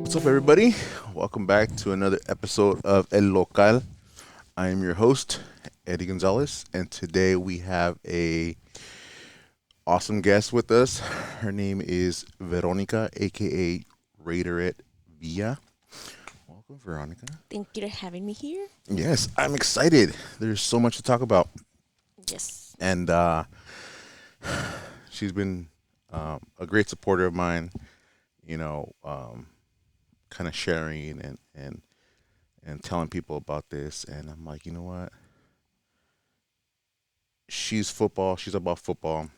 What's up, everybody? Welcome back to another episode of El Local. I am your host, Eddie Gonzalez, and today we have a awesome guest with us. Her name is Veronica, aka Raiderette Villa. Welcome, Veronica. Thank you for having me here. Yes, I'm excited. There's so much to talk about, Yes. and she's been a great supporter of mine. You know, kind of sharing and telling people about this, and I'm like, you know what? She's football. She's about football,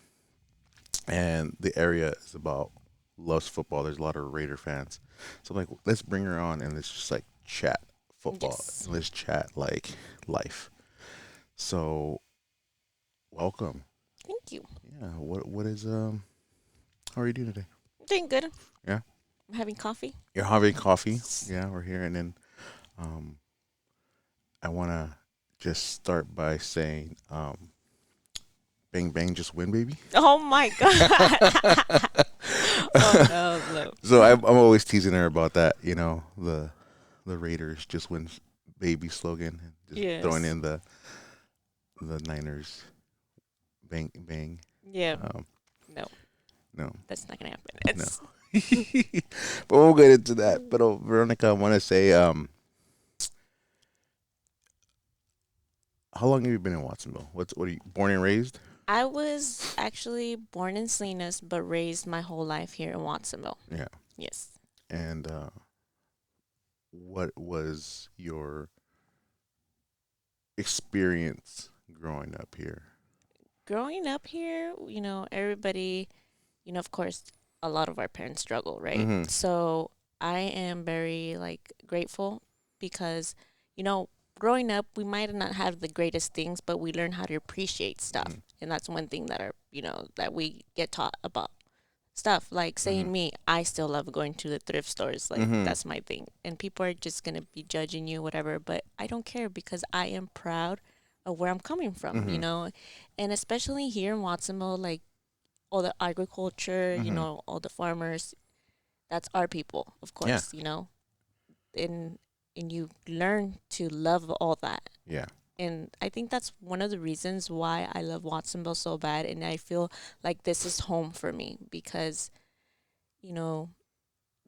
and the area is about loves football. There's a lot of Raider fans, so I'm like, let's bring her on and let's just like chat football. Yes. Let's chat like life. So, welcome. Thank you. Yeah. What is How are you doing today? Doing good. Yeah. I'm having coffee. You're having coffee. Yeah, we're here, and then um, I wanna just start by saying bang bang, just win, baby. Oh my god. Oh no, no. So I'm always teasing her about that. The Raiders just win, baby slogan, and just throwing Yes. in the Niners bang bang. Yeah. Um, No, no, that's not gonna happen. no. It's But we'll get into that. But Veronica, I want to say, how long have you been in Watsonville? What are you born and raised? I was actually born in Salinas but raised my whole life here in Watsonville. Yeah. Yes. And what was your experience growing up here? Growing up here, everybody, of course, a lot of our parents struggle, right? Mm-hmm. So I am very like grateful because, you know, growing up, we might not have the greatest things, but we learn how to appreciate stuff. Mm-hmm. And that's one thing that we get taught about stuff. Like Mm-hmm. saying me, I still love going to the thrift stores. Like Mm-hmm. that's my thing. And people are just going to be judging you, whatever. But I don't care because I am proud of where I'm coming from, Mm-hmm. and especially here in Watsonville, like all the agriculture, Mm-hmm. all the farmers, that's our people, of Yeah. course, and and you learn to love all that. Yeah. And I think that's one of the reasons why I love Watsonville so bad, and I feel like this is home for me because, you know,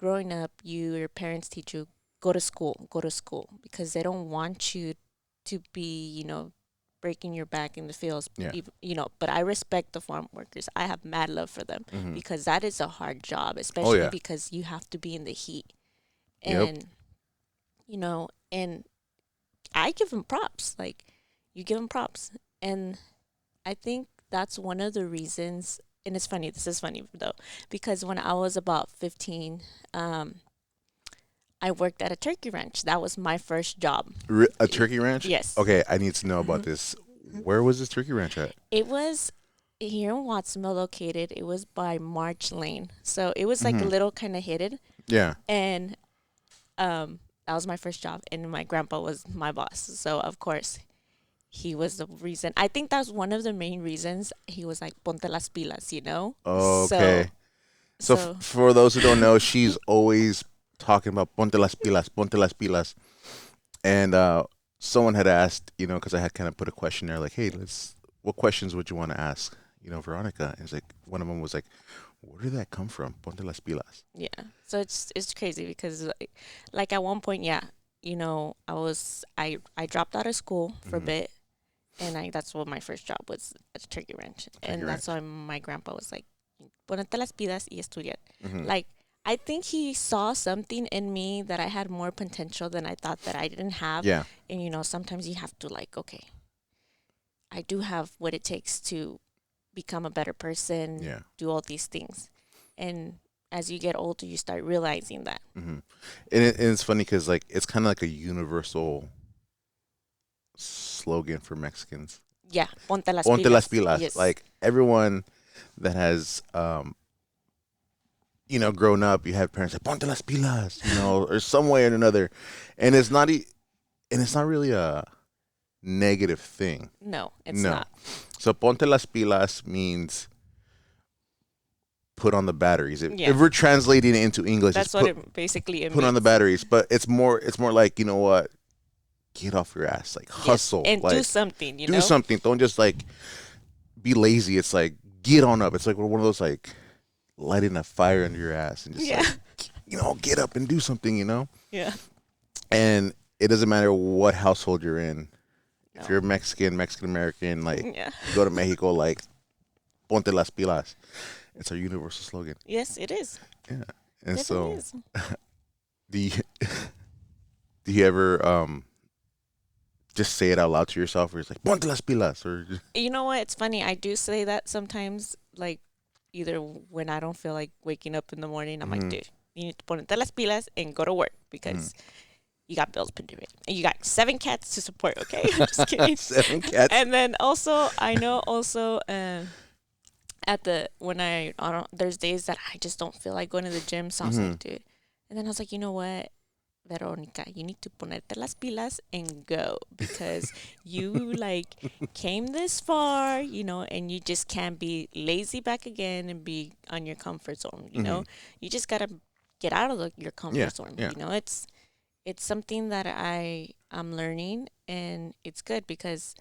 growing up, your parents teach you go to school because they don't want you to be, breaking your back in the fields. Yeah. But I respect the farm workers. I have mad love for them Mm-hmm. because that is a hard job, Oh especially yeah. because you have to be in the heat. Yep. And I give them props. Like, you give them props. And I think that's one of the reasons. And it's funny. This is funny, though, because when I was about 15, I worked at a turkey ranch. That was my first job. A turkey ranch? Yes. Okay, I need to know about Mhm. this. Mhm. Where was this turkey ranch at? It was here in Watsonville located. It was by March Lane. So it was like a Mm-hmm. little kind of hidden. Yeah. And that was my first job. And my grandpa was my boss. So, of course, he was the reason. I think that's one of the main reasons he was like, ponte las pilas. So, Okay. So so for those who don't know, she's always talking about ponte las pilas. And someone had asked, because I had kind of put a question there, like, hey, what questions would you want to ask, Veronica? And it's like, one of them was like, where did that come from? Ponte las pilas. yeah. So it's crazy because like at one point, yeah, I dropped out of school for a Mm-hmm. bit, and that's what my first job was at a turkey ranch, Turkey and that's ranch. why my grandpa was like, ponete las pilas y estudiar. Mm-hmm. Like, I think he saw something in me that I had more potential than I thought that I didn't have. Yeah. And sometimes you have to like, okay, I do have what it takes to become a better person, Yeah. do all these things. And as you get older, you start realizing that. Mm-hmm. And it's funny because, like, it's kind of like a universal slogan for Mexicans. Yeah, ponte las Ponte las pilas. pilas. Yes. Like, everyone that has grown up, you have parents like ponte las pilas, or some way or another, and it's not really a negative thing. No, it's No. not. So ponte las pilas means put on the batteries. Yeah. If we're translating it into English, it's That's what it basically it put on the means. batteries. But it's more like, you know what? Get off your ass, like Yes. hustle, And like do something, do something. Don't just like be lazy. It's like get on up. It's like one of those like lighting a fire under your ass and just Yeah. like get up and do something. Yeah. And it doesn't matter what household you're in. If No. you're Mexican, Mexican American, like Yeah. you go to Mexico, like ponte las pilas. It's our universal slogan. Yes, it is. Yeah. And Definitely so, is. do you, do you ever just say it out loud to yourself, or it's like ponte las pilas, or just, You know what? It's funny. I do say that sometimes, like either when I don't feel like waking up in the morning, I'm like, Mhm. dude, you need to ponerte las pilas and go to work because you got bills to pay and you got 7 cats to support. Okay, I'm just kidding. 7 cats. And then also, I know also at the when I don't, there's days that I just don't feel like going to the gym, so I was like, dude. And then I was like, you know what? Veronica, you need to ponerte las pilas and go because you like came this far, and you just can't be lazy back again and be on your comfort zone. You just gotta get out of your comfort zone. Yeah. It's something that I'm learning, and it's good because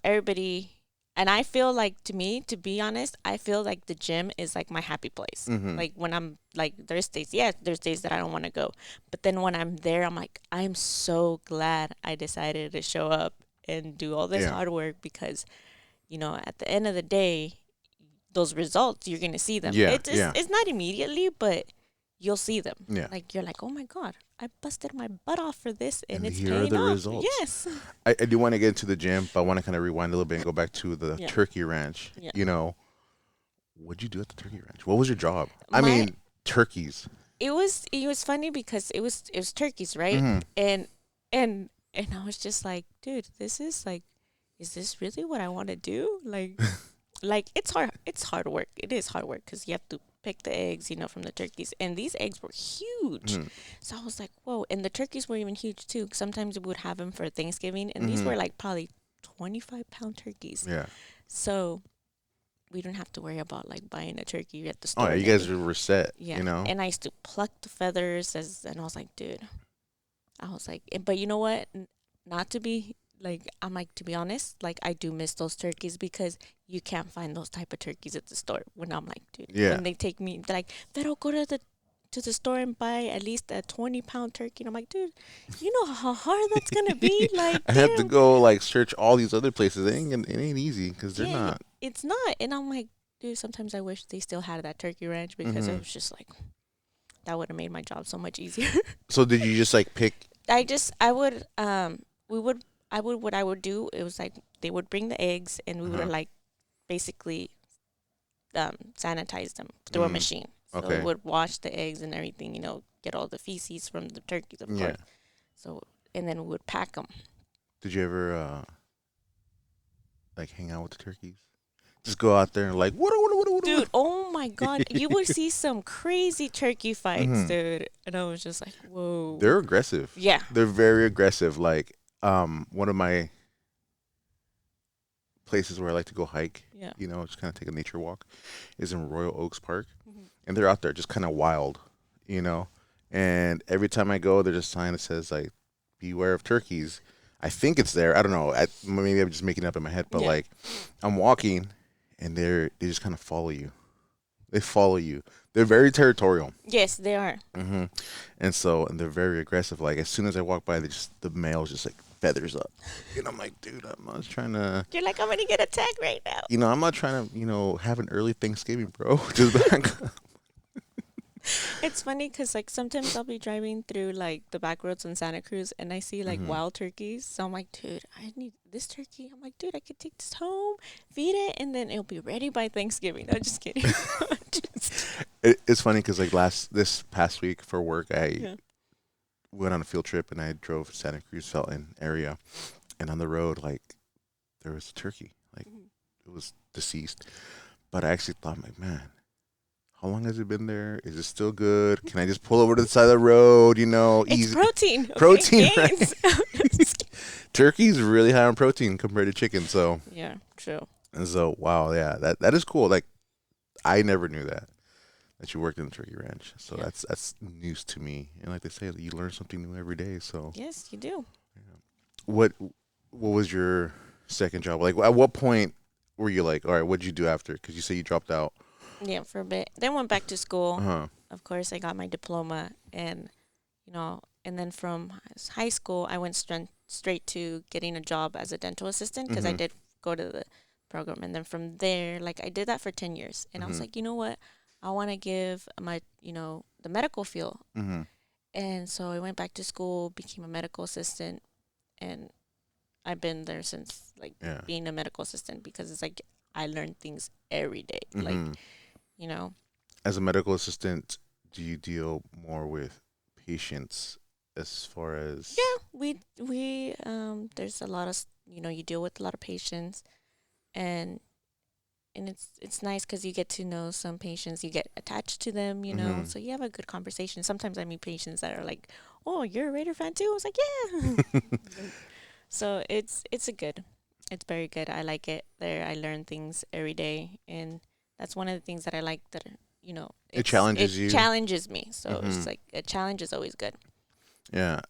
everybody. And I feel like, to be honest, I feel like the gym is like my happy place. Like when I'm like, there's days that I don't want to go. But then when I'm there, I'm like, I'm so glad I decided to show up and do all this hard work because, at the end of the day, those results, you're going to see them. Yeah, It's not immediately, but you'll see them. Yeah. Like, you're like, oh my God, I busted my butt off for this and it's here are paying the off. results. Yes. I do want to get into the gym, but I want to kind of rewind a little bit and go back to the Yeah. turkey ranch. Yeah. What'd you do at the turkey ranch? What was your job? I mean, turkeys. It was funny because it was turkeys, right? And I was just like, dude, this is like, is this really what I want to do? Like it's hard work. It is hard work because you have to pick the eggs, from the turkeys, and these eggs were huge. So I was like, whoa! And the turkeys were even huge too. Sometimes we would have them for Thanksgiving, and these were like probably 25-pound turkeys. Yeah. So we don't have to worry about like buying a turkey at the store. Oh, yeah, you guys were set. Yeah. And I used to pluck the feathers and I was like, dude. But you know what? Not to be like, I'm like, to be honest, like I do miss those turkeys because you can't find those type of turkeys at the store. When I'm like, dude, when they take me, they're like, Vero, go to the store and buy at least a 20-pound turkey. And I'm like, dude, you know how hard that's gonna be? Like, I have to go like search all these other places. It ain't easy because they're not. It's not. And I'm like, dude, sometimes I wish they still had that turkey ranch because it was just like, that would have made my job so much easier. So did you just like pick? What I would do, it was like they would bring the eggs and we would like basically sanitize them through a machine. So we would wash the eggs and everything, get all the feces from the turkeys, of course. So, and then we would pack them. Did you ever like hang out with the turkeys? Just go out there and like, what? Dude, oh my God. You would see some crazy turkey fights, dude. And I was just like, whoa. They're aggressive. Yeah. They're very aggressive. Like, one of my places where I like to go hike, just kind of take a nature walk, is in Royal Oaks Park. And they're out there just kind of wild, And every time I go, there's a sign that says, like, beware of turkeys. I think it's there. I don't know. Maybe I'm just making it up in my head. But, like, I'm walking, and they just kind of follow you. They follow you. They're very territorial. Yes, they are. And they're very aggressive. Like, as soon as I walk by, the male's just, like, feathers up. And I'm like, dude, I'm not trying to. You're like, I'm going to get attacked right now. I'm not trying to, have an early Thanksgiving, bro. Just back up. It's funny because, like, sometimes I'll be driving through, like, the back roads in Santa Cruz, and I see, like, wild turkeys. So I'm like, dude, I need this turkey. I'm like, dude, I could take this home, feed it, and then it'll be ready by Thanksgiving. I'm just kidding. It's funny because, like, this past week for work, I went on a field trip, and I drove Santa Cruz Felton area. And on the road, like, there was a turkey. Like, it was deceased. But I actually thought, like, man, how long has it been there? Is it still good? Can I just pull over to the side of the road, It's easy? protein. Protein, right? Turkey's really high on protein compared to chicken, so. Yeah, true. And so, wow, yeah, that is cool. Like, I never knew that. that you worked in the turkey ranch. So Yeah. that's news to me. And like they say, you learn something new every day. So Yes, you do. yeah. What was your second job? Like at what point were you like, all right, what'd you do after? Because you say you dropped out. Yeah, for a bit. Then went back to school. Uh-huh. Of course, I got my diploma, and and then from high school, I went straight to getting a job as a dental assistant because I Mhm. did go to the program, and then from there, like I did that for 10 years, and I was Mhm. like, you know what, I want to give my the medical field, Mhm. and so I went back to school, became a medical assistant, and I've been there since like Yeah. being a medical assistant because it's like I learn things every day, like Mhm. you know. As a medical assistant, do you deal more with patients as far as? Yeah, we there's a lot of you deal with a lot of patients, and it's nice because you get to know some patients, you get attached to them, Mhm. so you have a good conversation. Sometimes I meet patients that are like, "Oh, you're a Raider fan too?" I was like, "Yeah." So it's a good, it's very good. I like it there. I learn things every day, and that's one of the things that I like. That It it challenges you. challenges me. So it's Mhm. like a challenge is always good. Yeah.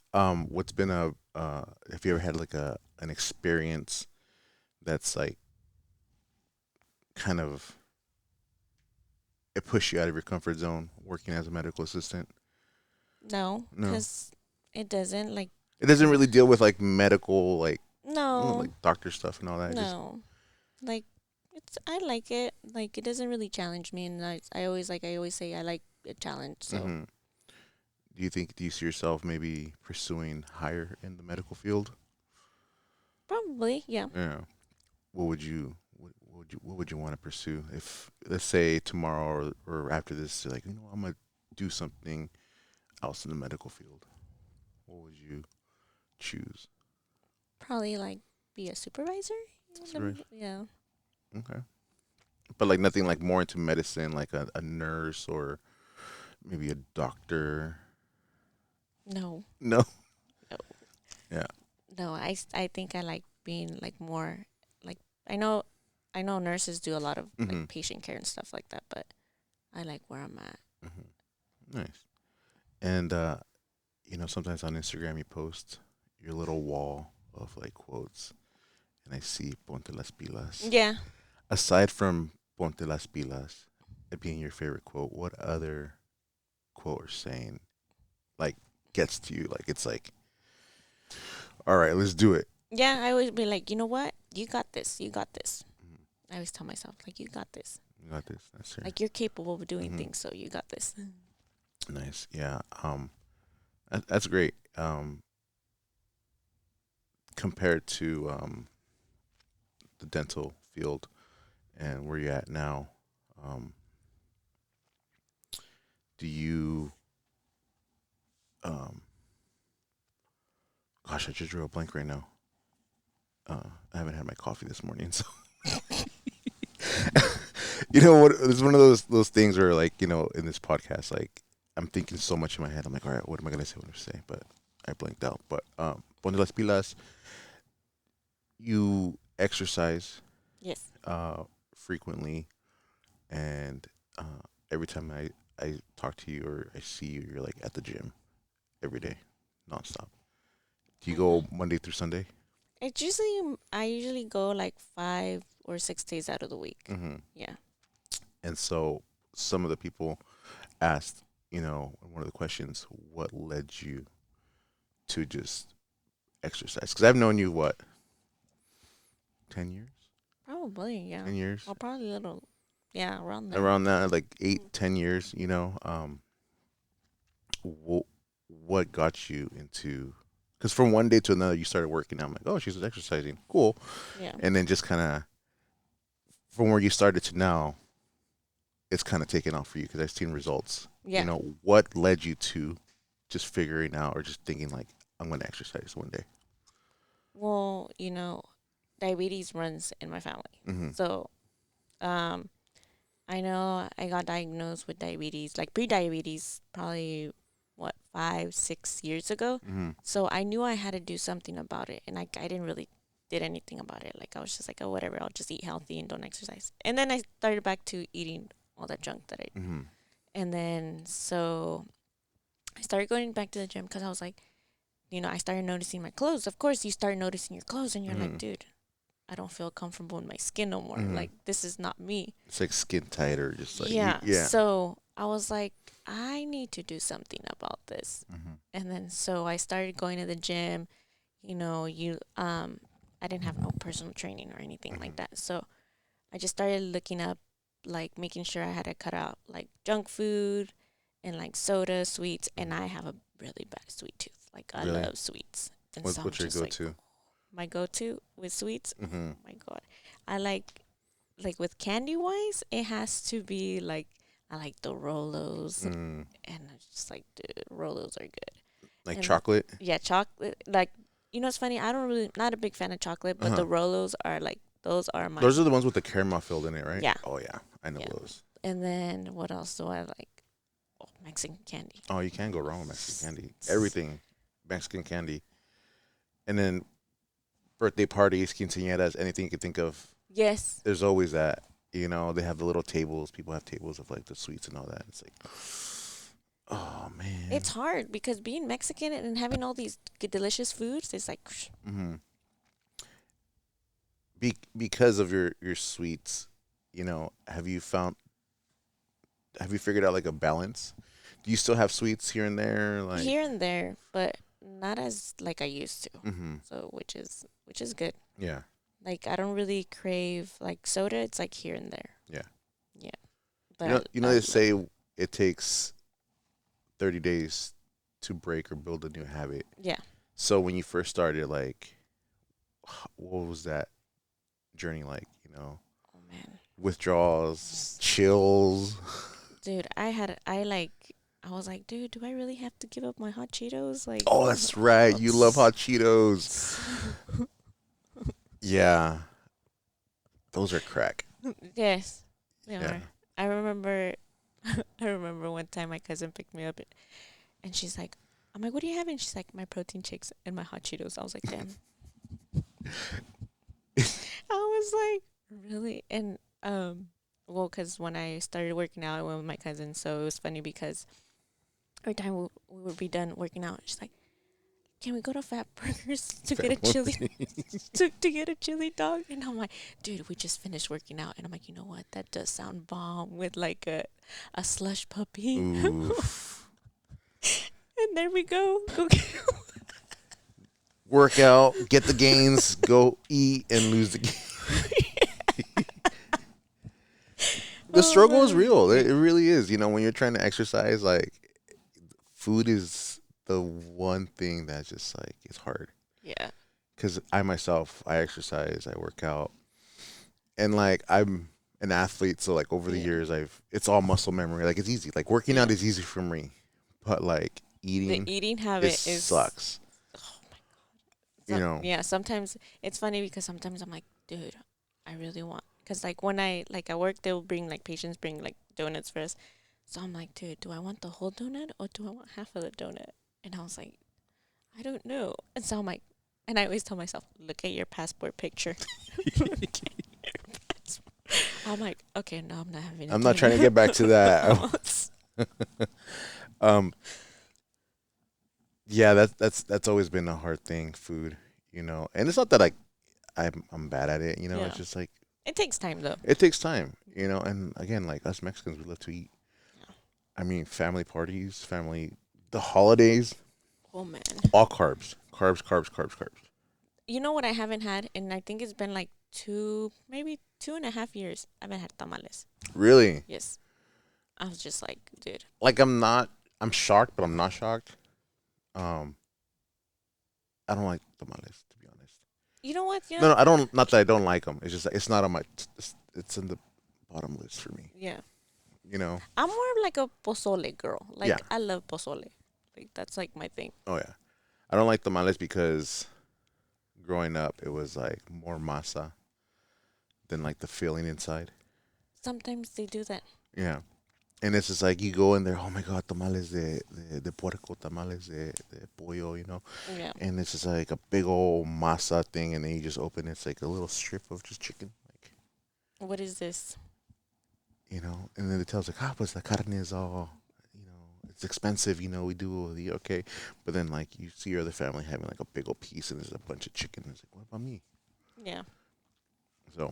What's been a have you ever had like a an experience that's like kind of it pushed you out of your comfort zone working as a medical assistant? No, No. because it doesn't like. It doesn't really deal with like medical No, like doctor stuff and all that. It just no. Like I like it. Like it doesn't really challenge me, and I always say I like a challenge. So mhm. Do you see yourself maybe pursuing higher in the medical field? probably, yeah. Yeah. What would you want to pursue if let's say tomorrow or after this you're like, I'm gonna do something else in the medical field. What would you choose? Probably like be a supervisor. Supervisor? Yeah. Okay. But like nothing like more into medicine, like a nurse or maybe a doctor. No, No. no, Yeah. no. I think I like being like more like I know I know nurses do a lot of like Mhm. patient care and stuff like that, but I like where I'm at. Mhm. Nice. And sometimes on Instagram you post your little wall of like quotes, and I see "Ponte las pilas." Yeah. Aside from "Ponte las pilas" it being your favorite quote, what other quote or saying like gets to you? Like it's like, all right, let's do it. Yeah, I always be like, you know what? You got this. You got this. Mhm. I always tell myself, like, you got this. You got this. That's fair. Like, you're capable of doing Hmm. things, so you got this. Nice. Yeah. That's great. Compared to the dental field and where you're at now, um, do you? Um, gosh, I just drew a blank right now. I haven't had my coffee this morning, so you know what? It's one of those things where like in this podcast, like I'm thinking so much in my head. I'm like, all right, what am I gonna say? What am I gonna say? But I blanked out. But Ponte las pilas. You exercise Yes. uh, frequently, and uh, every time I talk to you or I see you, you're like at the gym every day, nonstop. Do you Mm-hmm. go Monday through Sunday? I usually go like 5 or 6 days out of the week. Hmm. Yeah. And so some of the people asked, one of the questions, what led you to just exercise? Because I've known you what, 10 years, Probably, yeah. 10 years, Well, probably a little, yeah, around there. around that, like eight, Mhm. 10 years. What got you into? Because from one day to another, you started working. I'm like, oh, she's exercising, cool. Yeah. And then just kind of from where you started to now, it's kind of taken off for you because I've seen results. Yeah. What led you to just figuring out or just thinking like, I'm going to exercise one day? Well, diabetes runs in my family. Mm-hmm. So, um, I know I got diagnosed with diabetes, like pre-diabetes, probably 5, 6 years ago. Mm-hmm. So I knew I had to do something about it, and I didn't really did anything about it. Like I was just like, oh, whatever, I'll just eat healthy and don't exercise. And then I started back to eating all that junk that I Mm-hmm. And then so I started going back to the gym because I was like, I started noticing my clothes. Of course, you start noticing your clothes and you're like, Mm-hmm. dude, I don't feel comfortable in my skin no more. Mm-hmm. Like, this is not me. It's like skin tight or just like Yeah. yeah. So I was like, I need to do something about this. Mm-hmm. And then so I started going to the gym. I didn't have no personal training or anything Mm-hmm. like that. So I just started looking up, like making sure I had to cut out like junk food and like soda, sweets, and I have a really bad sweet tooth. Like I Really? love sweets, and What, so I'm what's your just like go-to? my go-to with sweets. Oh Mm-hmm. my god, I like with candy wise, it has to be like I like the Rolos, Mm. and I'm just like, dude, Rolos are good. Like And chocolate? yeah, chocolate. Like it's funny. I don't really not a big fan of chocolate, but Uh-huh. the Rolos are like those are my Those are the ones with the caramel filled in it, right? yeah Oh yeah, I know yeah. those. And then what else do I like? Oh, Mexican candy. Oh, you can't go wrong with Mexican candy. Everything, Mexican candy. And then birthday parties, quinceañeras, anything you could think of. Yes, There's always that. You know, they have the little tables. People have tables of like the sweets and all that. It's like, oh man. it's hard because being Mexican and having all these delicious foods, it's like, Hmm. Because of your sweets, have you figured out like a balance? Do you still have sweets here and there? Like, here and there, but not as like I used to. hmm, So which is good. yeah, Like I don't really crave like soda. It's like here and there. yeah. Yeah, but I They love say it takes 30 days to break or build a new habit. yeah. So when you first started, like, what was that journey like? Oh man, Withdrawals, chills. dude, I was like, dude, do I really have to give up my hot Cheetos? Like, Oh, that's right. You love hot Cheetos. Yeah, those are crack. yes, they Yeah. are. I remember, I remember one time my cousin picked me up, and she's like, I'm like, what are you having? She's like, my protein shakes and my hot Cheetos. I was like, damn. I was like, really? And well, because when I started working out, I went with my cousin, so it was funny because every time we would be done working out, she's like, can we go to Fat Burgers to get a chili to get a chili dog? And I'm like, dude, we just finished working out, and I'm like, you know what? That does sound bomb with like a slush puppy. Oof. And there we go. Go get Work out, get the gains, go eat and lose the gains. The oh struggle is man. real. It really is. When you're trying to exercise, like food is the one thing that's just like it's hard. Yeah. Because I exercise, I work out, and like I'm an athlete, so like over the Yeah. years, it's all muscle memory. Like it's easy. Like working Yeah. out is easy for me, but like The eating, eating it habit is. sucks. Oh my. You know. Yeah. Sometimes it's funny because sometimes I'm like, dude, I really want. Because like when I like at work, they'll bring like patients bring like donuts for us. So I'm like, dude, do I want the whole donut or do I want half of the donut? And I was like, I don't know. And so I'm like, and I always tell myself, look at your passport picture. Look at your passport. I'm like, okay, no, I'm not having a I'm not trying to donut. get back to that. um, yeah, that's always been a hard thing, food. And it's not that I'm bad at it. Yeah. It's just like It takes time though. it takes time. And again, like us Mexicans, we love to eat. Yeah. I mean, family parties, the holidays, Oh man. all carbs, carbs, carbs, carbs, carbs. You know what I haven't had, and I think it's been like maybe 2.5 years. I haven't had tamales. Really? Yes. I was just like, dude. Like I'm shocked, but I'm not shocked. Um, I don't like tamales, to be honest. You know what? No, I don't. Not that I don't like them. It's just it's not on my. It's in the bottom list for me. Yeah. You know. I'm more of like a pozole girl. Yeah. Like I love pozole. Like that's like my thing. Oh yeah. I don't like tamales because growing up it was like more masa than like the filling inside. Sometimes they do that. Yeah. And it's just like you go in there, oh my god, tamales de puerco, tamales de pollo, Yeah. and it's just like a big old masa thing, and then you just open it, it's like a little strip of just chicken. Like, What is this? And then it tells like, pues la carne is all, it's expensive, we do the okay, but then like you see your other family having like a big old piece and there's a bunch of chicken. It's like, what about me? Yeah. So,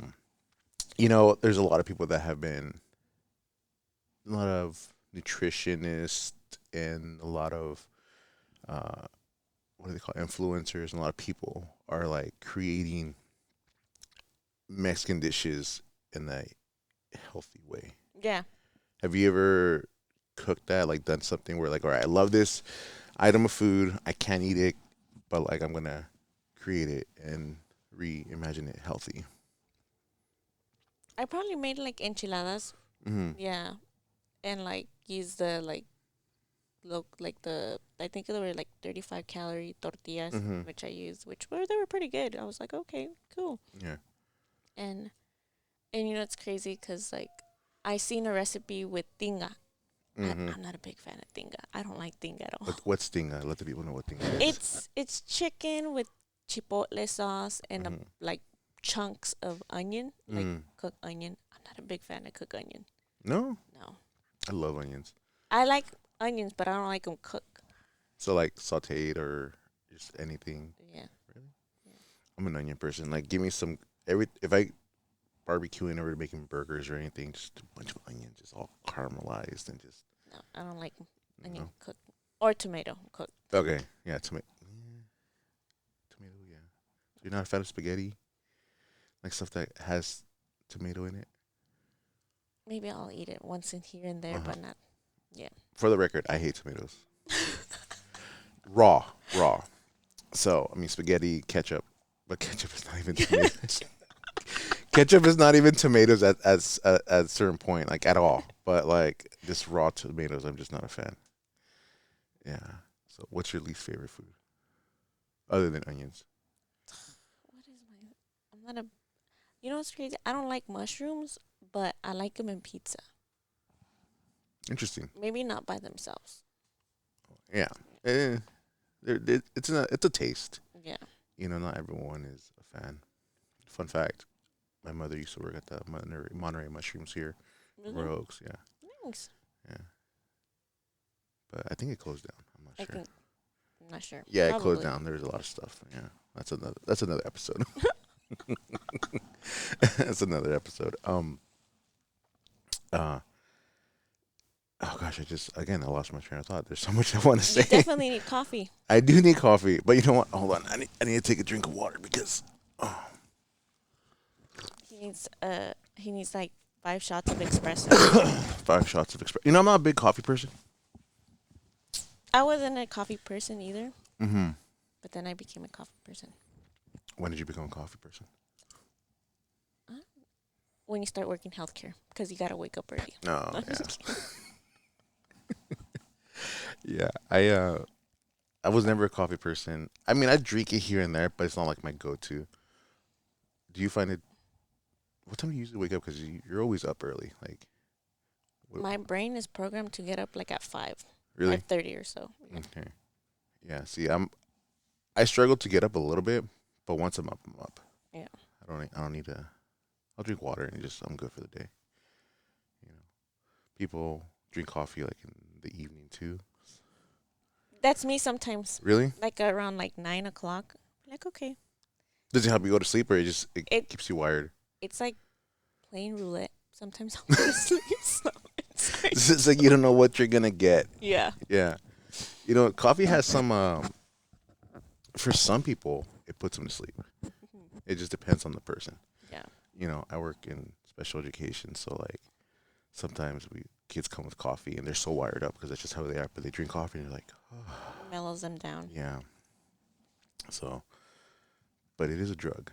there's a lot of people that have been a lot of nutritionists and a lot of uh, what do they call influencers and a lot of people are like creating Mexican dishes in a healthy way. Yeah. Have you ever cooked that, like done something where like, all right, I love this item of food, I can't eat it, but like I'm gonna create it and reimagine it healthy? I probably made like enchiladas. Mm-hmm. Yeah. And like use the look like the I think they were like 35-calorie tortillas, Mm-hmm. which I used, which were they were pretty good. I was like, okay, cool. Yeah. And it's crazy because like I seen a recipe with tinga. Mm-hmm. I'm not a big fan of tinga. I don't like tinga at all. What's tinga? Let the people know what tinga is. It's chicken with chipotle sauce and Mm-hmm. like chunks of onion, like Mm. cooked onion. I'm not a big fan of cooked onion. No, No, I love onions. I like onions, but I don't like them cooked. So like sautéed or just anything. Yeah, Really? yeah. I'm an onion person. Like give me some every if I barbecuing or making burgers or anything, just a bunch of onions, just all caramelized and just No, I don't like onion no. cooked or tomato cooked. Okay, yeah, tomato. Yeah, tomato, yeah. So you're not a fan of spaghetti, like stuff that has tomato in it. Maybe I'll eat it once in here and there, Uh-huh. but not. Yeah. For the record, I hate tomatoes. Raw, raw. So I mean, spaghetti, ketchup, but ketchup is not even tomatoes. Ketchup is not even tomatoes at a certain point, like at all. But like just raw tomatoes, I'm just not a fan. Yeah. So what's your least favorite food other than onions? What is my? I'm not a. You know what's crazy? I don't like mushrooms, but I like them in pizza. Interesting. Maybe not by themselves. Yeah. Eh, it's a taste. Yeah. Not everyone is a fan. Fun fact: my mother used to work at the Monterey Mushrooms here in Really? Royal Oaks. Yeah, Thanks. yeah. But I think it closed down. I'm not I sure. think. I'm not sure. Yeah, it closed Probably. down. There's a lot of stuff. Yeah, that's another episode. That's another episode. Uh, oh gosh, I lost my train of thought. There's so much I want to You say. definitely need coffee. I do need coffee, but you know what? Hold on, I need to take a drink of water because oh, He needs like 5 shots of espresso. 5 shots of espresso. I'm not a big coffee person. I wasn't a coffee person either, Mm-hmm. but then I became a coffee person. When did you become a coffee person? Uh, When you start working healthcare, because you gotta wake up early. No, I'm yeah, just kidding. yeah. I was never a coffee person. I mean, I drink it here and there, but it's not like my go-to. Do you find it? What time do you usually wake up? Because you're always up early. Like, what, My brain is programmed to get up like at really? 5:30 or so. Yeah. Okay. Yeah. See, I struggle to get up a little bit, but once I'm up, I'm up. Yeah. I don't need to. I'll drink water and just I'm good for the day. You know, people drink coffee like in the evening too. That's me sometimes, Really? like around like 9 o'clock. Like okay, Does it help you go to sleep, or it it keeps you wired? it's like playing roulette. Sometimes I'll go to sleep. So it's like, It's like you don't know what you're gonna get. yeah. Yeah. Coffee has some. For some people, it puts them to sleep. It just depends on the person. Yeah. I work in special education, so like sometimes kids come with coffee and they're so wired up because that's just how they are. But they drink coffee and you're like, oh, Mellows them down. yeah. So, but it is a drug.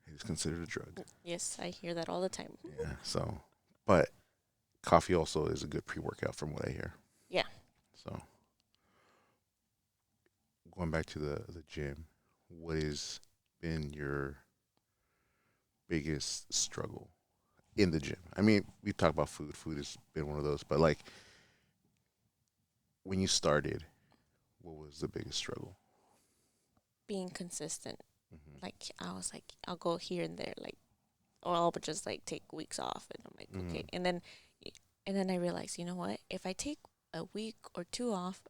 It is considered a drug. Yes, I hear that all the time. Yeah. So, but coffee also is a good pre-workout from what I hear. Yeah. So, going back to the gym, what has been your biggest struggle in the gym? I mean, we talk about food. Food has been one of those, but like when you started, what was the biggest struggle? Being consistent. Hmm. Like I was like, I'll go here and there. Like or I'll just like take weeks off, and I'm like, okay. Mhm. And then I realized, you know what? If I take a week or two off,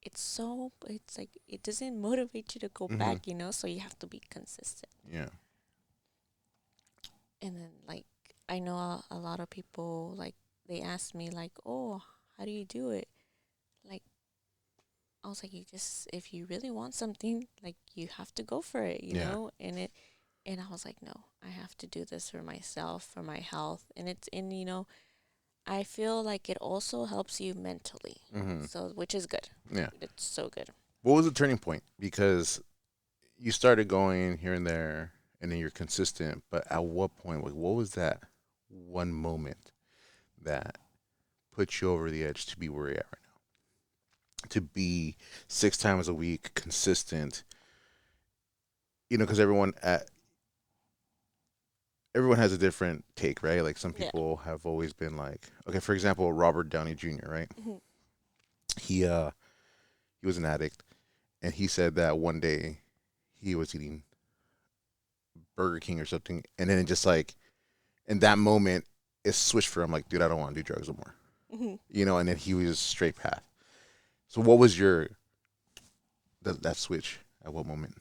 it's like it doesn't motivate you to go Mhm. back, you know. So you have to be consistent. Yeah. And then like I know a lot of people like they ask me like, oh, how do you do it? Like I was like, you just if you really want something, like you have to go for it, you Yeah. know. And I was like, no, I have to do this for myself, for my health, and it's in you know I feel like it also helps you mentally, Mhm. so which is good. Yeah. It's so good. What was the turning point? Because you started going here and there, and then you're consistent. But at what point? Like, what was that one moment that put you over the edge to be where you're at right now? To be 6 times a week consistent. You know, because everyone has a different take, right? Like some Yeah. people have always been like, okay, for example, Robert Downey Jr., right? Hmm. He was an addict, and he said that one day he was eating Burger King or something, and then it just like in that moment it switched for him. Like, dude, I don't want to do drugs no more. Hmm. You know, and then he was straight path. So what was your that switch at what moment?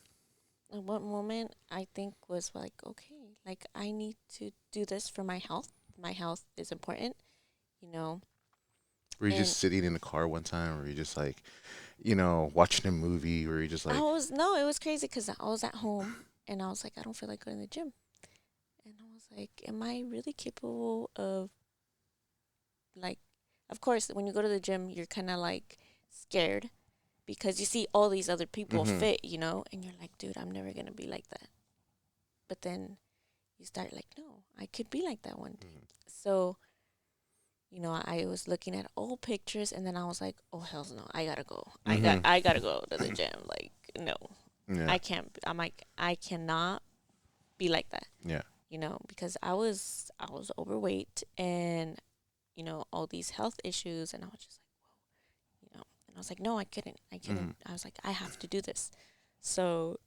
At what moment I think was like, okay, like I need to do this for my health. My health is important, you know. Were you And just sitting in the car one time, or were you just like, you know, watching a movie, or you just I like, was no, it was crazy because I was at home and I was like, I don't feel like going to the gym, and I was like, am I really capable of like? Of course, when you go to the gym, you're kind of like scared because you see all these other people mm-hmm, fit, you know, and you're like, dude, I'm never gonna be like that. But then you start like, no, I could be like that one day. mm-hmm. So, you know, I was looking at old pictures and then I was like, oh hell no, I gotta go. Mm-hmm. I gotta go to the gym. Like, no. Yeah, I can't I'm like I cannot be like that, yeah, you know, because I was overweight and, you know, all these health issues and I was just like, you know, and I was like, no, I couldn't. I mm-hmm. couldn't. I was like, I have to do this. So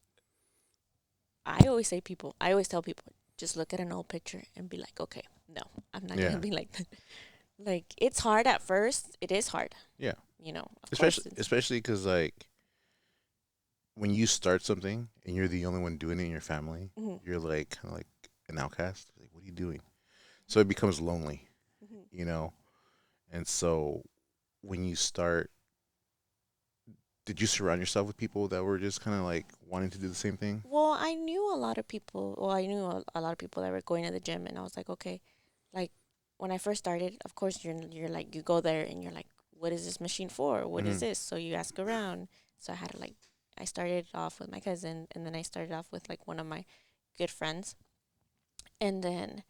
I always tell people, just look at an old picture and be like, okay, no, I'm not gonna Yeah, be like that. Like it's hard at first. It is hard, yeah. you know. Of course, Especially because like when you start something and you're the only one doing it in your family, hmm you're like kind of like an outcast. Like, what are you doing? So it becomes lonely, hmm you know. And so when you start, did you surround yourself with people that were just kind of like wanting to do the same thing? Well, I knew a lot of people. Well, I knew a lot of people that were going to the gym, and I was like, okay, like when I first started, of course, you're like you go there and you're like, what is this machine for? What is Mm-hmm. this? So you ask around. So I had to like, I started off with my cousin, and then I started off with like one of my good friends, and then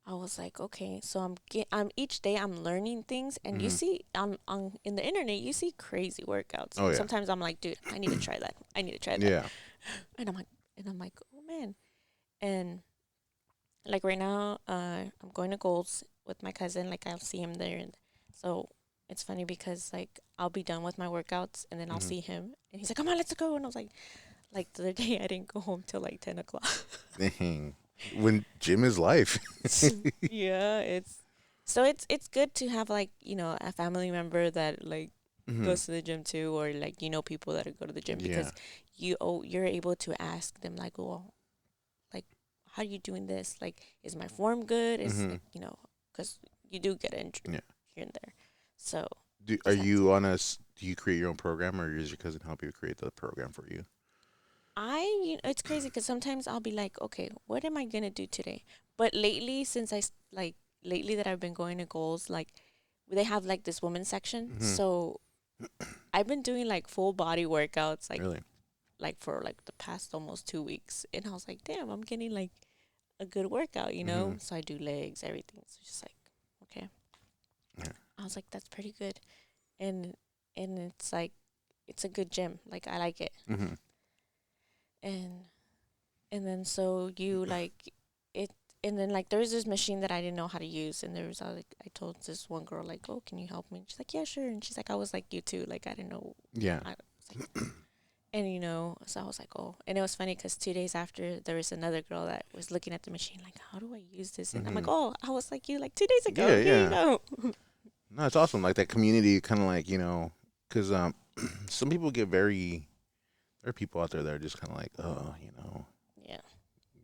I was like, okay, so I'm each day I'm learning things, and you Mm-hmm. see, on in the internet, you see crazy workouts, Oh and yeah, sometimes I'm like, dude, I need to try that. I need to try that, yeah. and I'm like, oh man, and like right now, I'm going to Goals with my cousin. Like I'll see him there, and so it's funny because like I'll be done with my workouts, and then I'll Mm-hmm. see him, and he's like, come on, let's go, and I was like the other day I didn't go home till like 10 o'clock. Dang. When gym is life. Yeah, it's good to have like, you know, a family member that like Mm-hmm. goes to the gym too, or like you know people that go to the gym Yeah. because you're able to ask them like, well, like how are you doing this? Like, is my form good? Is Mm-hmm. like, you know, because you do get injured Yeah. here and there, so Are just have to. you on us? Do you create your own program, or does your cousin help you create the program for you? It's crazy because sometimes I'll be like, okay, what am I gonna do today? But lately, since like lately that I've been going to Goals, like they have like this women's section, Mm-hmm. so I've been doing like full body workouts, Really? like for like the past almost 2 weeks, and I was like, damn, I'm getting like a good workout, you Mm-hmm. know. So I do legs, everything. So it's just like, okay, Yeah. I was like, that's pretty good, and it's like it's a good gym, like I like it, Mm-hmm. and then so you like it, and then like there's this machine that I didn't know how to use, and there was like I told this one girl like, oh, can you help me? She's like, yeah, sure, and she's like, I was like you too, like I didn't know, Yeah. I was like, And so I was like, oh, and it was funny because 2 days after, there was another girl that was looking at the machine, like, how do I use this? And I'm like, Hmm. oh, I was like you, like 2 days ago. Yeah, Here you yeah. go. No, it's awesome. Like that community, kind of like because some people get very. There are people out there that are just kind of like, oh, Yeah,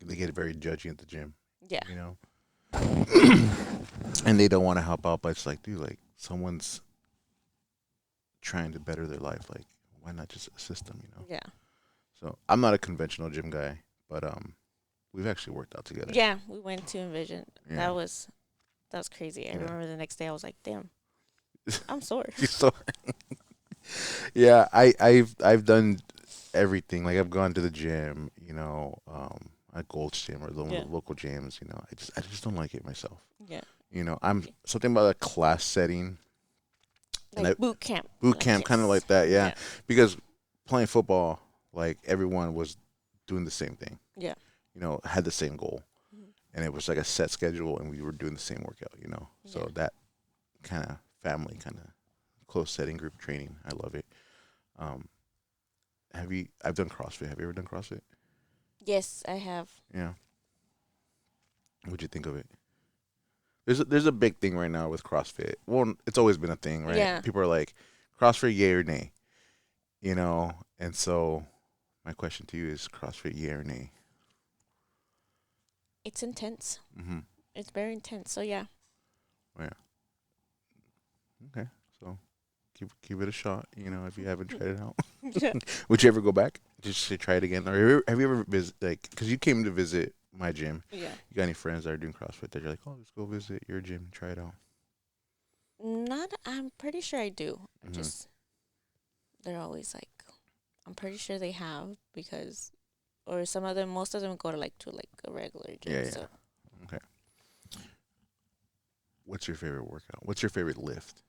they get very judgy at the gym, yeah, you know, and they don't want to help out. But it's like, dude, like someone's trying to better their life. Like, why not just assist them? yeah, So I'm not a conventional gym guy, but we've actually worked out together. yeah. We went to Envision. Yeah. That was crazy. I Yeah. remember the next day, I was like, damn, I'm sore. So yeah, I've done everything. Like I've gone to the gym, at Gold's Gym or the Yeah, local gyms. I just don't like it myself. yeah. I'm something about a class setting and Like boot camp. boot Like, camp, kind of yes. like that. Yeah, Yeah, because playing football, like everyone was doing the same thing. yeah. Had the same goal, Mhm. and it was like a set schedule, and we were doing the same workout. Yeah. So that kind of family, kind of close setting group training, I love it. Um, I've done CrossFit. Have you ever done CrossFit? Yes, I have. Yeah. What'd you think of it? There's a big thing right now with CrossFit. Well, it's always been a thing, right? Yeah. People are like, CrossFit, yay or nay, And so my question to you is, CrossFit, yay or nay? It's intense. Mm-hmm. It's very intense. So yeah. Oh, yeah. Okay. So give it a shot. If you haven't tried it out, Yeah. would you ever go back just to try it again, or have you ever visit because you came to visit my gym? Yeah. You got any friends that are doing CrossFit that you're like, oh, let's go visit your gym and try it out? Not. I'm pretty sure I do. Mm-hmm. Just they're always like, I'm pretty sure they have because, or some of them, most of them go to a regular gym. Yeah, yeah. So Okay. What's your favorite workout? What's your favorite lift?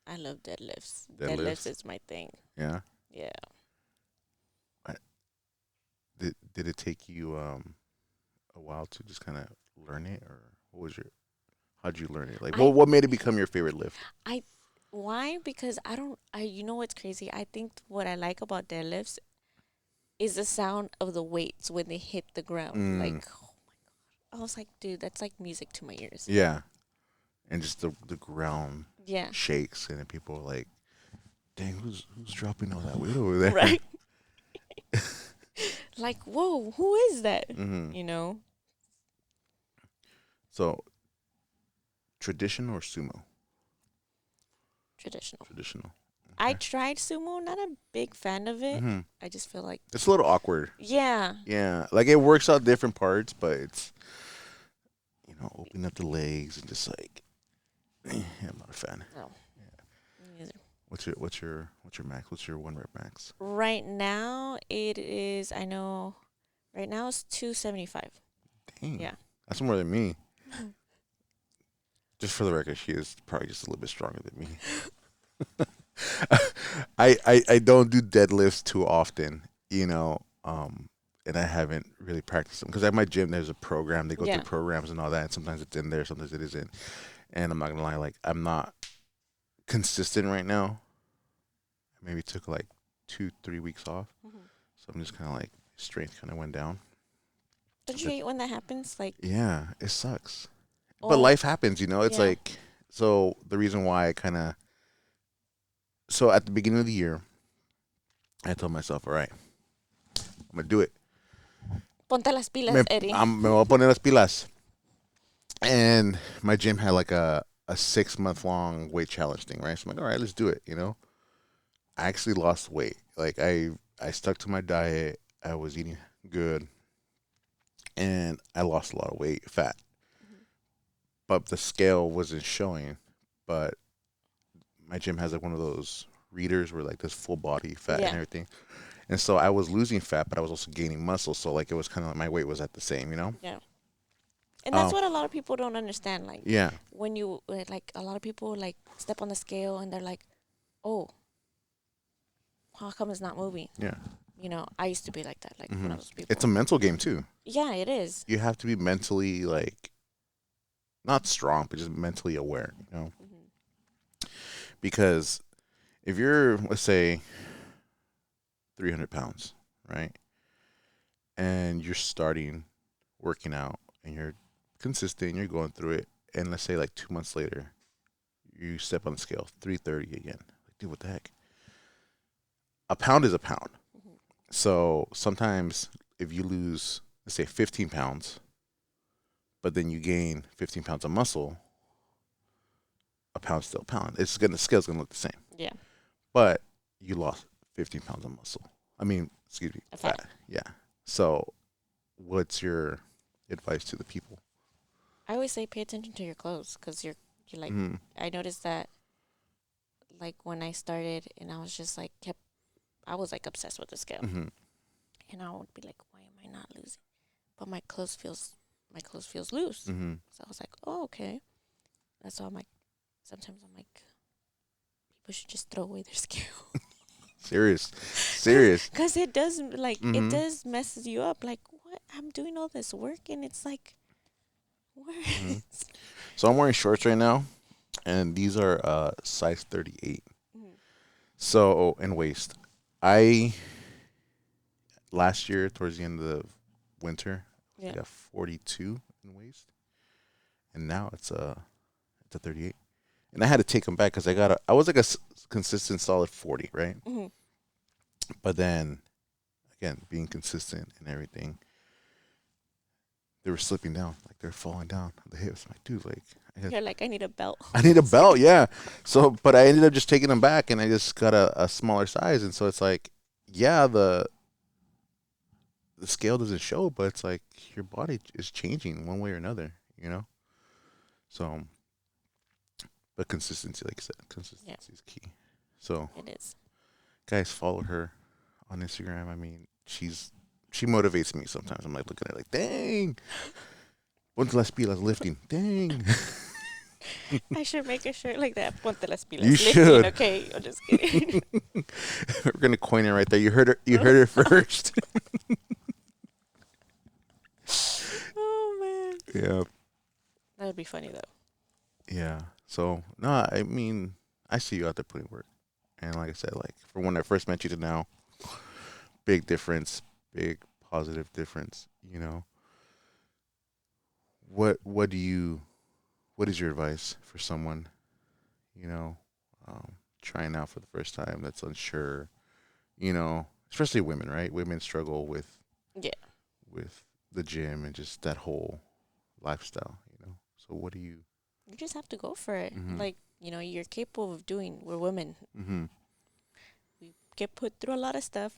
I love deadlifts. Deadlifts Deadlifts? is my thing. Yeah. Yeah. I, did it take you a while to just kind of learn it, or how'd you learn it? Like, I what made it become your favorite lift? I why? Because I don't. I You know what's crazy? I think what I like about deadlifts is the sound of the weights when they hit the ground. Mm, Like, I was like, dude, that's like music to my ears. yeah, and just the ground Yeah. shakes, and then people are like, "Dang, who's dropping all that weight over there?" Right. Like, whoa, who is that? Hmm. You know, So, traditional or sumo? traditional. Traditional. I Okay. tried sumo, not a big fan of it. Hmm. I just feel like, It's a little awkward. yeah. Yeah, like it works out different parts, but it's opening up the legs and just like, I'm not a fan. No, me neither. What's your max? What's your one rep max? Right now, it is, I know, right now it's 275. Dang, Yeah. that's more than me. Just for the record, she is probably just a little bit stronger than me. I don't do deadlifts too often, and I haven't really practiced them because at my gym there's a program. They go Yeah. through programs and all that, and sometimes it's in there, sometimes it isn't. And I'm not gonna lie, like I'm not consistent right now. I maybe took like 2-3 weeks off, Mhm. so I'm just kind of like strength kind of went down. Don't you But hate when that happens? Like, yeah, it sucks. But oh, life happens. It's yeah. like so the reason why I kind of so at the beginning of the year, I told myself, all right, I'm gonna do it. Ponte las Me, pilas, Eddie. me voy a poner las pilas. And my gym had like a 6 month long weight challenge thing, right? So I'm like, all right, let's do it. I actually lost weight. Like I stuck to my diet. I was eating good, and I lost a lot of weight, fat. Mhm. But the scale wasn't showing. But my gym has like one of those readers where like this full body fat and Yeah. everything. And so I was losing fat, but I was also gaining muscle. So like it was kind of like my weight was at the same. Yeah. And that's Um, what a lot of people don't understand. Like, yeah, when you, like, a lot of people, like, step on the scale and they're like, oh, how come it's not moving? yeah. I used to be like that, like one Hmm. of those It's people. a mental game too. Yeah, it is. You have to be mentally like not strong, but just mentally aware. Hmm. Because if you're, let's say, 300 pounds, right? And you're starting working out and you're consistent, you're going through it, and let's say like 2 months later, you step on the scale, 330 again. Like, dude, what the heck? A pound is a pound. Mhm. So sometimes if you lose, let's say 15 pounds, but then you gain 15 pounds of muscle, a pound's still a pound. The scale's gonna look the same. Yeah. But you lost 15 pounds of muscle. I mean, excuse me, A fat. fat. Yeah. So what's your advice to the people? I always say pay attention to your clothes because you're like Mm-hmm. I noticed that like when I started and I was just like kept I was like obsessed with the scale Mm-hmm. and I would be like why am I not losing? But my clothes feels loose. Mm-hmm. So I was like oh okay. That's why I'm like sometimes I'm like people should just throw away their scale. Serious. Serious. Cause it does like it Mm-hmm. does messes you up. Like what I'm doing all this work and it's like what? Mm-hmm. So I'm wearing shorts right now, and these are size 38. Mhm. So in waist, I last year towards the end of the winter, I Yeah. got 42 in waist, and now it's a 38. And I had to take them back because I was like consistent solid 40, right? Hmm. But then again, being consistent and everything, they were slipping down, like they're falling down the hips. I'm like, dude, like You're like I need a belt. I need a belt, yeah. So, but I ended up just taking them back, and I just got a smaller size, and so it's like, yeah, the scale doesn't show, but it's like your body is changing one way or another, you know. So, but consistency, like I said, Yeah, consistency is key. So, it is. guys, follow her on Instagram. I mean, she motivates me sometimes. I'm like looking at it like, dang, ponte las pilas lifting, dang. I should make a shirt like that. Ponte las pilas. You Lifting, should. okay? I'm just kidding. We're gonna coin it right there. You heard her. You heard it first. Oh man, Yeah. that would be funny though. Yeah. So no, I mean, I see you out there putting work, and like I said, like from when I first met you to now, big difference, big positive difference. You know, what do you what is your advice for someone, you know, trying out for the first time that's unsure, you know, especially women, right? Women struggle Yeah, with the gym and just that whole lifestyle, you know. So what do you? you just have to go for it. Mhm. Like you're capable of doing. We're women. Mhm. We get put through a lot of stuff.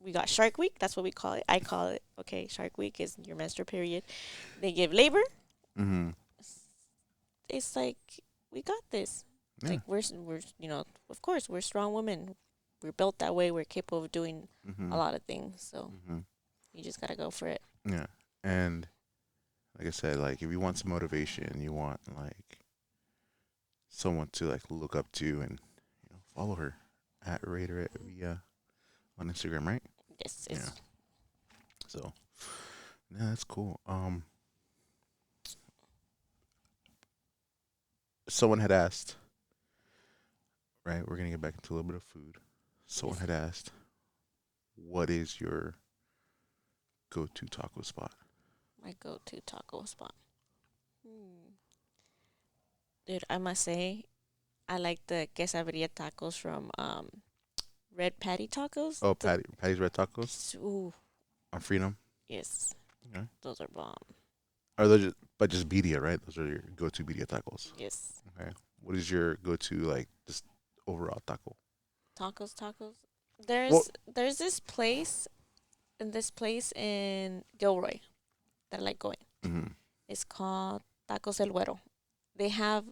We got Shark Week. That's what we call it. I call it. Okay, Shark Week is your menstrual period. They give labor. Mhm. It's like we got this. Yeah. Like we're of course we're strong women. We're built that way. We're capable of doing a Mhm. lot of things. So Mhm. you just gotta go for it. Yeah. And like I said, like if you want some motivation, you want like someone to like look up to and follow her at Raiderette Villa on Instagram, right? Yes, Yeah. it's So yeah, that's cool. Someone had asked, right? We're gonna get back into a little bit of food. Someone yes. had asked, what is your go-to taco spot? My go-to taco spot. Hmm. Dude, I must say, I like the quesadilla tacos from Red Patty Tacos. Oh, Patty's Red Tacos Ooh, on Freedom. yes, Okay. those are bomb. Are those just birria, right? Those are your go-to birria tacos. Yes, Okay. What is your go-to like just overall taco? tacos. Well, There's this place in Gilroy that I like going. mm-hmm. It's called Tacos El Güero. They have.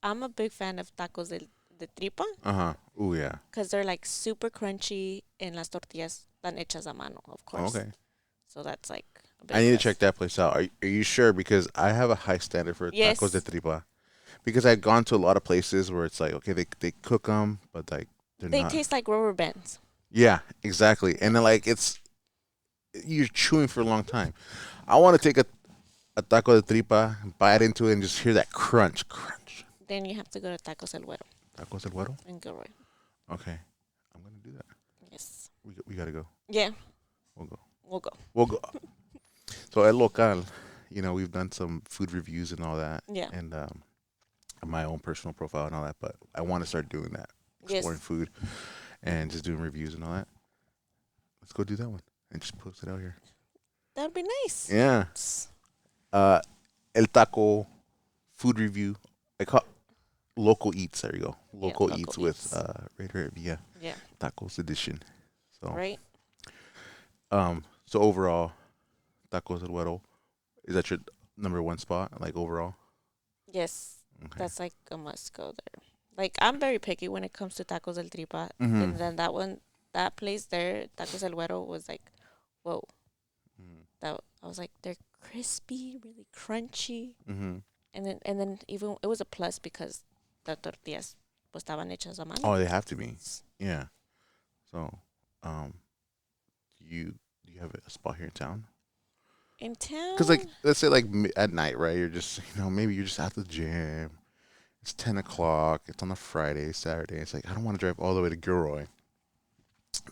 I'm a big fan of tacos de tripa Uh-huh. Oh yeah. because they're like super crunchy and las tortillas están hechas a mano, of Oh, course. okay. So that's like a I big need to check plus. that place out. Are you sure? Because I have a high standard for tacos de Yes, tripa. Because I've gone to a lot of places where it's like, okay, they cook them, but like they're they not. taste like rubber bands. Yeah, exactly. And then like you're chewing for a long time. I want to take a taco de tripa, bite into it, and just hear that crunch, crunch. Then you have to go to Tacos El Güero Tacos del güero. in Gilroy. Okay, I'm gonna do that. Yes. We gotta go. Yeah, We'll go. we'll go. We'll go. So at local, we've done some food reviews and all that, Yeah. and my own personal profile and all that. But I want to start doing that, exploring Yes. food and just doing reviews and all that. Let's go do that one and just post it out here. That'd be nice. Yeah. Uh, El Taco food review. I call local eats. There you go. Yeah, Local local eats with eats. Raiderette Villa Yeah. tacos edition. So Right. so overall, tacos el güero, is that your number one spot? Like overall? Yes. Okay. That's like a must go there. Like I'm very picky when it comes to tacos el tripa, Mm-hmm. and then that one, that place there, tacos el güero, was like, whoa. That I was like, they're crispy, really crunchy, Mm-hmm. and then even it was a plus because the tortillas pues estaban hechas a mano. Oh, they have to be. Yeah. So, um, do you have a spot here in town? In town. Because like, let's say like at night, right? You're just maybe you're just at the gym. It's 10 o'clock. It's on a Friday, Saturday. It's like I don't want to drive all the way to Gilroy.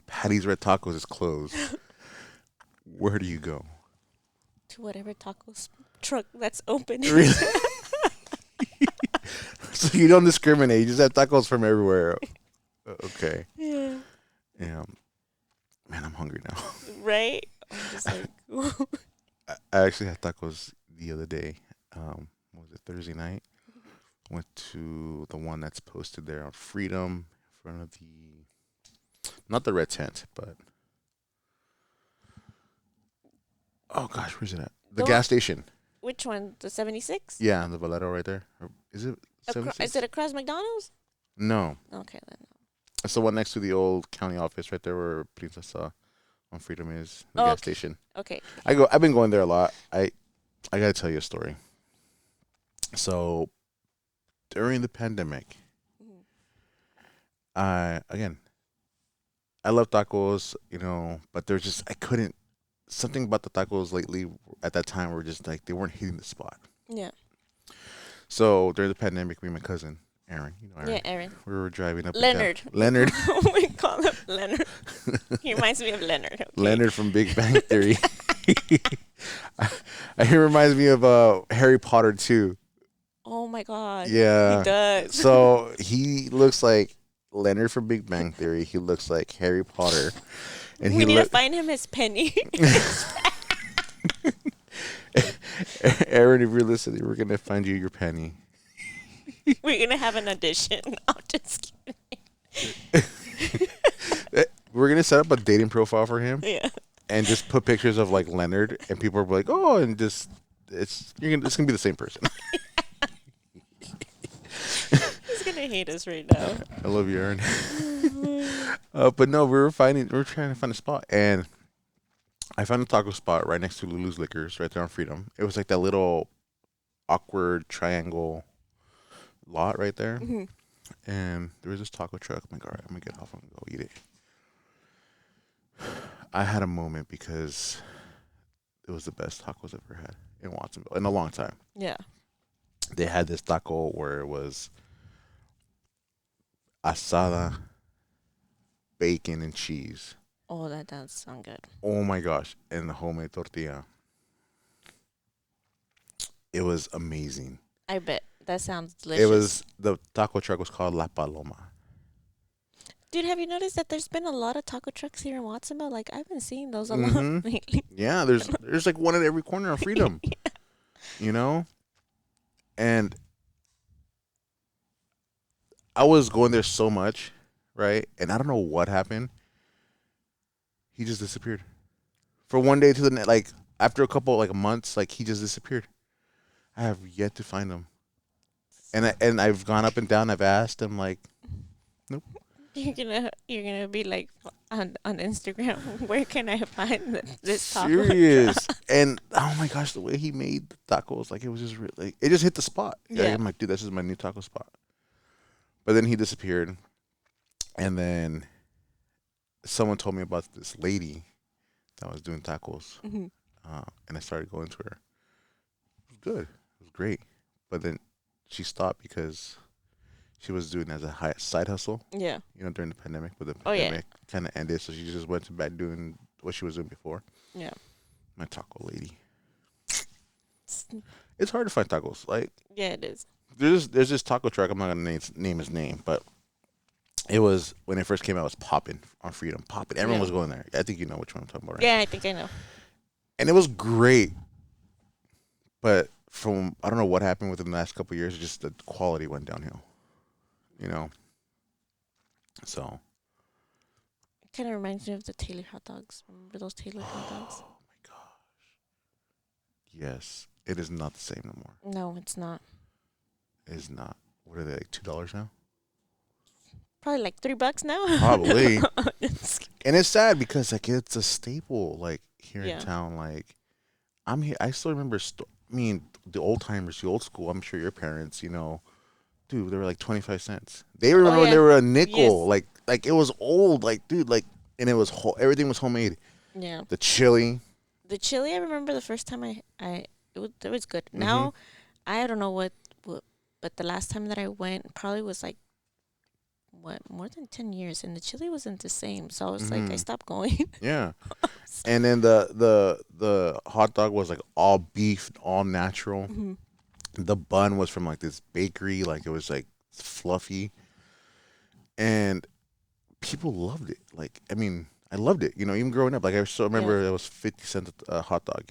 Patty's Red Tacos is closed. Where do you go? To whatever tacos truck that's open. Really? So you don't discriminate. You just have tacos from everywhere. Okay. Yeah. Yeah. Man, I'm hungry now. Right. I'm just like, I actually had tacos the other day. What was it, Thursday night? Went to the one that's posted there on Freedom in front of not the red tent, but oh gosh, where's it at? The Don't- gas station. which one? The 76? Yeah, the Valero right there. Or is it 76? Is it across McDonald's? No, Okay then. it's the one next to the old county office right there where Princesa on Freedom is. The Oh, gas okay. station. Okay. I've been going there a lot. I gotta tell you a story. So during the pandemic, Mhm. I love tacos, but there's just I couldn't something about the tacos lately at that time were just like they weren't hitting the spot. Yeah. So during the pandemic, me and my cousin Aaron, Aaron, Yeah, Aaron. we were driving up and Leonard. down. Leonard, We call him Leonard. He reminds me of Leonard. Okay. Leonard from Big Bang Theory. He reminds me of Harry Potter too. Oh my God. Yeah. He does. So he looks like Leonard from Big Bang Theory. He looks like Harry Potter, and we need to find him his penny. Aaron, if you're listening, we're gonna find you your penny. We're gonna have an audition. I'm just kidding. We're gonna set up a dating profile for him Yeah. and just put pictures of like Leonard, and people are like, "Oh," and just it's gonna be the same person. He's gonna hate us right now. I love you, Aaron. But no, we were trying to find a spot, and I found a taco spot right next to Lulu's Liquors, right there on Freedom. It was like that little awkward triangle lot right there, Hmm. and there was this taco truck. I'm like, all right, I'm gonna get off and go eat it. I had a moment because it was the best tacos I've ever had in Watsonville in a long time. Yeah. They had this taco where it was asada, bacon, and cheese. Oh, that does sound good. Oh my gosh. And the homemade tortilla. It was amazing. I bet. That sounds delicious. The taco truck was called La Paloma. Dude, have you noticed that there's been a lot of taco trucks here in Watsonville? Like, I've been seeing those a lot Mhm. lately. Yeah, there's like one at every corner of Freedom. You know? And I was going there so much, right? And I don't know what happened. He just disappeared. For one day to the next, like after a couple like months, like he just disappeared. I have yet to find him. And I've gone up and down. I've asked him like, nope. You're gonna be like on Instagram. Where can I find this taco? Serious. And oh my gosh, the way he made the tacos, like it was just really, it just hit the spot. Yeah. I'm like, dude, this is my new taco spot. But then he disappeared, and then someone told me about this lady that was doing tacos, Hmm. and I started going to her. It was good. It was great. But then she stopped because she was doing as a side hustle, Yeah. during the pandemic. But the Oh yeah. pandemic kind of ended, so she just went to back doing what she was doing before. Yeah. My taco lady. S- It's hard to find tacos. Like Yeah, it is. there's this taco truck. I'm not gonna name his name, but it was when it first came out. It was popping on Freedom, popping. Everyone Yeah. was going there. I think you know which one I'm talking about, right? Yeah, I think I know. And it was great, but from I don't know what happened within the last couple of years, just the quality went downhill. You know, so It kind of reminds me of the Taylor hot dogs. Remember those Taylor hot dogs? oh my god, yes, it is not the same no more. No, it's not. It is not. What are they like $2 now? Probably like $3 now. Probably. It's- And it's sad because like it's a staple like here in Yeah. town. Like I'm here. I still remember. I mean, the old timers, the old school. I'm sure your parents, dude, they were like 25 cents. They remember when yeah. they were a nickel. Yes. Like it was old. Like dude, like and it was everything was homemade. Yeah. The chili. The chili, I remember the first time it was good. Mhm. Now, I don't know what, but the last time that I went probably was like, what, more than 10 years, and the chili wasn't the same. So I was like, I Mhm. stopped going. Yeah. And then the hot dog was like all beef, all natural. Mhm. The bun was from like this bakery, like it was like fluffy, and people loved it. Like I mean, I loved it. Even growing up, like I still remember it was 50 cents a hot dog.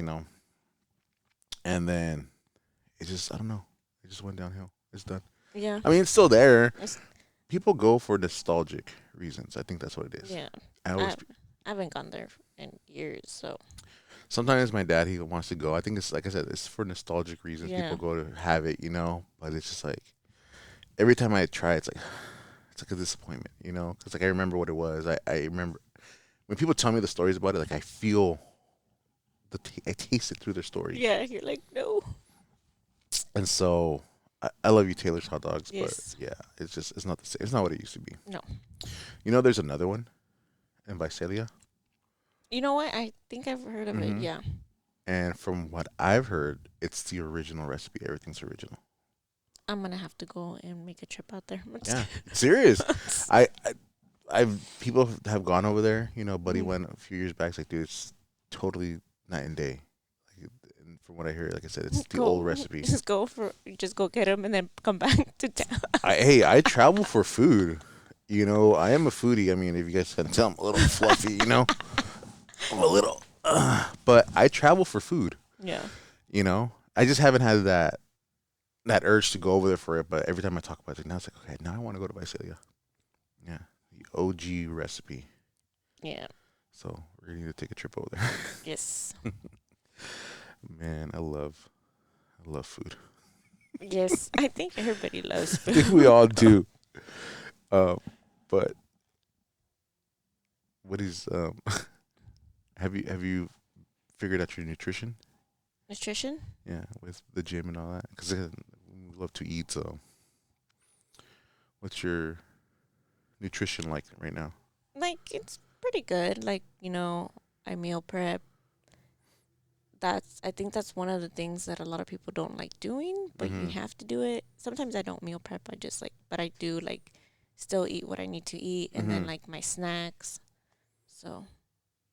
And then it just I don't know, it just went downhill. It's done. Yeah. I mean, it's still there. It's- People go for nostalgic reasons. I think that's what it is. Yeah. I always I haven't gone there in years, so Sometimes my dad he wants to go. I think it's like I said, it's for nostalgic reasons. Yeah. People go to have it, But it's just like every time I try, it's like a disappointment, Because like I remember what it was. I remember when people tell me the stories about it. Like I feel I taste it through their stories. yeah, you're like, no. And so I love you, Taylor's hot dogs, Yes. but yeah, it's not the same. It's not what it used to be. No. There's another one in Visalia, You know what? I think I've heard of it. Mhm. Yeah. and from what I've heard, it's the original recipe. Everything's original. I'm gonna have to go and make a trip out there. Yeah, serious. I've people have gone over there. Buddy Mhm. went a few years back. It's like, dude, it's totally night and day. Like, and from what I hear, like I said, it's the old recipe. Just go get them and then come back to town. Hey, I travel for food. I am a foodie. I mean, if you guys can tell, I'm a little fluffy. I'm a little, but I travel for food. Yeah. I just haven't had that urge to go over there for it. But every time I talk about it, now it's like, okay, now I want to go to Visalia. Yeah, the OG recipe. Yeah. So we're gonna need to take a trip over there. Yes. Man, I love food. Yes. I think everybody loves I food. think we all do. But what is have you figured out your nutrition? Nutrition? Yeah, with the gym and all that. Because we love to eat. So, what's your nutrition like right now? Like, it's pretty good. Like, I meal prep. I think that's one of the things that a lot of people don't like doing, but you Mhm. have to do it. Sometimes I don't meal prep. But I do still eat what I need to eat, and then Mhm. like my snacks. So,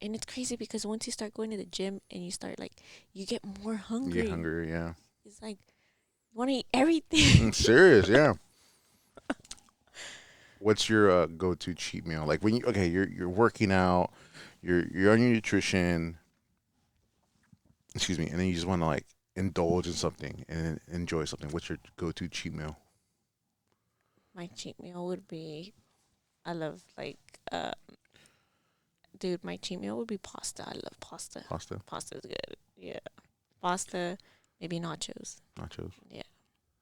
and it's crazy because once you start going to the gym and you get more You hungry. get hungry, yeah. It's like you want to eat everything. Serious, yeah. What's your go-to cheat meal? Like when you're working out, you're on your nutrition. Excuse me, and then you just want to like indulge in something and enjoy something. What's your go-to cheat meal? My cheat meal would be, I love dude, my cheat meal would be pasta. I love pasta. Pasta, Pasta's good. Yeah. Pasta, maybe nachos. nachos. Yeah.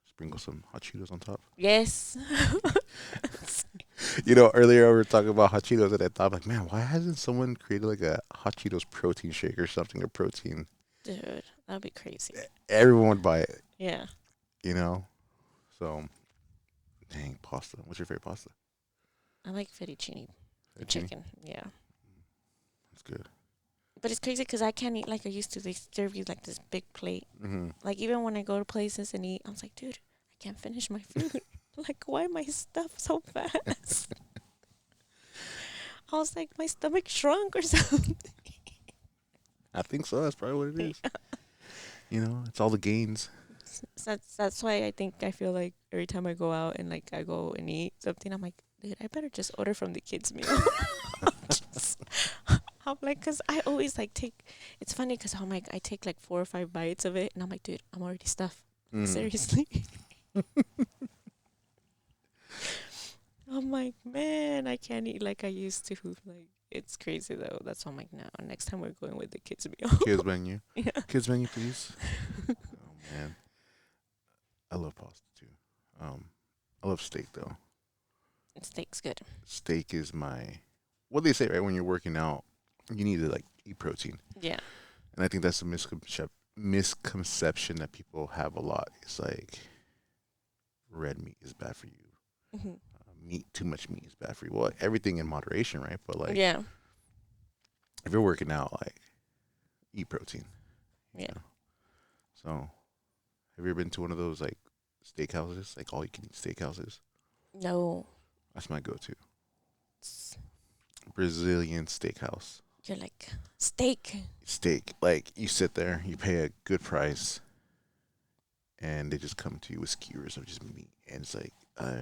Sprinkle some hot Cheetos on top. Yes. Earlier we were talking about hot Cheetos, and I thought like, man, why hasn't someone created like a hot Cheetos protein shake or something, or protein? Dude, that'd be crazy. Everyone would buy it, Yeah. you know. So, dang, pasta. What's your favorite pasta? I like fettuccine. The Fettuccine? chicken. Yeah. That's good. But it's crazy because I can't eat like I used to. They serve you like this big plate. Mm-hmm. Like even when I go to places and eat, I'm like, dude, I can't finish my food. Like, why my stuff so fast? I was like, my stomach shrunk or something. I think so. That's probably what it is. It's all the gains. That's why I feel like every time I go out and like I go and eat something, I'm like, dude, I better just order from the kids' meal. I'm like, cause I always like take. It's funny cause I'm like, I take like 4 or 5 bites of it, and I'm like, dude, I'm already stuffed. Mm. Seriously. I'm like, man, I can't eat like I used to. Like, it's crazy though. That's why I'm like, no. Next time we're going with the kids' meal. Kids menu. Yeah. Kids menu, please. Oh man, I love pasta too. I love steak though. Steak's good. Steak is my what they say, right? When you're working out, you need to like eat protein, Yeah. and I think that's a misconception that people have a lot. It's like red meat is bad for you. Hmm. Too much meat is bad for you. Well, everything in moderation, right? But like, Yeah. if you're working out, like, eat protein. you Yeah. know? So, have you ever been to one of those like steakhouses, like all you can eat steakhouses? No. That's my go-to. It's- Brazilian steakhouse. You're like, steak. Steak. Like you sit there, you pay a good price, and they just come to you with skewers of just meat, and it's like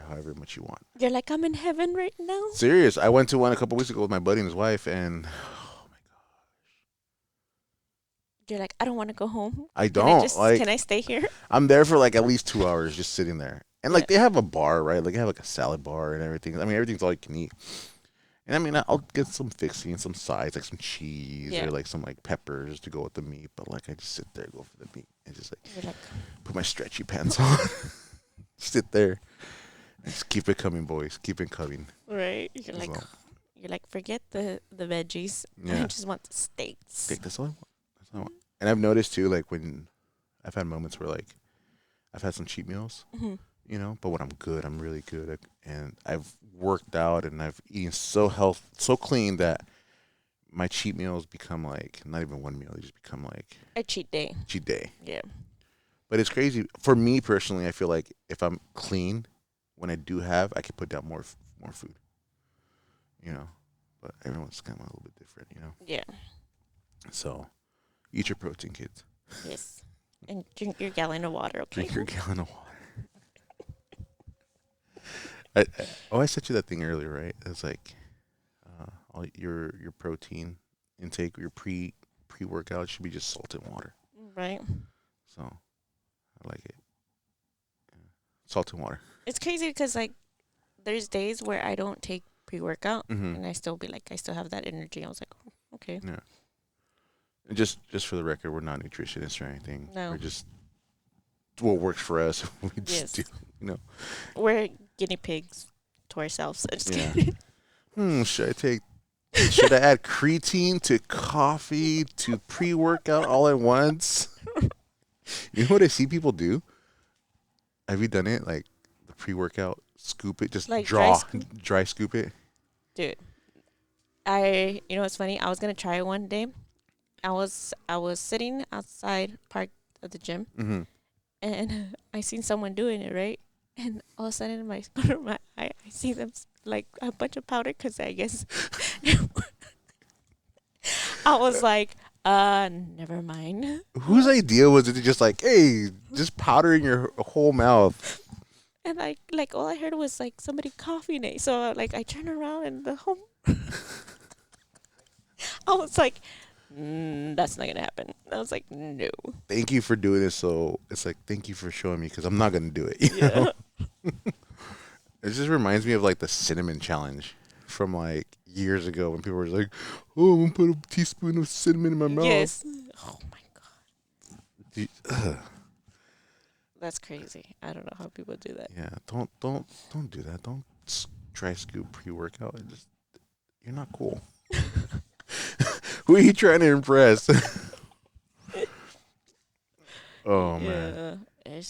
however much you want. You're like, I'm in heaven right now. Serious. I went to one a couple weeks ago with my buddy and his wife, and oh my god, You're like, I don't want to go home. I Can I don't just like. can I stay here? I'm there for like at least 2 hours just sitting there, and Yeah. like they have a bar, right? Like they have like a salad bar and everything. I mean, everything's all you can eat. And I mean, I'll get some fixing, some sides, like some cheese Yeah. or like some like peppers to go with the meat. But like, I just sit there, go for the meat, and just like You're like, put my stretchy pants on, sit there, and just keep it coming, boys. Keep it coming. right. You're like, So, forget the veggies. I yeah, just want the steaks. steak. That's all I want. That's all I want. And I've noticed too, like when I've had moments where like I've had some cheat meals, Hmm. but when I'm good, I'm really good, and I've worked out and I've eaten so clean that my cheat meals become like not even one meal; they just become like A cheat day. cheat day. Yeah. But it's crazy for me personally. I feel like if I'm clean, when I do have, I can put down more food. You know, but everyone's kind of a little bit different. Yeah. So eat your protein, kids. Yes. And drink your gallon of water, okay? Drink your gallon of water. I sent you that thing earlier, right? It's like all your protein intake, your pre-workout should be just salt and water. Right. So I like it. Yeah. Salt and water. It's crazy because like there's days where I don't take pre-workout Mm-hmm. and I still be like I still have that energy. I was like, oh, okay. Yeah. And just for the record, we're not nutritionists or anything. No. We're just what works for us. We just Yes. do. We're guinea pigs to ourselves. I'm just Yeah. kidding. Should I add creatine to coffee to pre-workout all at once? You know what I see people do? Have you done it? Like the pre-workout, scoop it, just Like dry dry scoop it. Dude, you know what's funny? I was gonna try it one day. I was sitting outside park at the gym Mm-hmm. and I seen someone doing it, right? And all of a sudden, in my corner of my eye, I see them like a bunch of powder because I guess I was like, never mind. Whose idea was it to just like, hey, just powder in your whole mouth? And like all I heard was like somebody coughing it. So like I turned around and the whole I was like, that's not gonna happen. I was like, no. Thank you for doing this. So it's like, thank you for showing me because I'm not gonna do it. You Yeah. know? It just reminds me of like the cinnamon challenge from like years ago when people were like, "Oh, I'm gonna put a teaspoon of cinnamon in my mouth." Yes. Oh my god. Ugh. That's crazy. I don't know how people do that. Yeah, don't do that. Don't try scoop pre-workout. You're not cool. Who are you trying to impress? Oh man. Yeah.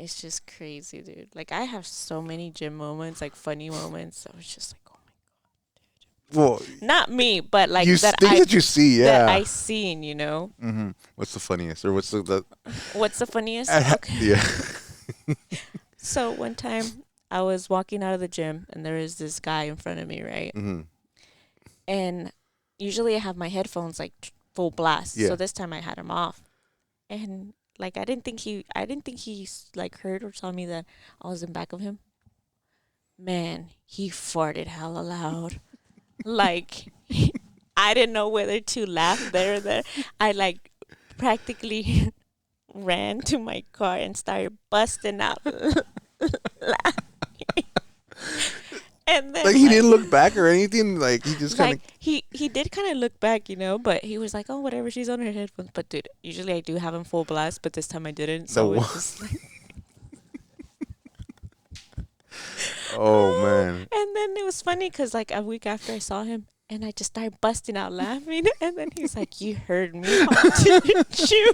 It's just crazy, dude. Like I have so many gym moments, like funny moments. I was just like, oh my Well, not me, but like things that you see, that yeah. I seen, you know. Mm-hmm. What's the funniest, or what's the What's the funniest? Okay. yeah. So one time I was walking out of the gym and there is this guy in front of me, right? Mm-hmm. And usually I have my headphones like full blast. So Yeah. this time I had them off. And like I didn't think he like heard or saw me that I was in back of him. Man, he farted hella loud. Like I didn't know whether to laugh there or there. I like practically ran to my car and started busting out laughing. And Like then he didn't look back or anything. Like he just kind of. like he did kind of look back, you know, but he was like, "Oh, whatever, she's on her headphones." But dude, usually I do have him full blast, but this time I didn't, The so one. it's just like, Oh man. and then it was funny because like a week after I saw him, and I just started busting out laughing, and then he's like, "You heard me, how didn't you?"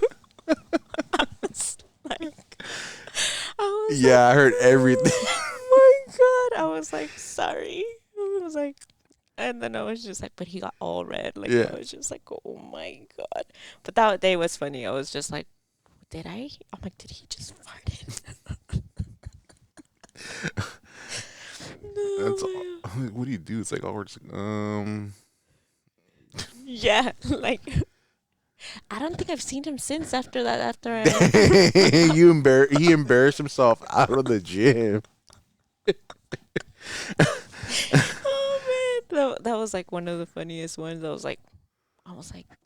I was like, I was Yeah, like, I heard everything. "Oh my god!" I was like, "Sorry." I was like, and then I was just like, but he got all red. Like Yeah. I was just like, "Oh my god!" But that day was funny. I was just like, "Did I?" I'm like, "Did he just farted?" That's No, all. man. What do you do? It's like all we're just like, Yeah, like I don't think I've seen him since after that. After I, he embarrassed himself out of the gym. oh man, that was like one of the funniest ones. I was like,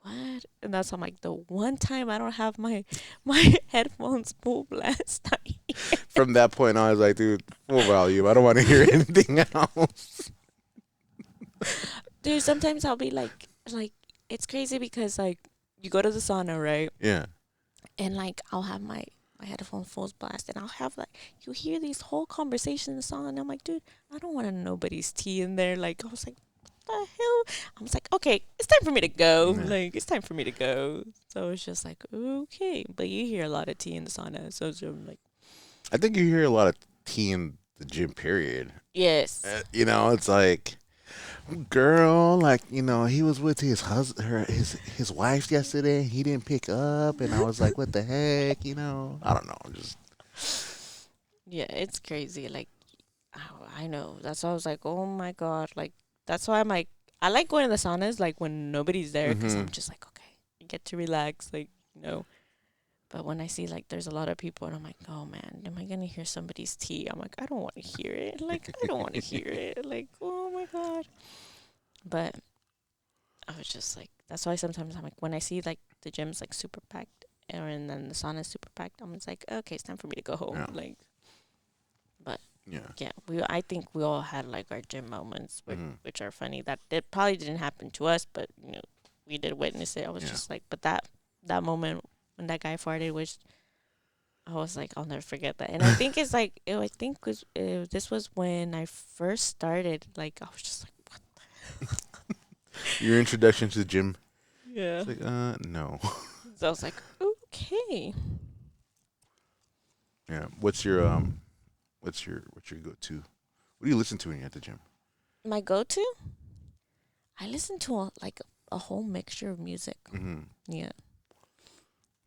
what? And that's I'm like the one time I don't have my headphones full blast. From that point on, I was like, dude, full volume. I don't want to hear anything else. Dude, sometimes I'll be like it's crazy because like you go to the sauna, right? Yeah. And like I'll have my headphones full blast, and I'll have like you hear these whole conversations in the song, and I'm like, dude, I don't want nobody's tea in there. Like I was like, what the hell? I was like, okay, it's time for me to go. Yeah. Like it's time for me to go. So it's just like okay, but you hear a lot of tea in the sauna, so I'm like, I think you hear a lot of tea in the gym, period. yes, It's like, girl, like, he was with his wife yesterday. He didn't pick up. And I was like, what the heck? I don't know. Just, yeah, it's crazy. Like I know. That's why I was like, oh my god, like that's why I'm like, I like going to the saunas like when nobody's there because hmm I'm just like, okay, I get to relax, like you know. But when I see like there's a lot of people and I'm like, oh man, am I gonna hear somebody's tea? I'm like, I don't want to hear it. Like I don't want to hear it. Like oh my god. But I was just like, that's why sometimes I'm like, when I see like the gym's like super packed, and then the sauna's super packed, I'm just like, okay, it's time for me to go home. yeah. Like, but Yeah. yeah, I think we all had like our gym moments, hmm which are funny. That probably didn't happen to us, but we did witness it. I was Yeah. just like, but that moment when that guy farted was, I was like, I'll never forget that. And I think it's like, I think this was when I first started. Like, I was just like, Your introduction to the gym. yeah. It's like, no. So I was like, okay. Yeah. What's your go-to? What do you listen to when you're at the gym? My go-to, I listen to a whole mixture of music. hmm Yeah,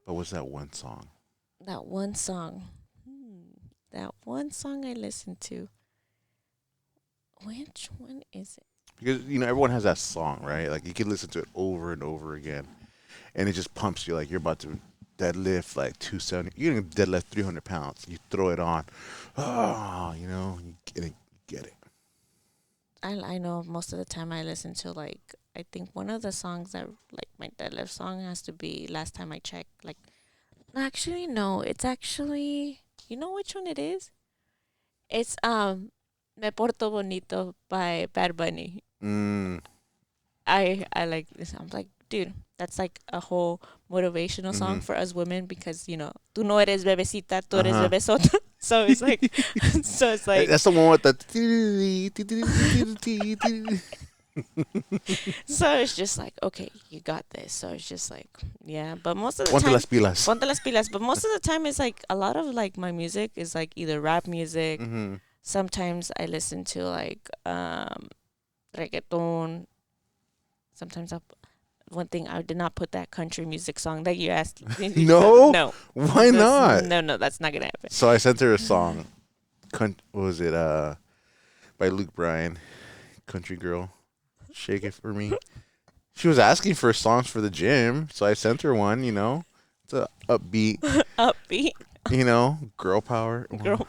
But what's that one song? that one song. That one song I listened to. Which one is it? Because everyone has that song, right? Like you can listen to it over and over again, and it just pumps you. Like you're about to deadlift like 270. You're gonna deadlift 300 pounds. You throw it on, you get it. You get it. I know most of the time I listen to like I think one of the songs that like my deadlift song has to be Last Time I Checked. Like actually no, it's actually you know which one it is? It's Me Porto Bonito by Bad Bunny. Mm. I like this. I'm like, dude, that's like a whole motivational song Mm-hmm. for us women because tú no eres bebecita, tú Uh eres huh. bebesota. So it's like, so it's like, That's the one with the. so it's just like, okay, you got this. So it's just like, yeah. But most of the Ponte time, las pilas. ponte las pilas. But most of the time, it's like a lot of like my music is like either rap music. Mm-hmm. Sometimes I listen to like reggaeton. Sometimes one thing I did not put that country music song that you asked. No? No. Why not? No, that's not gonna happen. So I sent her a song, What was it? By Luke Bryan, Country Girl, Shake It For Me. She was asking for songs for the gym, so I sent her one. It's a upbeat. Upbeat. Girl power. Girl.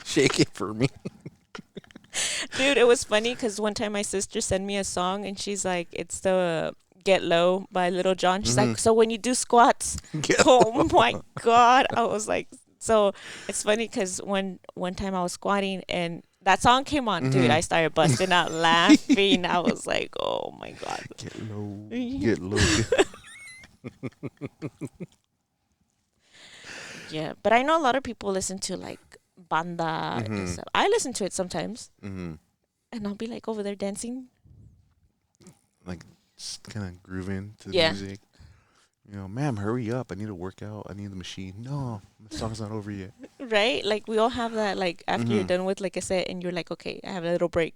Shake It For Me. Dude, it was funny because one time my sister sent me a song and she's like, it's the Get Low by Little John. She's like, so when you do squats, oh my God. I was like, so it's funny because one time I was squatting and that song came on, dude. I started busting out laughing. I was like, oh my God. Get low. Get low. Yeah, but I know a lot of people listen to like banda and stuff. I listen to it sometimes, and I'll be like over there dancing. Like, just kind of grooving to the Yeah. music. Ma'am, hurry up. I need to work out. I need the machine. No, the song's not over yet. Right? Like we all have that. Like after you're done with like a set, and you're like, okay, I have a little break.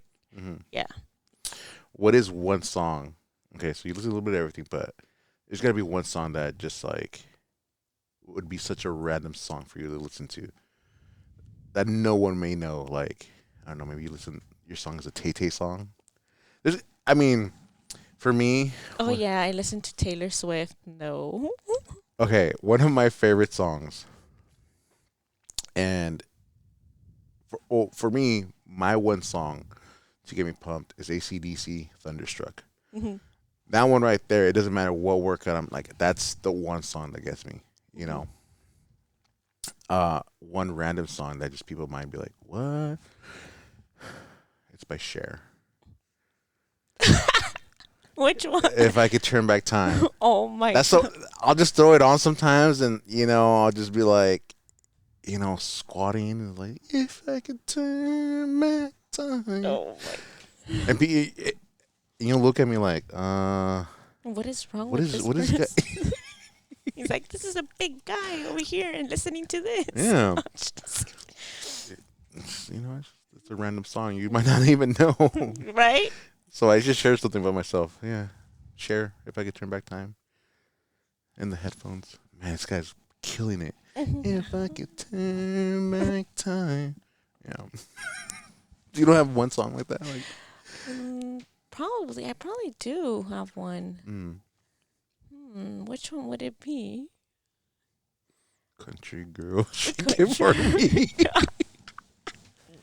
Yeah. What is one song? Okay, so you listen to a little bit of everything, but there's got to be one song that just like would be such a random song for you to listen to that no one may know. Like, I don't know, maybe your song is a Tay-Tay song. I mean, for me. Oh yeah, I listen to Taylor Swift. No. Okay, one of my favorite songs, and for me, my one song to get me pumped is AC/DC Thunderstruck. That one right there, it doesn't matter what workout I'm like, that's the one song that gets me, One random song that just people might be like, what? It's by Cher. Which one? If I Could Turn Back Time. Oh my God. God. I'll just throw it on sometimes and, I'll just be like, squatting and like, if I could turn back time. Oh my. And look at me like, What is wrong what with is this what is person? He's like, this is a big guy over here and listening to this. Yeah. It's a random song you might not even know. Right? So I just shared something about myself. Yeah. Share If I Could Turn Back Time. In the headphones. Man, this guy's killing it. If I could turn back time. Yeah. You don't have one song like that? Probably. I probably do have one. Which one would it be? Country Girl, Shake It For Me.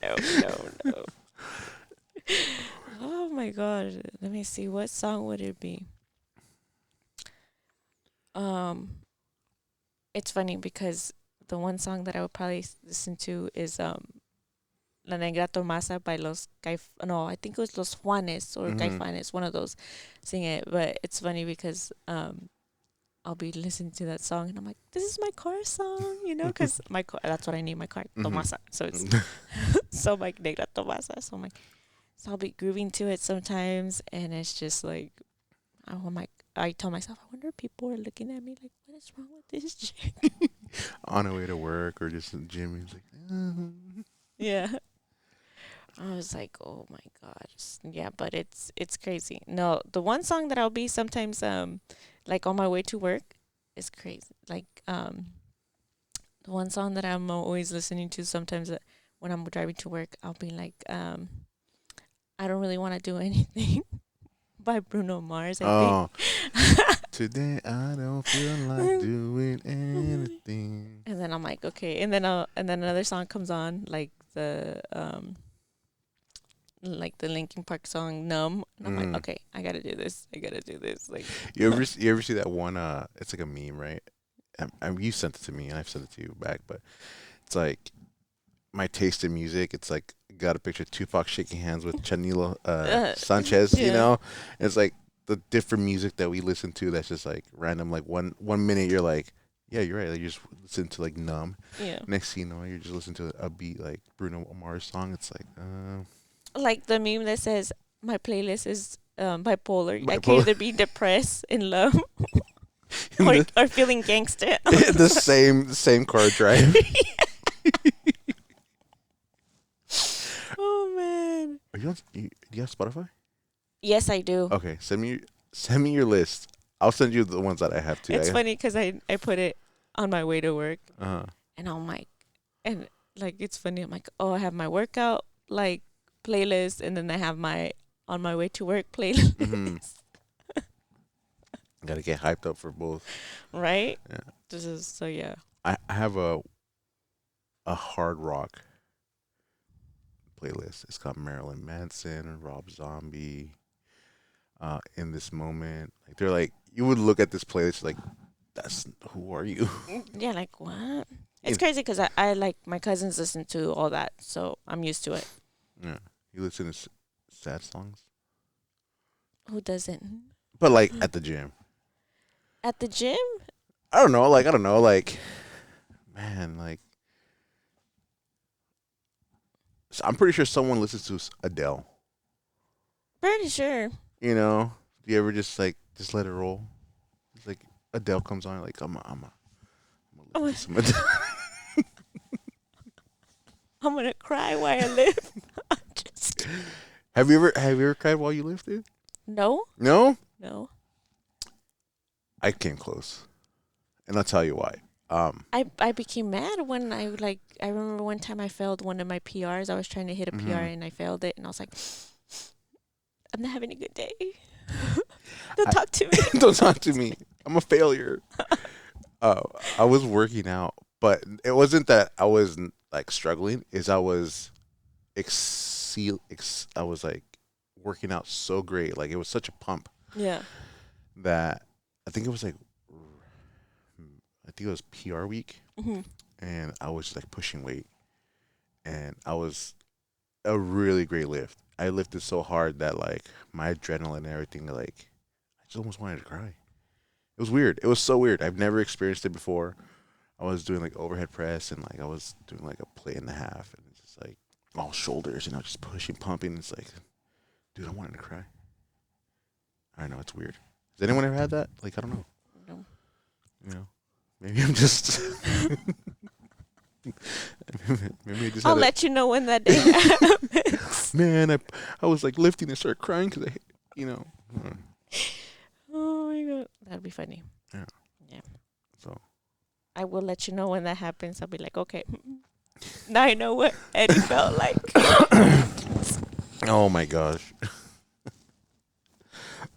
No. Oh my God. Let me see. What song would it be? It's funny because the one song that I would probably listen to is La Negra Tomasa by I think it was Los Juanes or Caifanes, one of those sing it. But it's funny because I'll be listening to that song and I'm like, this is my car song, because my car, that's what I name my car, Tomasa. So it's so like Negra Tomasa. So I'm like, so I'll be grooving to it sometimes, and it's just like, I tell myself, I wonder if people are looking at me like, what is wrong with this chick? On her way to work or just in the gym, he's like, Yeah. I was like, oh my gosh. Yeah, but it's crazy. No, the one song that I'll be sometimes like on my way to work is crazy. Like the one song that I'm always listening to sometimes when I'm driving to work, I'll be like I don't really want to do anything by Bruno Mars, I think. Today I don't feel like doing anything. And then I'm like, okay, and then another song comes on, like the Linkin Park song "Numb," and I'm like, okay, I gotta do this. Like, you ever see that one? It's like a meme, right? You sent it to me, and I've sent it to you back. But it's like my taste in music. It's like got a picture of Tupac shaking hands with Chanilo Sanchez. Yeah. And it's like the different music that we listen to. That's just like random. Like one minute you're like, yeah, you're right. Like you just listen to like "Numb." Yeah. Next thing you know, you're just listening to a beat like Bruno Mars song. It's like, like the meme that says my playlist is bipolar. I can either be depressed, in love, or feeling gangster. the same car drive. Oh man. Are you on? Do you have Spotify? Yes, I do. Okay, send me your list. I'll send you the ones that I have too. It's funny because I put it on my way to work, Uh-huh. and I'm like, and like it's funny. I'm like, oh, I have my workout like playlist, and then I have my on my way to work playlist. Mm-hmm. Got to get hyped up for both. Right? Yeah. This is so yeah. I have a hard rock playlist. It's got Marilyn Manson, Rob Zombie, in this moment. Like they're like you would look at this playlist like that's who are you? Yeah, like what? You It's crazy because I like my cousins listen to all that, so I'm used to it. yeah. You listen to sad songs, Who doesn't? but like at the gym. At the gym? I don't know. Like I don't know. Like man, like I'm pretty sure someone listens to Adele. Pretty sure. You know? Do you ever just like just let it roll? It's like Adele comes on, like I'm I'm gonna gonna, listen to some Adele. I'm gonna cry while I live. I'm just Have you ever cried while you lifted? no, No, no. I came close, and I'll tell you why. I became mad when I remember one time I failed one of my PRs. I was trying to hit a PR Mhm. and I failed it, and I was like, I'm not having a good day. Don't I- talk to me. Don't talk to me. I'm a failure. Uh, I was working out, but it wasn't that I was like struggling. Is I was I was like working out so great. Like it was such a pump Yeah. that I think it was like I think it was PR week, Hmm. and I was like pushing weight, and I was a really great lift. I lifted so hard that like my adrenaline and everything, like I just almost wanted to cry. It was weird. It was so weird. I've never experienced it before. I was doing like overhead press and like I was doing like a plate and a half, and it's just like all shoulders, just pushing, pumping. It's like, dude, I wanted to cry. I know it's weird. Has anyone ever had that? Like I don't know. No. You know, maybe I'm just maybe I just I'll had let you know when that day happens. man. I was like lifting and started crying because you know. uh, Oh my god, that'd be funny. Yeah. Yeah. So I will let you know when that happens. I'll be like, okay, now I know what Eddie felt like. oh my gosh.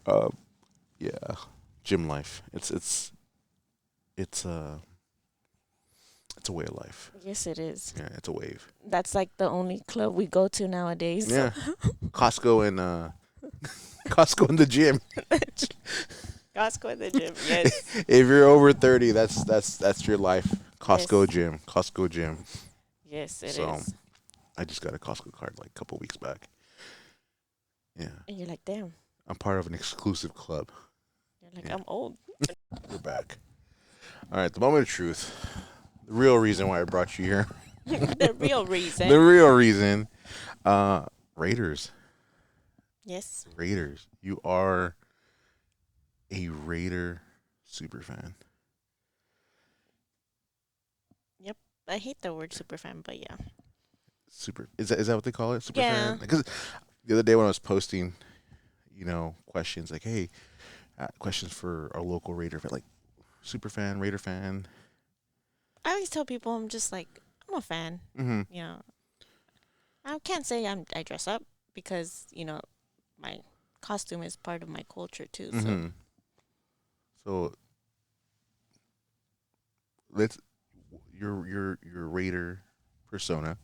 uh, yeah, gym life. It's it's a way of life. Yes, it is. Yeah, it's a wave. That's like the only club we go to nowadays. Yeah, Costco and Costco and the gym. Costco at the gym. Yes. If you're over 30, that's your life. Costco Yes. gym. Costco gym. Yes, it is. So I just got a Costco card like a couple weeks back. Yeah, And you're like, damn. I'm part of an exclusive club. You're like, Yeah. I'm old. We're back. All right, the moment of truth. The real reason why I brought you here. The real reason. The real reason. Raiders. Yes. Raiders. You are a Raider super fan. Yep. I hate the word super fan, but yeah. Super. Is that what they call it? Super Yeah. fan? Because the other day when I was posting, questions like, hey, questions for our local Raider fan, like super fan, Raider fan. I always tell people I'm just like, I'm a fan. Mm-hmm. You know, I can't say I dress up because, my costume is part of my culture too. So Mm-hmm. So let's your Raider persona,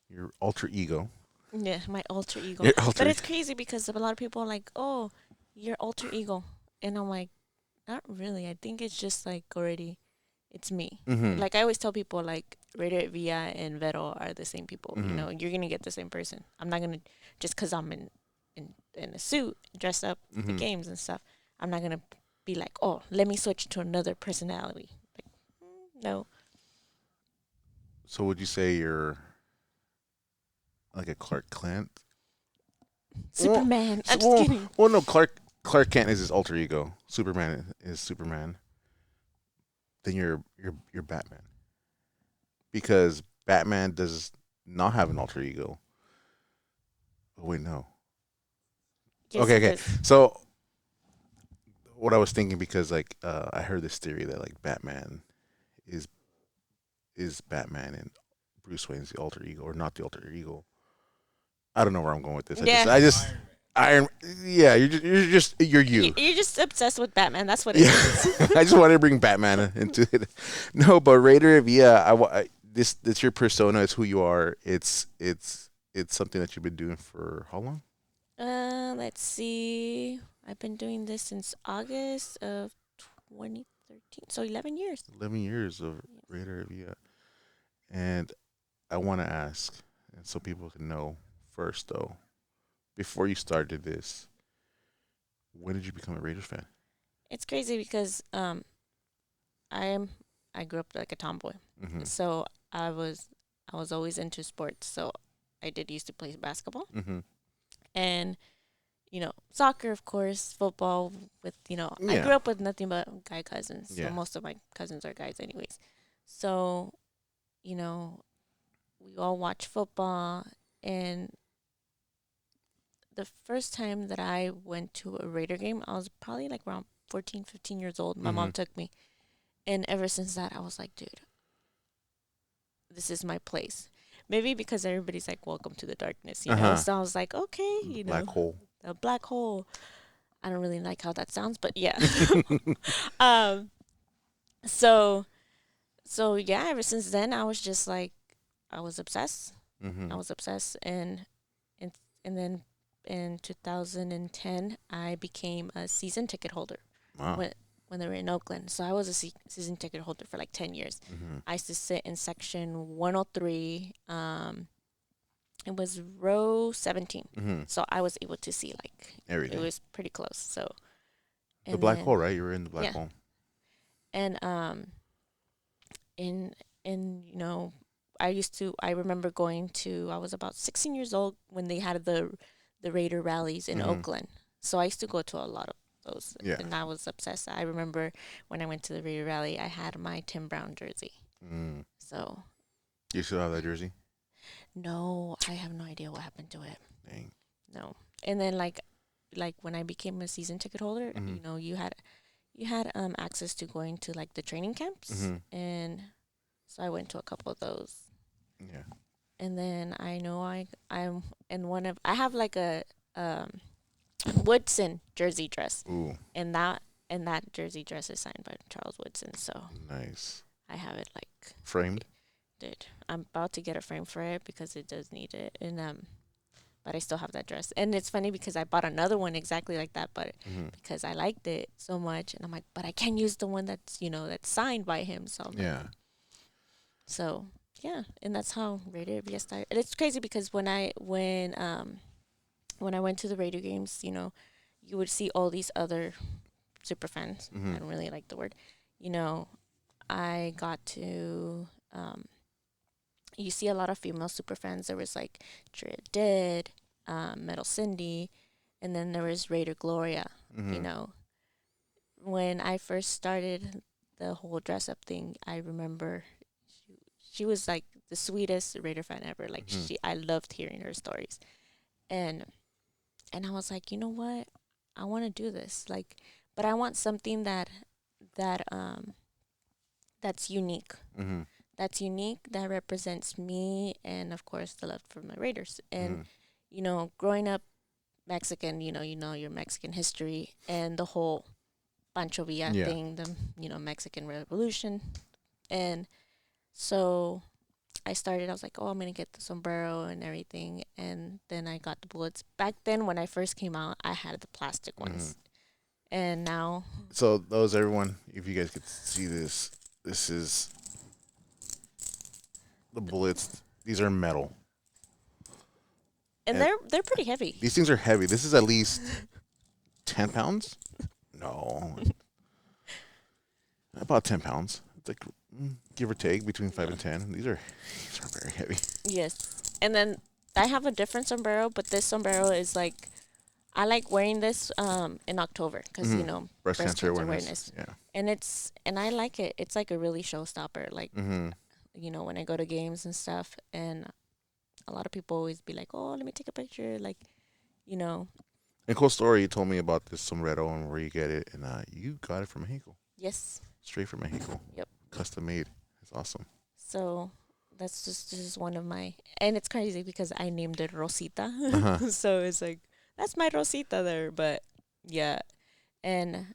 your alter ego. yeah, my alter ego. Your alter But it's crazy because a lot of people are like, oh, your alter ego. And I'm like, not really. I think it's just like already, it's me. Mm-hmm. Like I always tell people, like Raiderette Villa and Vero are the same people. Mhm. You're gonna get the same person. I'm not gonna just because I'm in a suit, dressed up for Mhm. games and stuff. I'm not gonna be like, oh, let me switch to another personality. Like, no. So would you say you're like a Clark Kent? Superman. I'm just well, kidding. well, no, Clark Kent is his alter ego. Superman is Superman. Then you're Batman because Batman does not have an alter ego. Oh wait, no. Yes, Okay, it okay. does. So what I was thinking because like I heard this theory that like Batman is Batman and Bruce Wayne's the alter ego, or not the alter ego. I don't know where I'm going with this. Yeah. I just Iron. Yeah, you're you. You're just obsessed with Batman. That's what it Yeah, is. I just wanted to bring Batman into it. No, but Raider Villa, this your persona. It's who you are. It's something that you've been doing for how long? Let's see. I've been doing this since August of 2013, so 11 years. 11 years of Raider Villa, and I want to ask, and so people can know first though, before you started this, when did you become a Raiders fan? It's crazy because I am I grew up like a tomboy, Mm-hmm. so I was I was always into sports. So I did used to play basketball Mm-hmm. and soccer, of course, football. With I Yeah. grew up with nothing but guy cousins, so Yeah. most of my cousins are guys, anyways. So you know we all watch football, and the first time that I went to a Raider game, I was probably like around 14, 15 years old. My Mm-hmm. mom took me. And ever since that, I was like, dude, this is my place. Maybe because everybody's like, welcome to the darkness, Uh huh. So I was like, okay, Black hole. a black hole. I don't really like how that sounds, but yeah. um, so, so yeah, ever since then, I was just like, I was obsessed. Mm-hmm. I was obsessed. And, and then in 2010, I became a season ticket holder. Wow. When they were in Oakland. So I was a season ticket holder for like 10 years. Mm-hmm. I used to sit in section 103. It was row 17. Mm-hmm. So I was able to see it Everything. was pretty close. So The and black then hole, right? You were in the black yeah. hole. And in I remember going to I was about 16 years old when they had the Raider rallies in Mm-hmm. Oakland. So I used to go to a lot of those, Yeah. and I was obsessed. I remember when I went to the Raider rally, I had my Tim Brown jersey. Mm. So You still have that jersey? no, I have no idea what happened to it. Dang. No. And then like when I became a season ticket holder, Mm-hmm. you had access to going to like the training camps, Mm-hmm. and so I went to a couple of those. Yeah. And then I know I'm in one of I have like a Woodson jersey dress, Ooh. and that jersey dress is signed by Charles Woodson. So Nice. I have it like, Framed. dude. I'm about to get a frame for it because it does need it, and but I still have that dress. And it's funny because I bought another one exactly like that, but Mm-hmm. because I liked it so much, and I'm like, but I can't use the one that's signed by him. So I'm like, Yeah. so yeah, and that's how Raider Villa started. And it's crazy because when I went to the Raider games, you would see all these other super fans. Mm-hmm. I don't really like the word. You know, I got to you see a lot of female super fans. There was like Dead, Metal Cindy, and then there was Raider Gloria. Mm-hmm. When I first started the whole dress up thing, I remember she was like the sweetest Raider fan ever. Like Mhm. I loved hearing her stories, and I was like, you know what, I want to do this. Like, but I want something that that's unique. Mm-hmm. That's unique. That represents me, and of course the love for my Raiders. And Mm-hmm. growing up Mexican, you know your Mexican history and the whole Pancho Villa Yeah. thing, the Mexican Revolution, and so I started. I was like, oh, I'm gonna get the sombrero and everything, and then I got the bullets. Back then, when I first came out, I had the plastic ones, and now, So those everyone, if you guys could see this, this is the bullets. These are metal. and And they're pretty heavy. these things are heavy. This is at least 10 pounds. No, about 10 pounds. It's like give or take between 5 and 10. These are very heavy. Yes, and then I have a different sombrero, but this sombrero is like I like wearing this in October because Breast cancer awareness. Yeah. and I like it. It's like a really showstopper. Like Mm-hmm. when I go to games and stuff, and a lot of people always be like, "Oh, let me take a picture." Like, you know, And cool story. You told me about this sombrero and where you get it, and you got it from Mexico, yes, straight from Mexico. yep. Custom made. It's awesome. So that's just this is one of my, and it's crazy because I named it Rosita. Uh-huh. So it's like that's my Rosita there, but yeah. And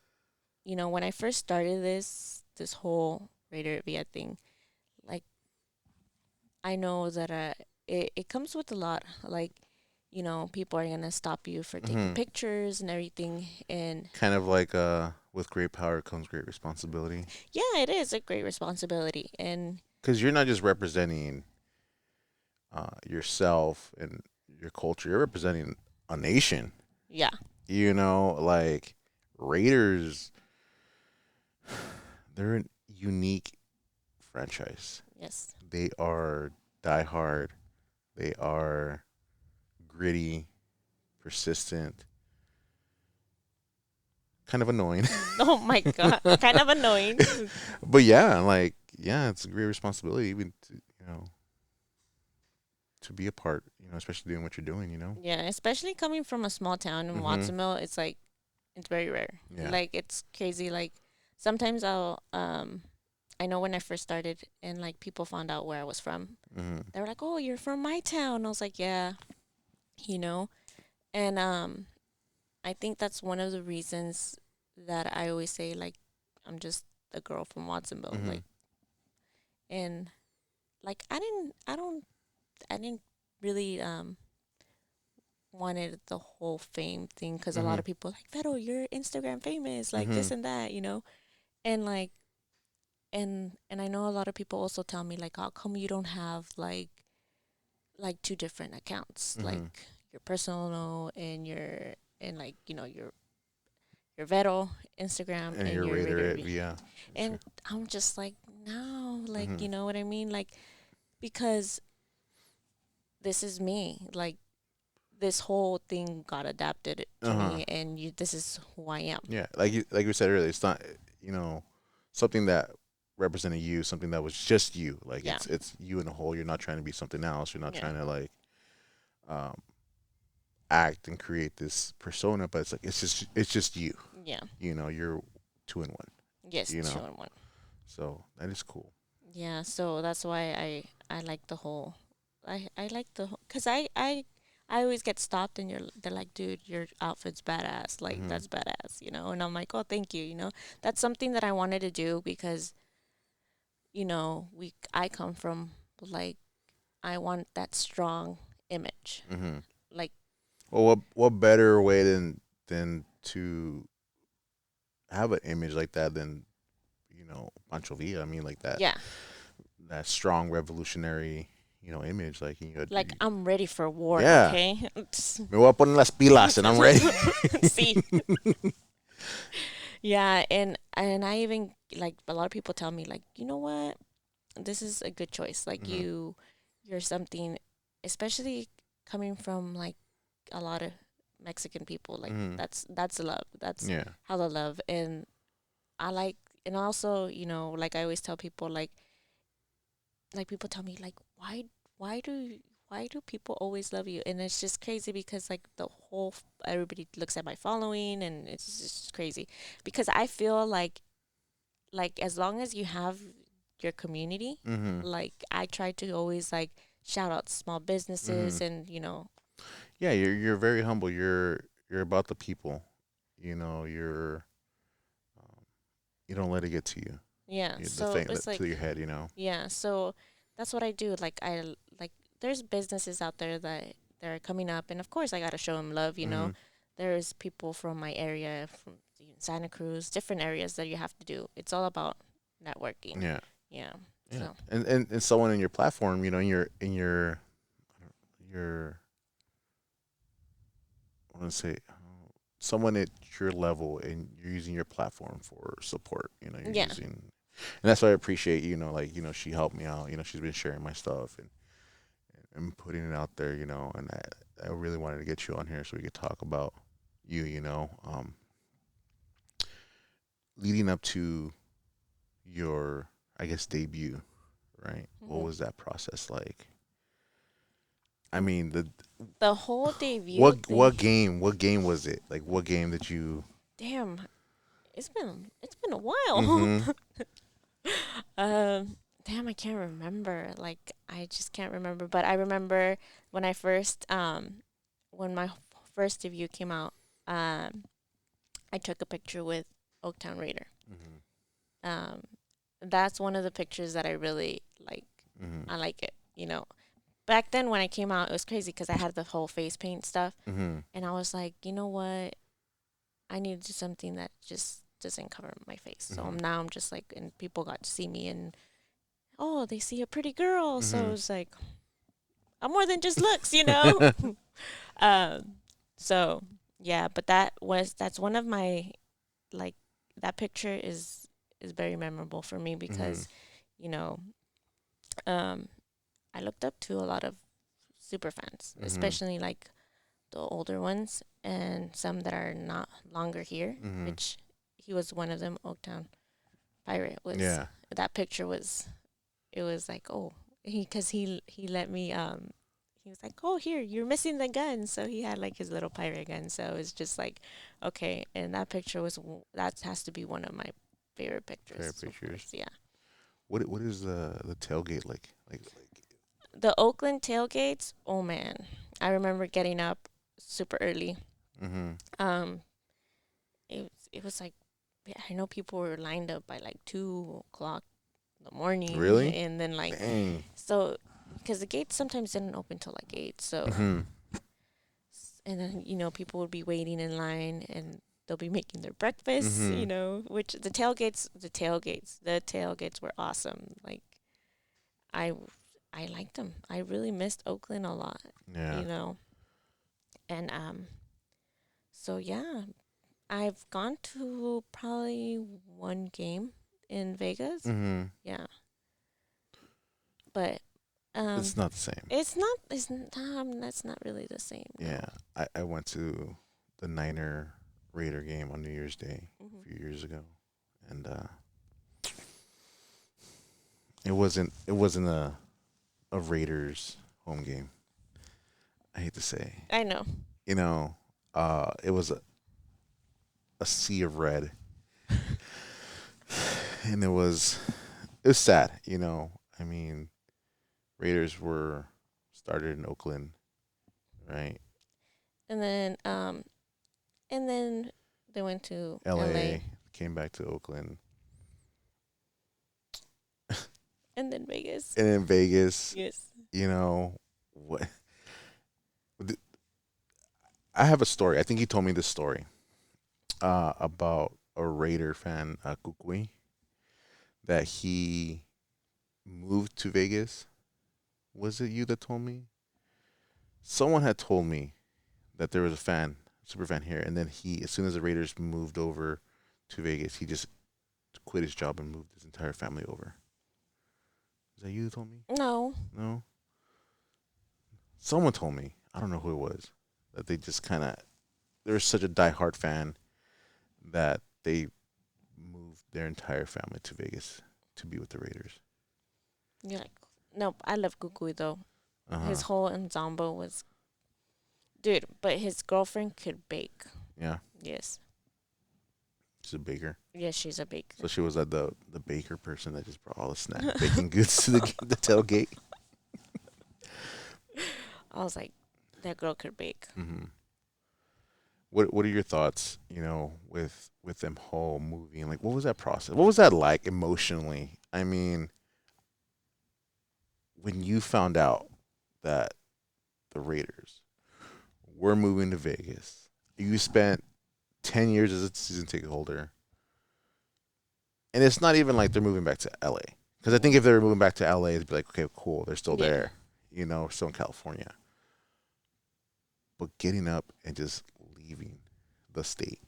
when I first started this whole Raiderette Villa thing, like I know that it comes with a lot. Like, people are gonna stop you for taking Hmm. pictures and everything. And Kind of like with great power comes great responsibility. yeah, it is a great responsibility. And Because you're not just representing yourself and your culture. You're representing a nation. yeah, Like Raiders, they're a unique franchise. yes. They are diehard. They are gritty, persistent, kind of annoying. Oh my god, kind of annoying. But yeah, yeah, it's a great responsibility even to be a part, especially doing what you're doing. Yeah, especially coming from a small town in Mm-hmm. Watsonville, it's like it's very rare. Yeah. Like it's crazy. Like sometimes I know when I first started and like people found out where I was from, Mm-hmm. they were like, "Oh, you're from my town." I was like, "Yeah," you know. And I think that's one of the reasons that I always say like I'm just a girl from Watsonville. Mm-hmm. Like and like I didn't really wanted the whole fame thing because a lot Mm-hmm. of people like Vero, you're Instagram famous, like Mm-hmm. this and that, and like and I know a lot of people also tell me like, how come you don't have like two different accounts, like Mm-hmm. your personal and and like your Vero Instagram And and your your Raider Raider at yeah. and I'm just like no, like Mm-hmm. you know what I mean, like because this is me, like this whole thing got adapted to Uh-huh. me and this is who I am. Yeah, like we said earlier, it's not you know something that represented you, something that was just you. Like Yeah. it's you in a whole. You're not trying to be something else. You're not Yeah. trying to um, act and create this persona, but it's just you. Yeah. You're two in one. Yes, You two know, and one. so that is cool. Yeah, so that's why I like the whole I like the whole cuz I always get stopped and they're like, "Dude, your outfit's badass." Like Hmm. that's badass. And I'm like, "Oh, thank you." That's something that I wanted to do because I come from like I want that strong image. Hmm. Like Well, what better way than to have an image like that than Pancho Villa? I mean, like yeah, that strong revolutionary image. Like like I'm ready for war, yeah, okay? me voy a poner las pilas and I'm ready. See. Yeah, and I even like a lot of people tell me like, "You know what? This is a good choice. Like Hmm. you're something especially coming from like a lot of Mexican people. Like Hmm. that's love. That's Yeah. hella love and I like and also, like I always tell people like people tell me like why do why do people always love you? And it's just crazy because like everybody looks at my following and it's just crazy because I feel like as long as you have your community, Hmm. like I try to always like shout out small Hmm. businesses and Yeah, you're very humble. You're about the people. You're you don't let it get to you. yeah. The So thing it's that to like your head. yeah. So that's what I do. Like like there's businesses out there that are coming up, and of course I gotta show them love. Hmm. There's people from my area, from Santa Cruz, different areas that you have to do. It's all about networking. Yeah. Yeah. Yeah. So And someone in your platform, in your I want to say someone at your level and you're using your platform for support. You're yeah. using, and that's why I appreciate. Like she helped me out. She's been sharing my stuff and putting it out there. And I really wanted to get you on here so we could talk about you. Leading up to your, I guess, debut, right? What Hmm. was that process like? I mean, The whole debut what thing. what game was it? Like, what game did you? Damn, it's been a while. Mm-hmm. um, Damn, I can't remember. Like, I just can't remember. But I remember when I first, when my first debut came out, um, I took a picture with Oaktown Raider. Mhm. Um, that's one of the pictures that I really like. Mhm. I like it. Back then when I came out, it was crazy because I had the whole face paint stuff, Mhm. and I was like, you know what? I need to do something that just doesn't cover my face. So Mhm. now I'm just like, and people got to see me, and oh, they see a pretty girl. So Mhm. it's like, I'm more than just looks. um, so yeah, but that's one of my like that picture is very memorable for me Mhm. because you know um I looked up to a lot of super fans, Mhm. especially like the older ones and some that are not longer here, Mhm. which he was one of them. Oaktown Pirate was Yeah. that picture was it was like, oh, he let me he was like, oh, here, you're missing the gun. So he had like his little pirate gun. So it was just like, okay. And that picture that has to be one of my favorite Fair pictures, of pictures. course. Yeah. What is the tailgate like? Like. The Oakland tailgates, oh man. I remember getting up super early. Mhm. Um, it was like, yeah, I know people were lined up by like 2 o'clock in the morning, Really? and then like, Dang. so because the gates sometimes didn't open till like 8. So Mhm. and then people would be waiting in line, and they'll be making their breakfast, Mhm. which the tailgates were awesome. Like, I I liked them. I really missed Oakland a lot, Yeah. you know. And so yeah, I've gone to probably one game in Vegas. Mhm. Yeah. But It's not the same. that's not really the same, no. Yeah. I went to the Niner Raider game on New Year's Day Hmm. a few years ago, and it wasn't a Raiders home game. I hate to say, I know. you know, it was a sea of red, and it was sad. I mean, Raiders were started in Oakland, right? And then they went to LA L.A. came back to Oakland, and then Vegas. and in Vegas, Yes. you know what? I have a story. I think he told me this story about a Raider fan, Kukui, that he moved to Vegas. Was it you that told me? Someone had told me that there was a fan, super fan here, and then as soon as the Raiders moved over to Vegas, he just quit his job and moved his entire family over. Is that you who told me? No. No. Someone told me. I don't know who it was. That they just kind of they were such a diehard fan that they moved their entire family to Vegas to be with the Raiders. You're like, nope. I love Kukui though. Uh huh. His whole ensemble was, dude. But his girlfriend could bake. Yeah. Yes. She's a baker. Yes, she's a So baker. she was the baker person that just brought all the snack baking goods to the tailgate. I was like, that girl could bake. Hmm. What are your thoughts? With them whole moving. Like, what was that process? What was that like emotionally? I mean, when you found out that the Raiders were moving to Vegas, you spent 10 years as a season ticket holder, and it's not even like they're moving back to LA. Because I think if they were moving back to LA, it'd be like, okay, cool, they're still Yeah. there, still in California. But getting up and just leaving the state,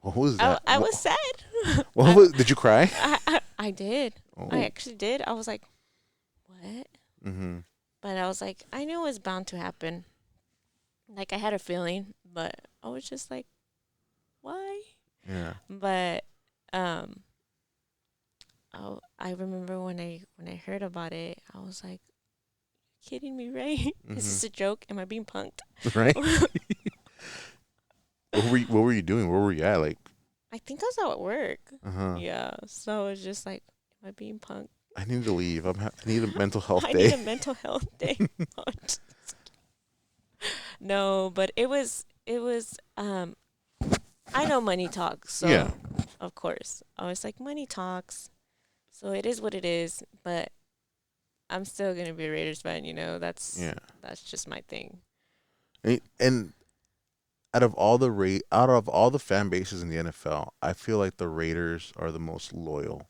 what was I that? I What, was sad. what was? Did you cry? I did. I Oh. actually did. I was like, what? Mm-hmm. But I was like, I knew it was bound to happen. Like, I had a feeling, but I was just like, why? Yeah. But um, I remember when I heard about it, I was like, kidding me, right? Is Mm-hmm. this a joke? Am I being punked? Right. What were you doing? Where were you at? Like. I think I was at work. Uh huh. Yeah. So I was just like, Am I being punked? I need to leave. I need a mental health I day. need a mental health day. No, but it was I know money talks, Yeah, so of course. I was like money talks. So it is what it is, but I'm still going to be a Raiders fan, you know. yeah. That's just my thing. And out of all the fan bases in the NFL, I feel like the Raiders are the most loyal.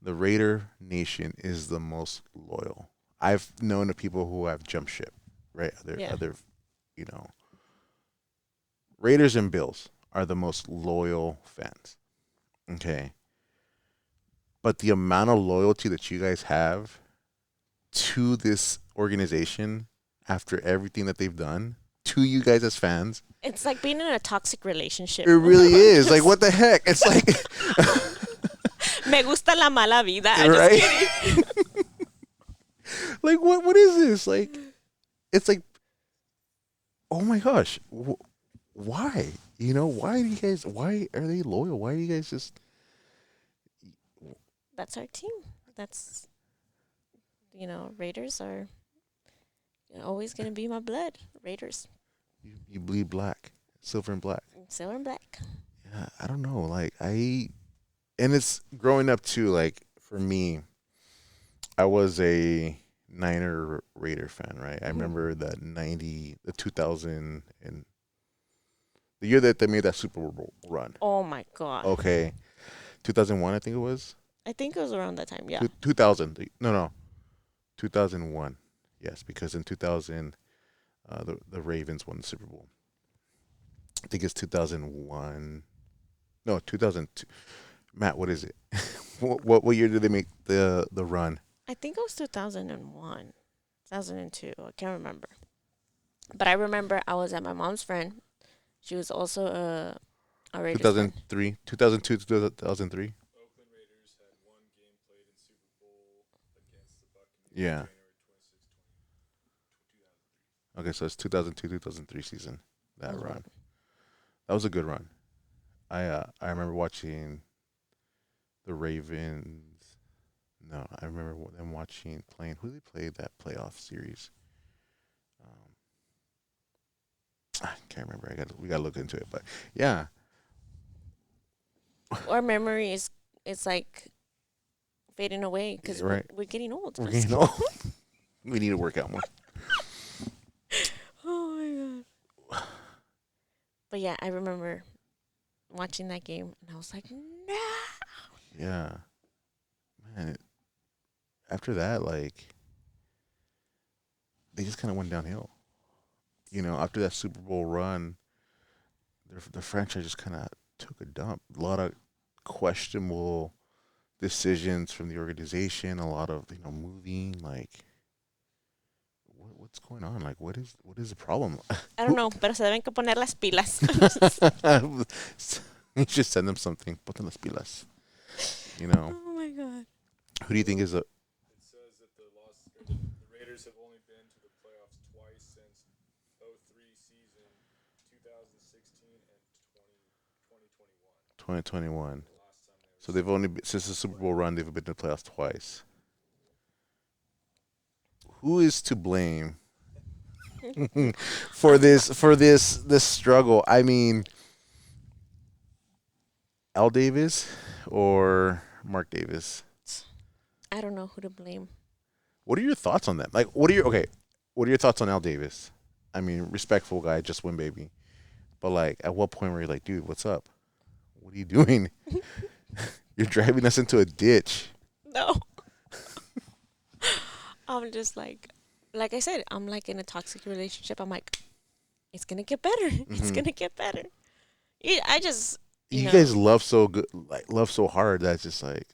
The Raider Nation is the most loyal. I've known of people who have jumped ship, right? Yeah. You know, Raiders and Bills are the most loyal fans. Okay. But the amount of loyalty that you guys have to this organization after everything that they've done to you guys as fans, It's like being in a toxic it relationship. really is. Like, what the heck? It's like, Me gusta la mala vida. I'm just right? kidding. Like, what is this? Like, it's like, oh my gosh, why? Why do you guys? Why are they loyal? Why do you guys just? That's our team. That's, Raiders are always going to be my blood. Raiders. You bleed black, silver and black. Silver and black. Yeah, I don't know. Like and it's growing up too. Like for me, I was a Niner Raider fan, right? I remember the 2000, and the year that they made that Super Bowl run. Oh my God. Okay, 2001, I think it was. I think it was around that time. Yeah. 2000. No, 2001. Yes, because in 2000, the Ravens won the Super Bowl. I think it's 2001. No, 2002. Matt, what is it? what year did they make the run? I think it was 2001, 2002. I can't remember. But I remember I was at my mom's friend. She was also a Raiders fan. 2003, 2002 to 2003. Oakland Raiders had one game played in Super Bowl against the Buccaneers. Yeah. January 26, 2003. Okay, so it's 2002, 2003 season. That That's run. right. That was a good run. I remember watching the Ravens. No, I remember them playing. Who they played that playoff series? I can't remember. We gotta look into it. But yeah, Our memory is it's like fading away because right. we're getting old. We're getting old. We need to work out more. Oh my God. But yeah, I remember watching that game and I was like, no. Yeah, man. After that, like, they just kind of went downhill. After that Super Bowl run, the franchise just kind of took a dump. A lot of questionable decisions from the organization. A lot of moving. Like, what's going on? Like, what is the problem? I don't know, pero se deben que poner las pilas. You should send them something. Ponte las pilas. Oh my God. Who do you think is a? It says that the Raiders have only been to the playoffs twice since 03 season, 2016 and 2021. 2021. The last time they So they've only since the Super Bowl run, they've been to the playoffs twice. Who is to blame for this struggle? I mean, Al Davis or Mark Davis? I don't know who to blame. What are your thoughts on that? Like, what are your thoughts on Al Davis? I mean, respectful guy, just win baby. But like, at what point were you like, dude, what's up? What are you doing? You're driving us into a ditch. No. I'm just like I said, I'm like in a toxic relationship. I'm like, it's gonna get better. It's gonna get better. Yeah, I just You guys love so good, love so hard. That's just like,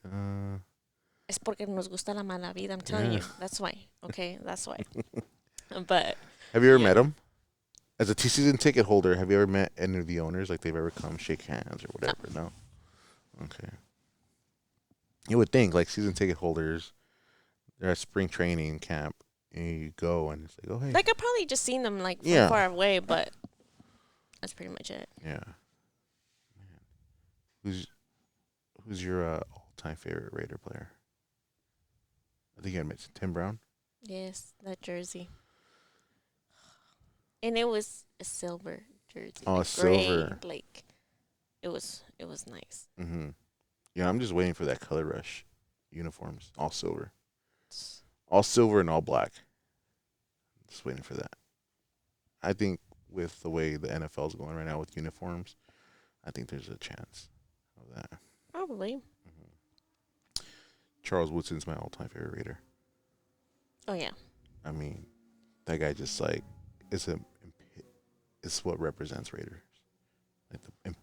Es porque nos gusta la mala vida. I'm telling you. Yeah. That's why. Okay, that's why. But have you ever Yeah. met him? As a season ticket holder, have you ever met any of the owners? Like they've ever come shake hands or whatever? No. Okay. You would think like season ticket holders, they're at spring training camp, and you go and it's like, oh hey, like I probably just seen them like from Yeah. far away, but that's pretty much it. yeah. Man. Who's your all-time favorite Raider player? I think you had mentioned Tim Brown. Yes, that jersey. And it was a silver jersey, Oh, like gray, silver. like it was nice. Mm-hmm. Yeah, I'm just waiting for that color rush uniforms, all silver, all silver and all black. Just waiting for that. I think with the way the NFL is going right now with uniforms, I think there's a chance of that. Probably. Charles Woodson's my all-time favorite Raider. Oh yeah. I mean, that guy just like it's a it's what represents Raiders, like the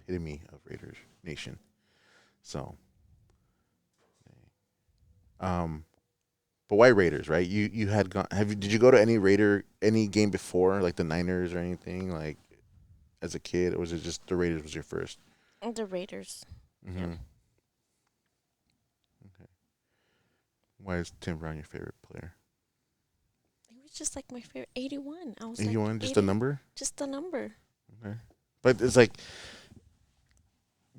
epitome of Raiders Nation. So, um, but why Raiders, right? You had gone. Did you go to any game before, like the Niners or anything, like as a kid, or was it just the Raiders was your first? The Raiders. Mm-hmm. Yeah. Okay. Why is Tim Brown your favorite player? It was just like my favorite 81. I was 81, like just a 80, number. just a number. Okay. But it's like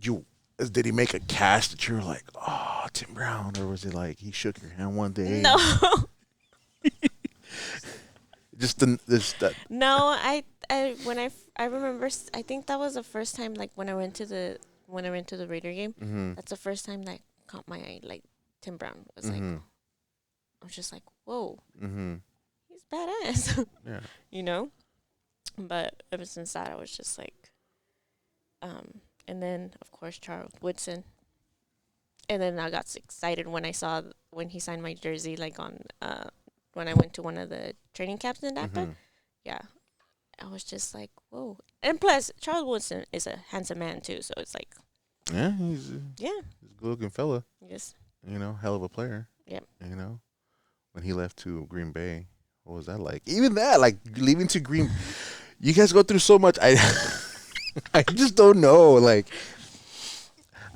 you. Did he make a catch that you were like, oh, Tim Brown, or was it like he shook your hand one day? No. Just that. No, I remember I think that was the first time like when I went to the Raider game. Mm-hmm. That's the first time that caught my eye. Like Tim Brown was like, Mm-hmm. I was just like, whoa, Mm-hmm. he's badass, Yeah. you know. But ever since that, I was just like, and then of course Charles Woodson, and then I got excited when I saw when he signed my jersey, like on when I went to one of the training camps in Napa. Mm-hmm. Yeah, I was just like, whoa. And plus, Charles Woodson is a handsome man too, so it's like, Yeah, he's yeah, a good-looking fella. yes, You know, hell of a player. Yep. You know, when he left to Green Bay, what was that like? Even that, like leaving to Green, you guys go through so much. I just don't know. Like,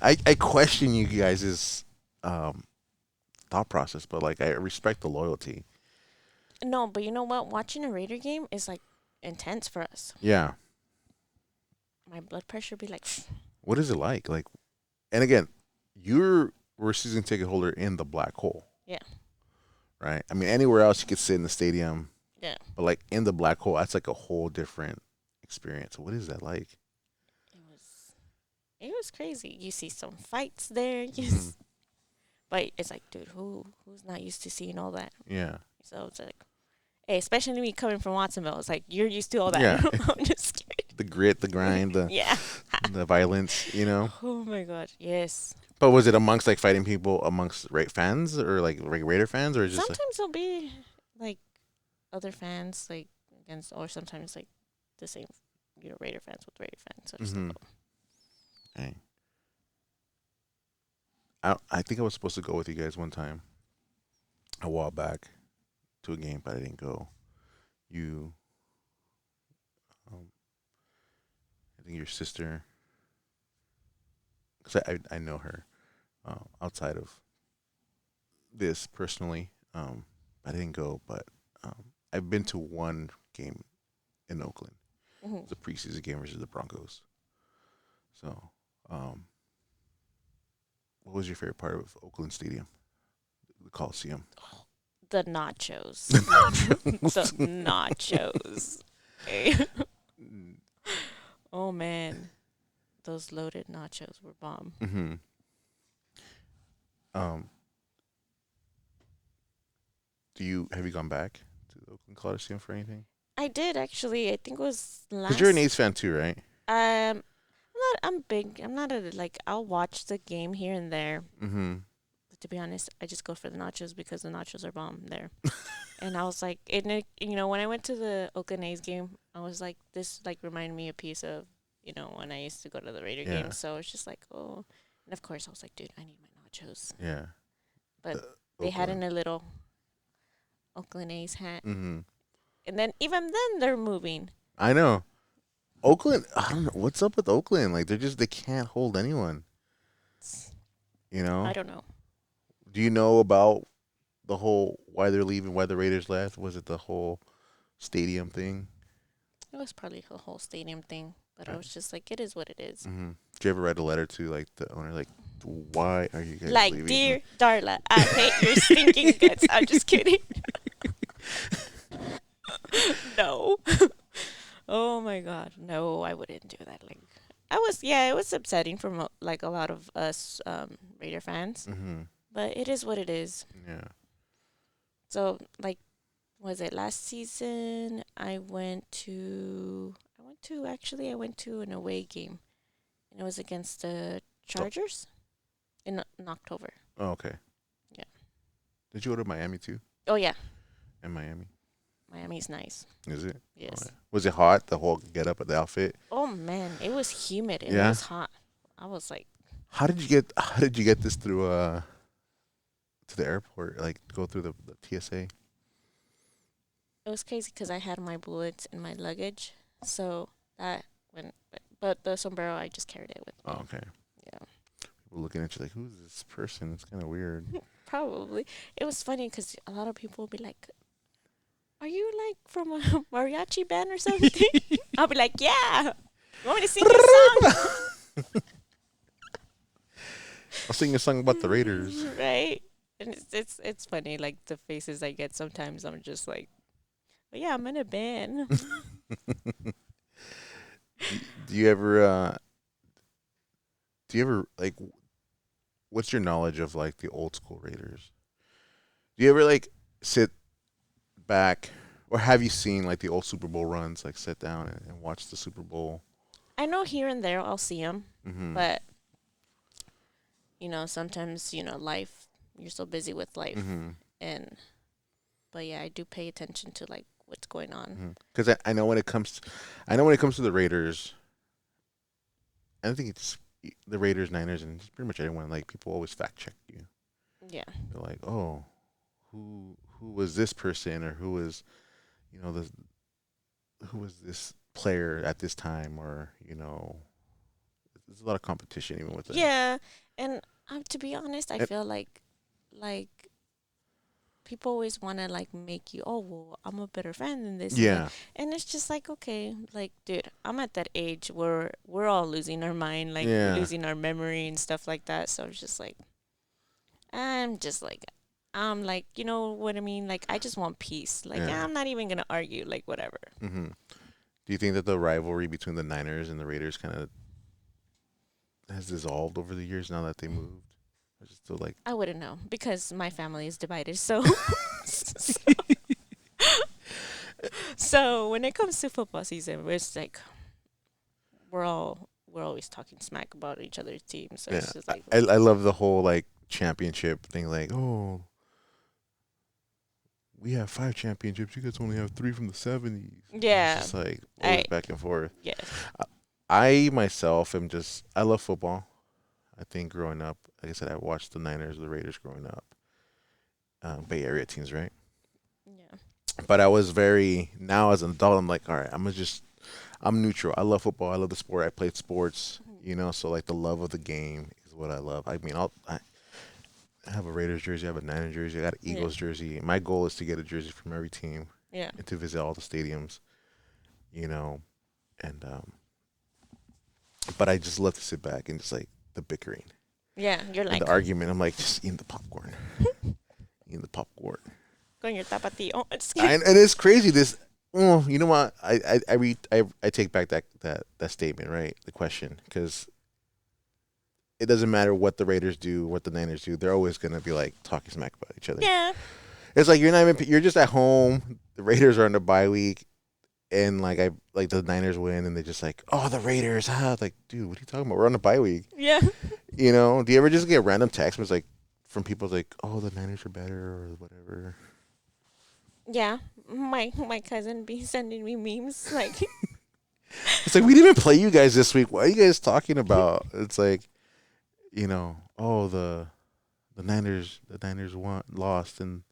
I question you guys' thought process, but like I respect the loyalty. no, but you know what? Watching a Raider game is like intense for us. Yeah. My blood pressure be like, What is it like? Like, and again, you were a season ticket holder in the black hole. Yeah. Right. I mean, anywhere else you could sit in the stadium. Yeah. But like in the black hole, that's like a whole different experience. What is that like? it was crazy. You see some fights there, Mhm. but it's like, dude, who's not used to seeing all that? Yeah. So it's like, hey, especially me coming from Watsonville, it's like you're used to all that. Yeah. I'm just kidding. The grit, the grind, the Yeah. the violence, you know. Oh my god, yes. But was it amongst like fighting people amongst fans or like Raider fans or just like Sometimes there'll be like other fans like against, or sometimes like the same, Raider fans with Raider fans. So just Mhm. like, dang. I think I was supposed to go with you guys one time a while back to a game, but I didn't go. You, I think your sister, because I know her outside of this personally. I didn't go, but I've been to one game in Oakland. mhm. It's a preseason game versus the Broncos. So, what was your favorite part of Oakland Stadium, the Coliseum? The nachos. The nachos. Oh man, those loaded nachos were bomb. Mm-hmm. Have you gone back to the Oakland Coliseum for anything? I did actually. I think it was last. Because you're an A's fan too, right? I'm big. I'm not a like. I'll watch the game here and there. Mm-hmm. But to be honest, I just go for the nachos because the nachos are bomb there. And I was like, when I went to the Oakland A's game, I was like, this like reminded me a piece of, when I used to go to the Raider Yeah. games. So it's just like, oh, and of course I was like, dude, I need my nachos. Yeah. But they had in a little Oakland A's hat, Mm-hmm. and then even then they're moving. I know. Oakland, I don't know what's up with Oakland. Like they can't hold anyone. You know? I don't know. Do you know about the whole why they're leaving, why the Raiders left? Was it the whole stadium thing? It was probably a whole stadium thing, but I Right. was just like, it is what it is. Mm-hmm. Did you ever write a letter to like the owner, like Why are you guys Like, leaving? dear Darla, I hate your stinking guts. I'm just kidding. No. Oh my God. No, I wouldn't do that. Like, yeah, it was upsetting for like a lot of us Raider fans, Mm-hmm. but it is what it is. Yeah. So, like, was it last season? I went to an away game, and it was against the Chargers in October. Oh, okay. Yeah. Did you go to Miami too? Oh yeah, In Miami, Miami's nice. is it? Oh, Yes. yeah. Was it hot? The whole get up of the outfit. Oh man, it was humid and it Yeah. was hot. I was like, How did you get? How did you get this through? To the airport, like go through the TSA. it was crazy because I had my bullets in my luggage, so that went. But the sombrero, I just carried it with me. Oh, okay. Yeah. People looking at you like, who's this person? It's kind of weird. Probably. It was funny because a lot of people would be like, "Are you like from a mariachi band or something?" I'll be like, "Yeah. You want me to sing you a song?" I'll sing a song about the Raiders. Right? And it's funny, like the faces I get sometimes. I'm just like, "Oh, yeah, I'm in a band." Do you ever? Do you ever like? What's your knowledge of like the old school Raiders? Do you ever like sit back, or have you seen like the old Super Bowl runs? Like sit down and watch the Super Bowl. I know here and there I'll see them, Mm-hmm. but sometimes life. You're so busy with life, Mm-hmm. and but yeah, I do pay attention to like what's going on. Because I know when it comes, I know when it comes to the Raiders. I think it's the Raiders, Niners, and just pretty much everyone. Like people always fact check you. Yeah. They're like, oh, who was this person, or who was, the who was this player at this time, or there's a lot of competition even with it. Yeah, and to be honest, I And- feel like people always want to like make you, oh well, I'm a better fan than this. Yeah, And it's just like, okay, like dude, I'm at that age where we're all losing our mind, like Yeah. losing our memory and stuff like that. So it's just like, I'm just like, I'm like, you know what I mean? Like I just want peace. Like Yeah. I'm not even gonna argue. Like whatever. hmm Do you think that the rivalry between the Niners and the Raiders kind of has dissolved over the years now that they moved? Or is it still like? I wouldn't know because my family is divided. So, so when it comes to football season, it's like we're always talking smack about each other's team. So Yeah, it's just like I love the whole like championship thing. Like, oh, we have 5 championships. You guys only have 3 from the '70s. yeah, It's just like always I- back and forth. yes, I myself am just I love football. I think growing up, like I said, I watched the Niners, the Raiders growing up. Bay Area teams, right? yeah, But I was very now as an adult. I'm like, all right, I'm neutral. I love football. I love the sport. I played sports, so like the love of the game is what I love. I mean, I have a Raiders jersey. I have a Niners jersey. I got an Yeah. Eagles jersey. My goal is to get a jersey from every team yeah, and to visit all the stadiums, and but I just love to sit back and just like the bickering yeah. You're and like the argument. I'm like just eating the popcorn, eating the popcorn. going your tapatio. It's And it's crazy. This, you know what? I take back that statement, right? The question, because it doesn't matter what the Raiders do, what the Niners do. They're always gonna be like talking smack about each other. yeah, It's like you're just at home. The Raiders are on the bye week, and like the Niners win, and they're just like, oh, the Raiders. Like, dude, what are you talking about? We're on the bye week. yeah, Do you ever just get random text messages like from people like, oh, the Niners are better or whatever? yeah. My cousin be sending me memes like, It's like we didn't even play you guys this week. What are you guys talking about? It's like, oh the Niners lost, and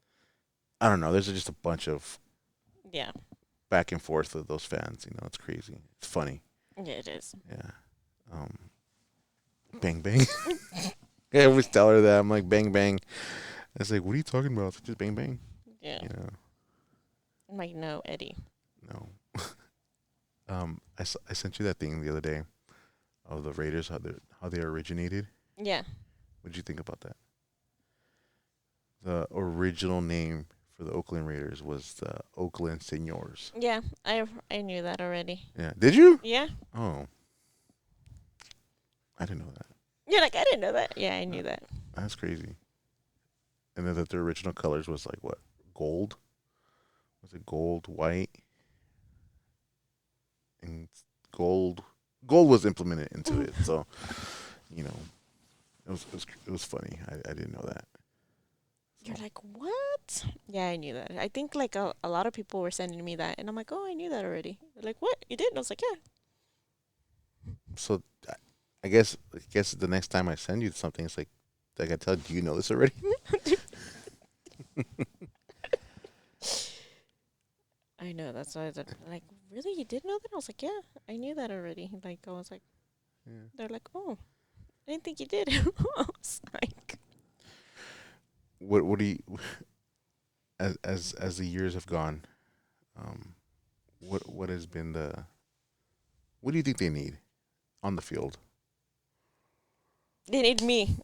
I don't know. There's just a bunch of yeah, back and forth with those fans. It's crazy. It's funny. yeah, it is. Yeah. Bang bang. I always tell her that I'm like bang bang. It's like, what are you talking about? It's just bang bang. Yeah, You know. I'm like no, Eddie. No. I sent you that thing the other day of the Raiders how they originated. Yeah, What'd you think about that? The original name for the Oakland Raiders was the Oakland Senors. Yeah, I knew that already. Yeah. Did you? Yeah. Oh, I didn't know that. You're like, I didn't know that. Yeah, I knew that. That's crazy. And then that the original colors was like what? Gold? Was it gold, white, and gold? Gold was implemented into it, so you know it was funny. I didn't know that. You're like, what? Yeah, I knew that. I think like a lot of people were sending me that, and I'm like, oh, I knew that already. They're like, what? You did? And I was like, yeah. So I guess the next time I send you something, it's like I gotta tell. Do you know this already? I know. That's why I was like, really? You did know that? I was like, yeah, I knew that already. Like, I was like, Yeah. they're like, oh, I didn't think you did. I was like, What do you as the years have gone? What has been the what do you think they need on the field? they need me.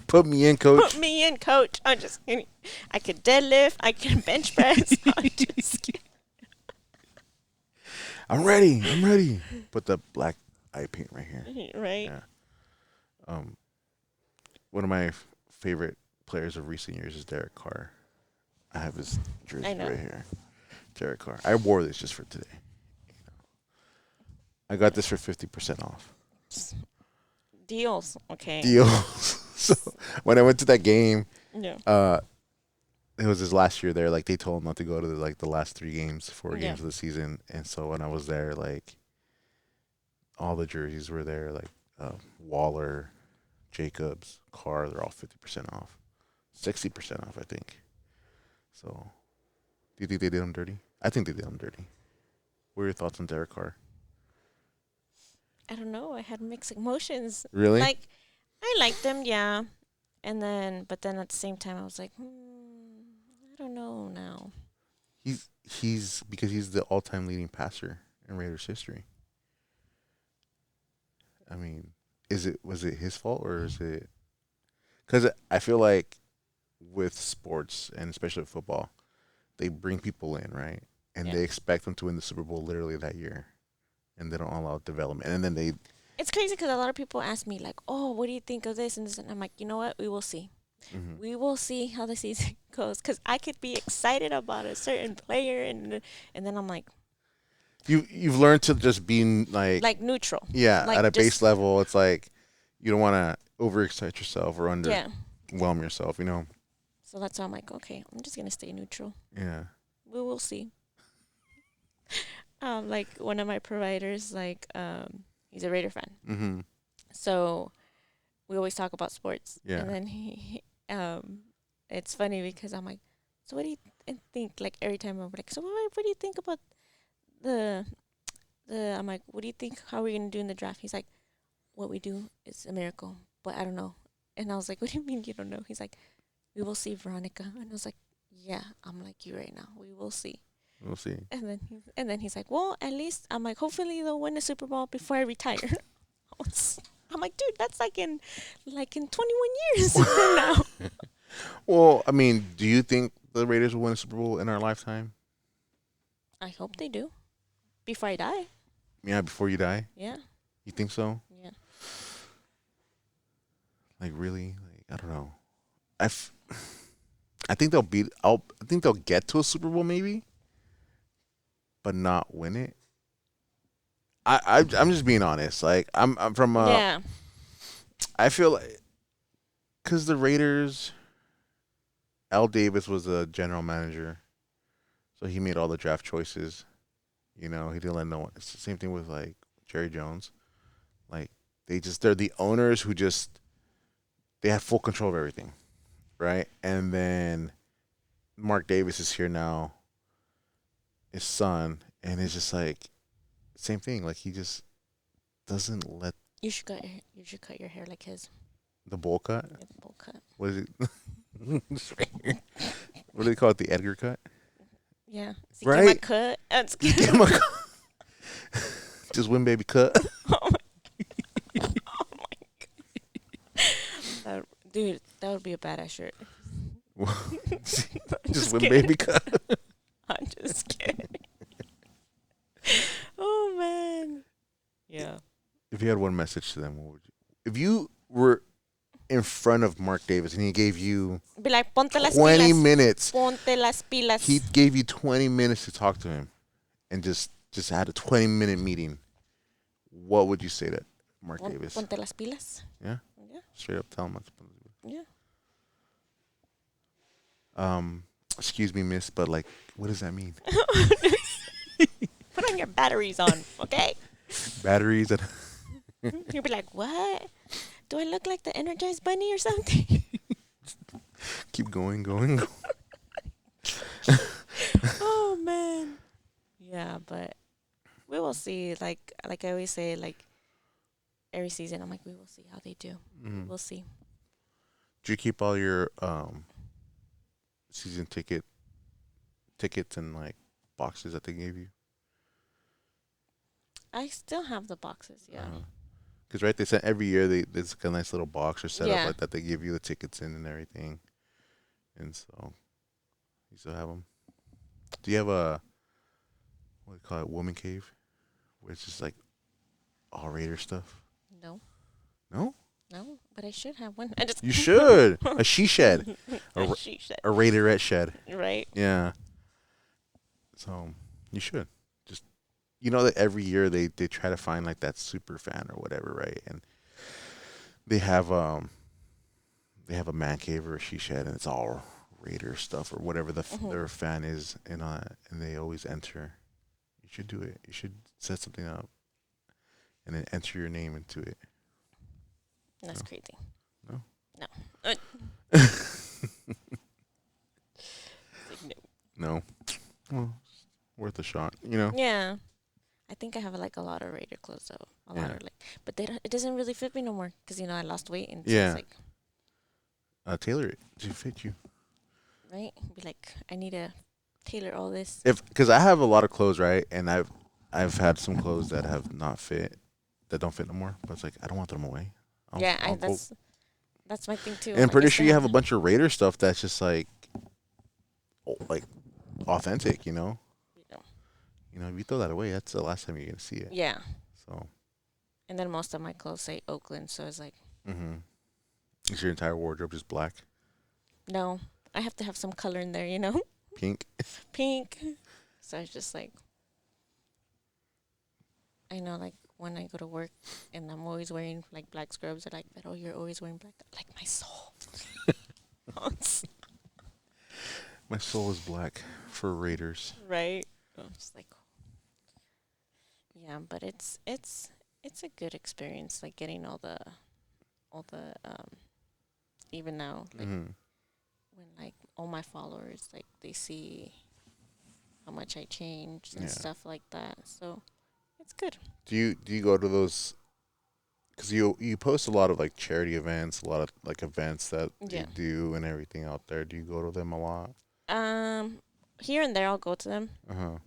Put me in, coach. Put me in, coach. I'm just kidding. I can deadlift. I can bench press. I'm just kidding. I'm ready. I'm ready. Put the black eye paint right here. Right? Yeah. One of my favorite players of recent years is Derek Carr. I have his jersey I know. right here. Derek Carr. I wore this just for today. I got this for 50% off. Deals. Okay. Deal. So when I went to that game, Yeah. it was his last year there. Like they told him not to go to the last 3 games, 4 games Yeah. of the season. And so when I was there, like all the jerseys were there, like Waller, Jacobs, Carr. They're all 50% off, 60% off, I think. So, do you think they did him dirty? I think they did him dirty. What are your thoughts on Derek Carr? I don't know. I had mixed emotions. Really? Like, I liked them, yeah. But then at the same time, I was like, I don't know now. He's because he's the all-time leading passer in Raiders history. I mean, was it his fault or is it? Because I feel like with sports and especially with football, they bring people in, right? And Yeah. they expect them to win the Super Bowl literally that year, and they don't allow development. And then they It's crazy because a lot of people ask me, like, oh, what do you think of this and this? And I'm like, you know what? We will see. Mhm. We will see how the season goes. Because I could be excited about a certain player, and then I'm like you've learned to just be like neutral. yeah, like at a just- base level. It's like you don't want to overexcite yourself or Yeah. underwhelm yourself. You know? So that's why I'm like, okay, I'm just going to stay neutral. Yeah. We will see. Like one of my providers, he's a Raider fan. Mm-hmm. So we always talk about sports. Yeah. And then it's funny because I'm like, so what do you think? Like every time I'm like, so what do you think about I'm like, what do you think? How are we gonna do in the draft? He's like, what we do is a miracle, but I don't know. And I was like, what do you mean you don't know? He's like, we will see, Veronica. And I was like, yeah, I'm like you right now. We will see. We'll see. And then he's like, well, at least I'm like, hopefully they'll win a Super Bowl before I retire. I'm like, dude, that's like in 21 years from now. Well, I mean, do you think the Raiders will win a Super Bowl in our lifetime? I hope they do. Before I die. Yeah, before you die. Yeah. You think so? Yeah. Like really? Like I don't know. I think they'll beat. I think they'll get to a Super Bowl maybe, but not win it. I'm just being honest. Like I'm from Yeah. I feel like because the Raiders, Al Davis was the general manager, so he made all the draft choices. You know, he didn't let no one. It's the same thing with like Jerry Jones. Like they're the owners who just they have full control of everything, right? And then Mark Davis is here now, his son, and it's just like same thing. Like he just doesn't let You should cut your hair like his. the bowl cut. Yeah, the bowl cut. What is it? What do they call it? The Edgar cut? Yeah. Si Right. cut. That's Just give him a cut. Just win, baby, cut. a badass shirt. Just with kidding. baby cut. I'm just kidding. Oh man. Yeah. If you had one message to them, what would you? If you were in front of Mark Davis and he gave you Be like, ponte las 20 pilas. minutes, Ponte las pilas. he gave you 20 minutes to talk to him, and just had a 20-minute meeting. What would you say to Mark Davis? Ponte las pilas. Yeah, Yeah. straight up tell him. Yeah. Excuse me, miss, but like, what does that mean? Put on your batteries on, okay? Batteries and You'll be like, what? Do I look like the Energized Bunny or something? keep going. Oh man. Yeah, but we will see. Like I always say, like every season, I'm like, we will see how they do. Mhm. We'll see. Do you keep all your season tickets and like boxes that they gave you? I still have the boxes. Yeah. Because right, they sent every year. There's like a nice little box or setup Yeah. like that. They give you the tickets in and everything, and so you still have them. Do you have a what do you call it, woman cave, where it's just like all Raider stuff? No. No, No, but I should have one. I just you should. A she shed, a she said. a Raiderette shed. Right. Yeah. So you should just that every year they try to find like that super fan or whatever, right? And they have a man cave or a she shed, and it's all Raider stuff or whatever their fan is, and they always enter. You should do it. You should set something up, and then enter your name into it. That's No. crazy. No? No. Like, no. No. Well, worth a shot. Yeah. I think I have like a lot of Raider clothes though. A lot Yeah. of but it doesn't really fit me no more because I lost weight and Yeah. it's like Tailor it to fit you. right. Be like I need to tailor all this. Because I have a lot of clothes, right, and I've had some clothes that have not fit, that don't fit no more. But it's like I don't want them away. I'll go- that's my thing too. And I'm Like, I pretty still sure you have a bunch of Raider stuff that's just like authentic, You know. If you throw that away, that's the last time you're gonna see it. Yeah. So, And then most of my clothes say Oakland, so it's like is your entire wardrobe just black, no, I have to have some color in there, pink? pink. So it's just like I know like when I go to work and I'm always wearing like black scrubs, they're like, but oh, you're always wearing black. Like my soul. My soul is black for Raiders. Right. I'm just like yeah, but it's a good experience, like getting all the even now, like Mhm. when like all my followers like they see how much I changed and Yeah. stuff like that. So it's good. Do you go to those? Because you post a lot of like charity events, a lot of like events that Yeah. you do and everything out there. Do you go to them a lot? Here and there I'll go to them. Uh-huh.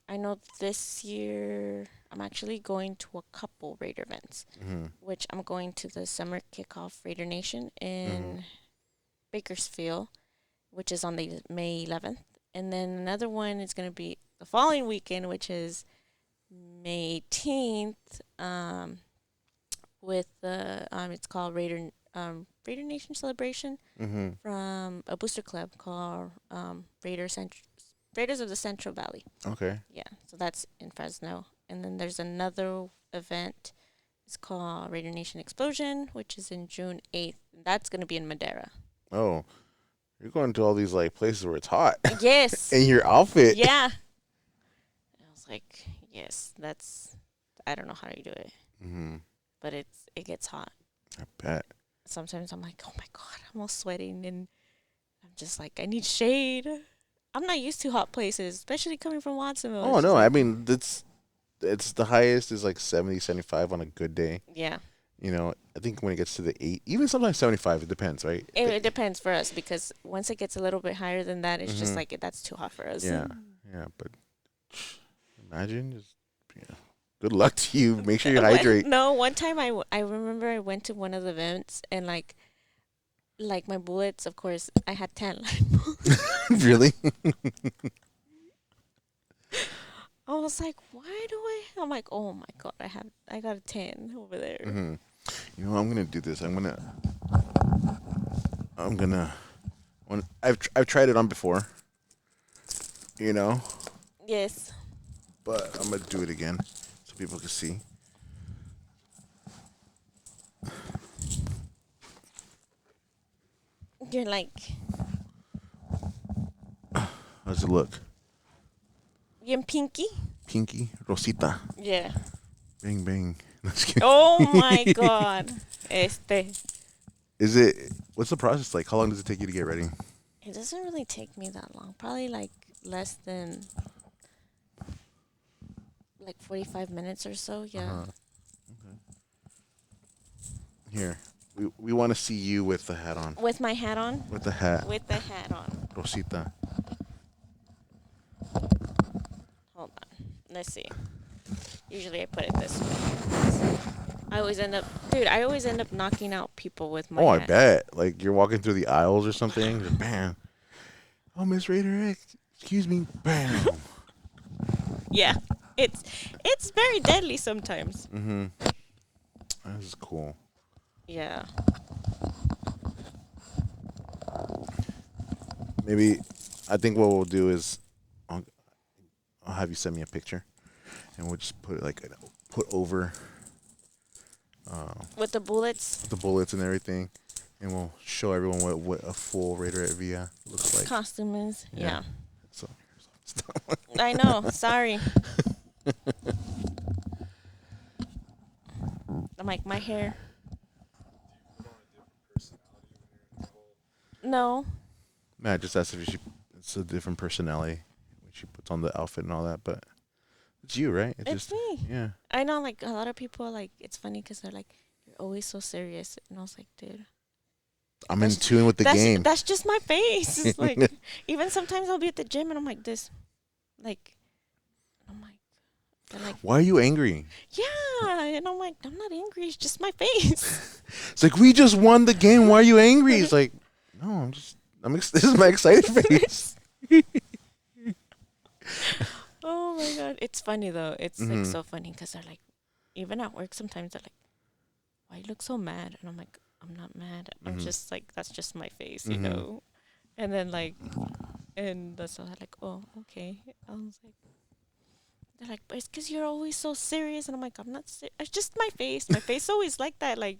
I know this year I'm actually going to a couple Raider events, Mm-hmm. which I'm going to the summer kickoff Raider Nation in Bakersfield, which is on the May 11th, and then another one is going to be the following weekend, which is May 18th. With the it's called Raider Nation Celebration Mm-hmm. from a booster club called Raiders of the Central Valley. Okay. Yeah, so that's in Fresno. And then there's another event. It's called Raider Nation Explosion, which is in June 8th. That's going to be in Madera. Oh, you're going to all these like places where it's hot. Yes. In your outfit. Yeah. I was like, yes, I don't know how you do it, Mm-hmm. but it gets hot. I bet. Sometimes I'm like, oh my God, I'm all sweating and I'm just like, I need shade. I'm not used to hot places, especially coming from Watsonville. Oh It's no, just I like, mean it's the highest is like 70, 75 on a good day. yeah. I think when it gets to the 8, even sometimes 75, it depends, right? It depends for us because once it gets a little bit higher than that, it's just Mhm. like that's too hot for us. Yeah, but imagine just good luck to you. Make sure you hydrate. No, one time I remember I went to one of the events and like like my bullets, of course, I had 10 live bullets. Really? I was like, why do I? I'm like, oh my god, I got a 10 over there. Hmm. You know, I'm gonna do this. I'm gonna. I've tried it on before. You know, Yes, but I'm gonna do it again so people can see. you're like, How's it look? you pinky? Pinky, Rosita, Yeah. bang bang. Just kidding. Oh my god. Este. Is it? What's the process like? How long does it take you to get ready? It doesn't really take me that long. Probably like less than like 45 minutes or so. Yeah. Uh-huh. Here, we want to see you with the hat on. With my hat on? With the hat, With the hat on. Rosita. Hold on. Let's see. Usually I put it this way. I always end up, dude, I always end up knocking out people with my Oh, hat. I bet. Like you're walking through the aisles or something. Just bam. Oh, Miss Raiderette, excuse me. Bam. Yeah. It's very deadly sometimes. Mm-hmm. This is cool. Yeah. Maybe I think what we'll do is I'll have you send me a picture, and we'll just put it like put over With the bullets, the bullets and everything, and we'll show everyone what a full Raiderette Villa looks like. costume is. Yeah. Yeah. So I know. Sorry. I'm like, my hair. Put on a different personality when you're in the whole. No. Matt just asked if it's a different personality when she puts on the outfit and all that, but it's you, right? It's me. Yeah. I know, like, a lot of people, like, it's funny because they're like, you're always so serious. And I was like, dude. I'm in That's- tune with the that's, game. That's just my face. It's like, even sometimes I'll be at the gym and I'm like this. Like, I'm like, they're like, Why are you angry? yeah. And I'm like, I'm not angry. It's just my face. It's like we just won the game. Why are you angry? It's like, no, this is my excited face. Oh my god, it's funny though. It's like Mhm. so funny because they're like, even at work sometimes they're like, "Why you look so mad?" And I'm like, "I'm not mad. I'm Mhm. just like that's just my face, you Mhm. know." And then like, and that's all. They're like, "Oh, okay." I was like, they're like, "But it's because you're always so serious," and I'm like, "I'm not. It's just my face. My face always like that." Like,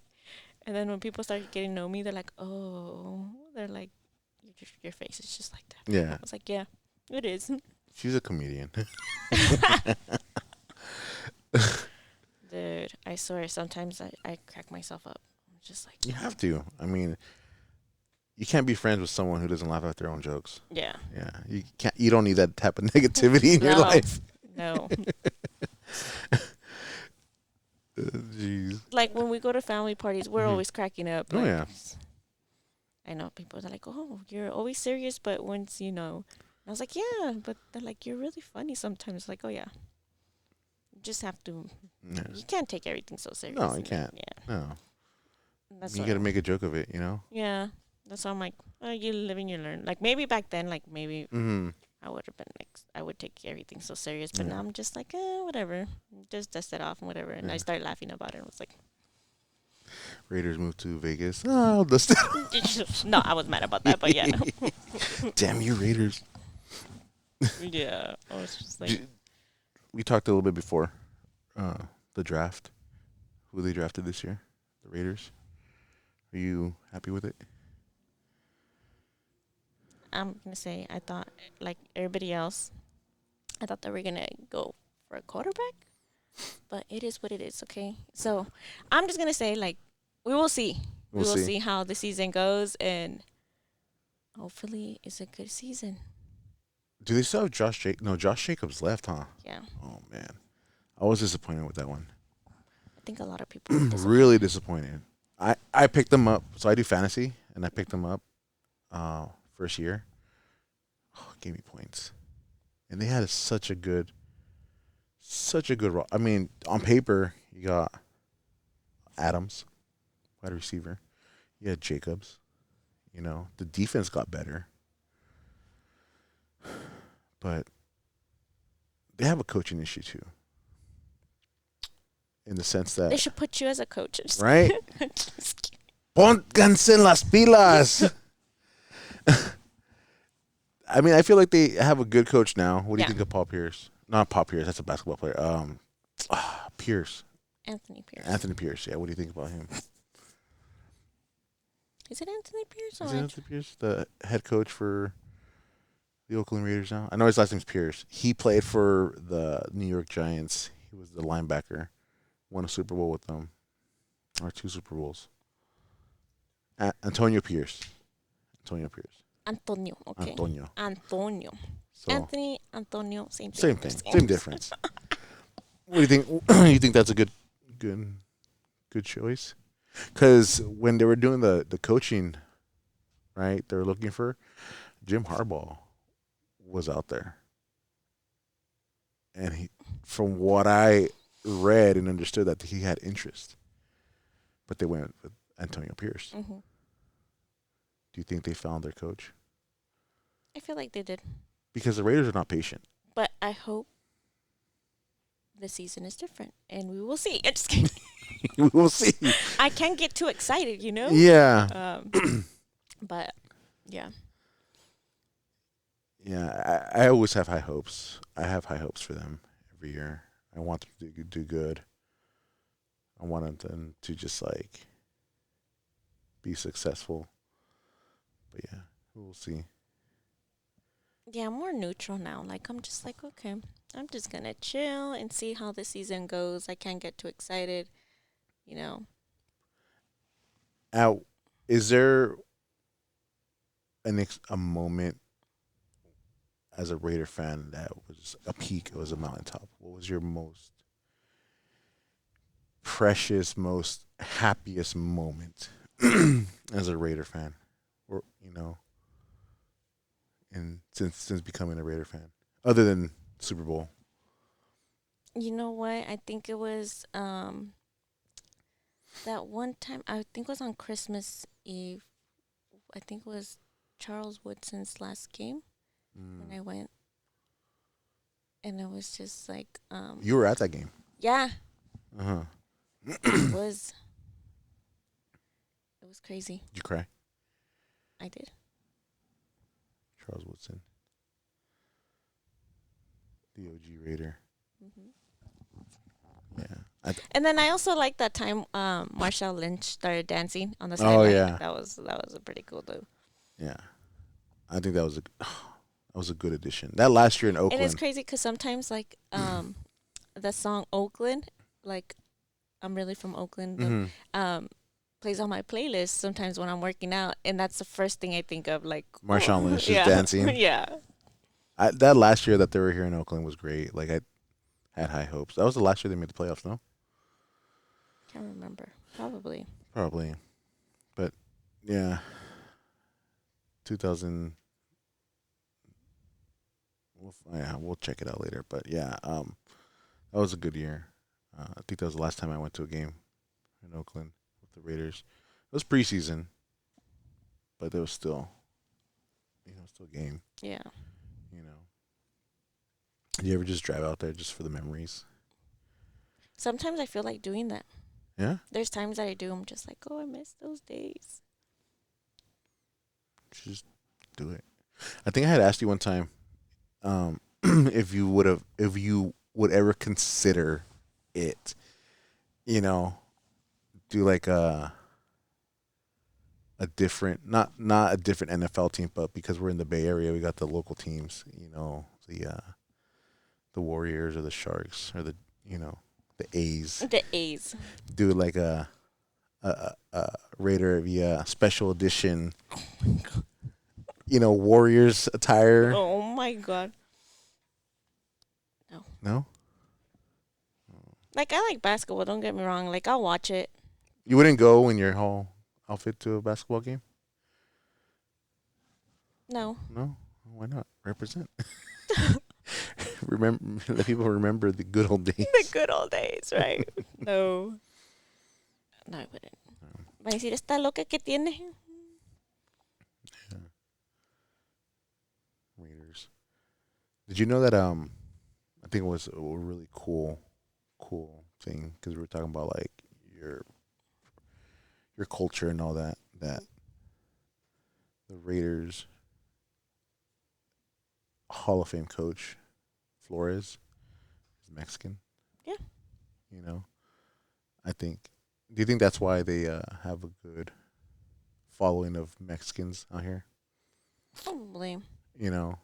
and then when people start getting to know me, they're like, "Oh," they're like, your face is just like that." Yeah, I was like, "Yeah, it is." she's a comedian. Dude, I swear sometimes I crack myself up. I'm just like, You have to. I mean, you can't be friends with someone who doesn't laugh at their own jokes. yeah, Yeah, you can't. You don't need that type of negativity in your No. life. no. Jeez. Like when we go to family parties, we're Mhm. always cracking up. Oh, Like, yeah. I know people are like, oh, you're always serious, but once you know, I was like, yeah, but they're like, you're really funny sometimes. Like, oh yeah, you just have to. Yeah. You can't take everything so serious. No, you can't. Yeah, No, that's you what. got to make a joke of it. You know. Yeah, that's why I'm like, oh, you live and you learn. Like maybe back then, like maybe Mm-hmm. I would have been like, I would take everything so serious, but Yeah. now I'm just like, whatever, just dust it off and whatever. And I Yeah. started laughing about it. I was like, Raiders moved to Vegas. Oh, I'll just no, I was mad about that, but yeah, damn you, Raiders. yeah, I was just like, J- We talked a little bit before the draft. Who they drafted this year? The Raiders. Are you happy with it? I'm gonna say, I thought like everybody else, I thought they were gonna go for a quarterback, but it is what it is. Okay, so I'm just gonna say like, we will see. We We'll will see. see how the season goes, and hopefully it's a good season. Do they still have Josh Jacobs? No, Josh Jacobs left, huh? Yeah, Oh man, I was disappointed with that one. I think a lot of people were disappointed. Really disappointed. I picked them up, so I do fantasy, and I picked them up first year. Oh, it gave me points, and they had such a good. I mean, on paper, you got Adams, wide receiver. You had Jacobs. You know, the defense got better, but they have a coaching issue too, in the sense They that, should put you as a coach. right? Just kidding. Pónganse en las pilas. I mean, I feel like they have a good coach now. What do you Yeah. think of Paul Pierce? Not Paul Pierce. That's a basketball player. Pierce. Anthony Pierce. Anthony Pierce. Yeah. What do you think about him? Is it Anthony Pierce? Is Or it Anthony Pierce, the head coach for the Oakland Raiders now? I know his last name's Pierce. He played for the New York Giants. He was the linebacker. Won a Super Bowl with them, or 2 Super Bowls. Antonio Pierce. Antonio Pierce. Antonio. Okay. Antonio. Antonio. So Anthony, Antonio, same thing. same thing, same difference. What do you think? You think that's a good choice? Because when they were doing the coaching, right, they were looking for Jim Harbaugh was out there, and he, from what I read and understood, that he had interest, but they went with Antonio Pierce. Hmm. Do you think they found their coach? I feel like they did. Because the Raiders are not patient. But I hope the season is different, and we will see. I'm just kidding. We will see. I can't get too excited, you know? Yeah. But, yeah. Yeah, I always have high hopes. I have high hopes for them every year. I want them to do good. I want them to just like be successful. But yeah, we'll see. Yeah, I'm more neutral now. Like, I'm just like, okay, I'm just going to chill and see how the season goes. I can't get too excited, you know? Now, is there a moment as a Raider fan that was a peak? It was a mountaintop. What was your most precious, most happiest moment as a Raider fan, or and since becoming a Raider fan, other than Super Bowl? You know what? I think it was that one time, I think it was on Christmas Eve. I think it was Charles Woodson's last game when I went. And it was just like, You were at that game. yeah, Uh huh. it was crazy. Did you cry? I did. Charles Woodson, the OG Raider. Hmm. Yeah. And then I also like that time Marshawn Lynch started dancing on the Oh, sideline. yeah. That was a pretty cool though. Yeah. I think that was a good addition. That last year in Oakland. And it's crazy because sometimes like the song Oakland, like I'm really from Oakland, but, Mhm. plays on my playlist sometimes when I'm working out, and that's the first thing I think of. Like Marshawn Lynch yeah. just dancing. Yeah. That last year that they were here in Oakland was great. Like, I had high hopes. That was the last year they made the playoffs, no? Can't remember. Probably. Probably. But yeah. 2000. We'll check it out later. But yeah, that was a good year. I think that was the last time I went to a game in Oakland with the Raiders. It was preseason, but there was still, still a game. Yeah. Do you ever just drive out there just for the memories? Sometimes I feel like doing that. Yeah? There's times that I do. I'm just like, oh, I miss those days. Just do it. I think I had asked you one time, if you would ever consider it, do like a different, not a different NFL team, but because we're in the Bay Area, we got the local teams, the Warriors or the Sharks or the A's. The A's. Do like a Raider Villa special edition, Warriors attire. Oh my God. No. No? Like, I like basketball. Don't get me wrong. Like, I'll watch it. You wouldn't go in your whole outfit to a basketball game? No. No? Why not? Represent. Let people remember the good old days. The good old days, right? No. No, I wouldn't. Va a decir, esta loca que tiene. Did you know that I think it was a really cool thing because we were talking about like your your culture and all that. That the Raiders Hall of Fame coach Flores is Mexican. Yeah. You know, I think. Do you think that's why they have a good following of Mexicans out here? Probably. You know,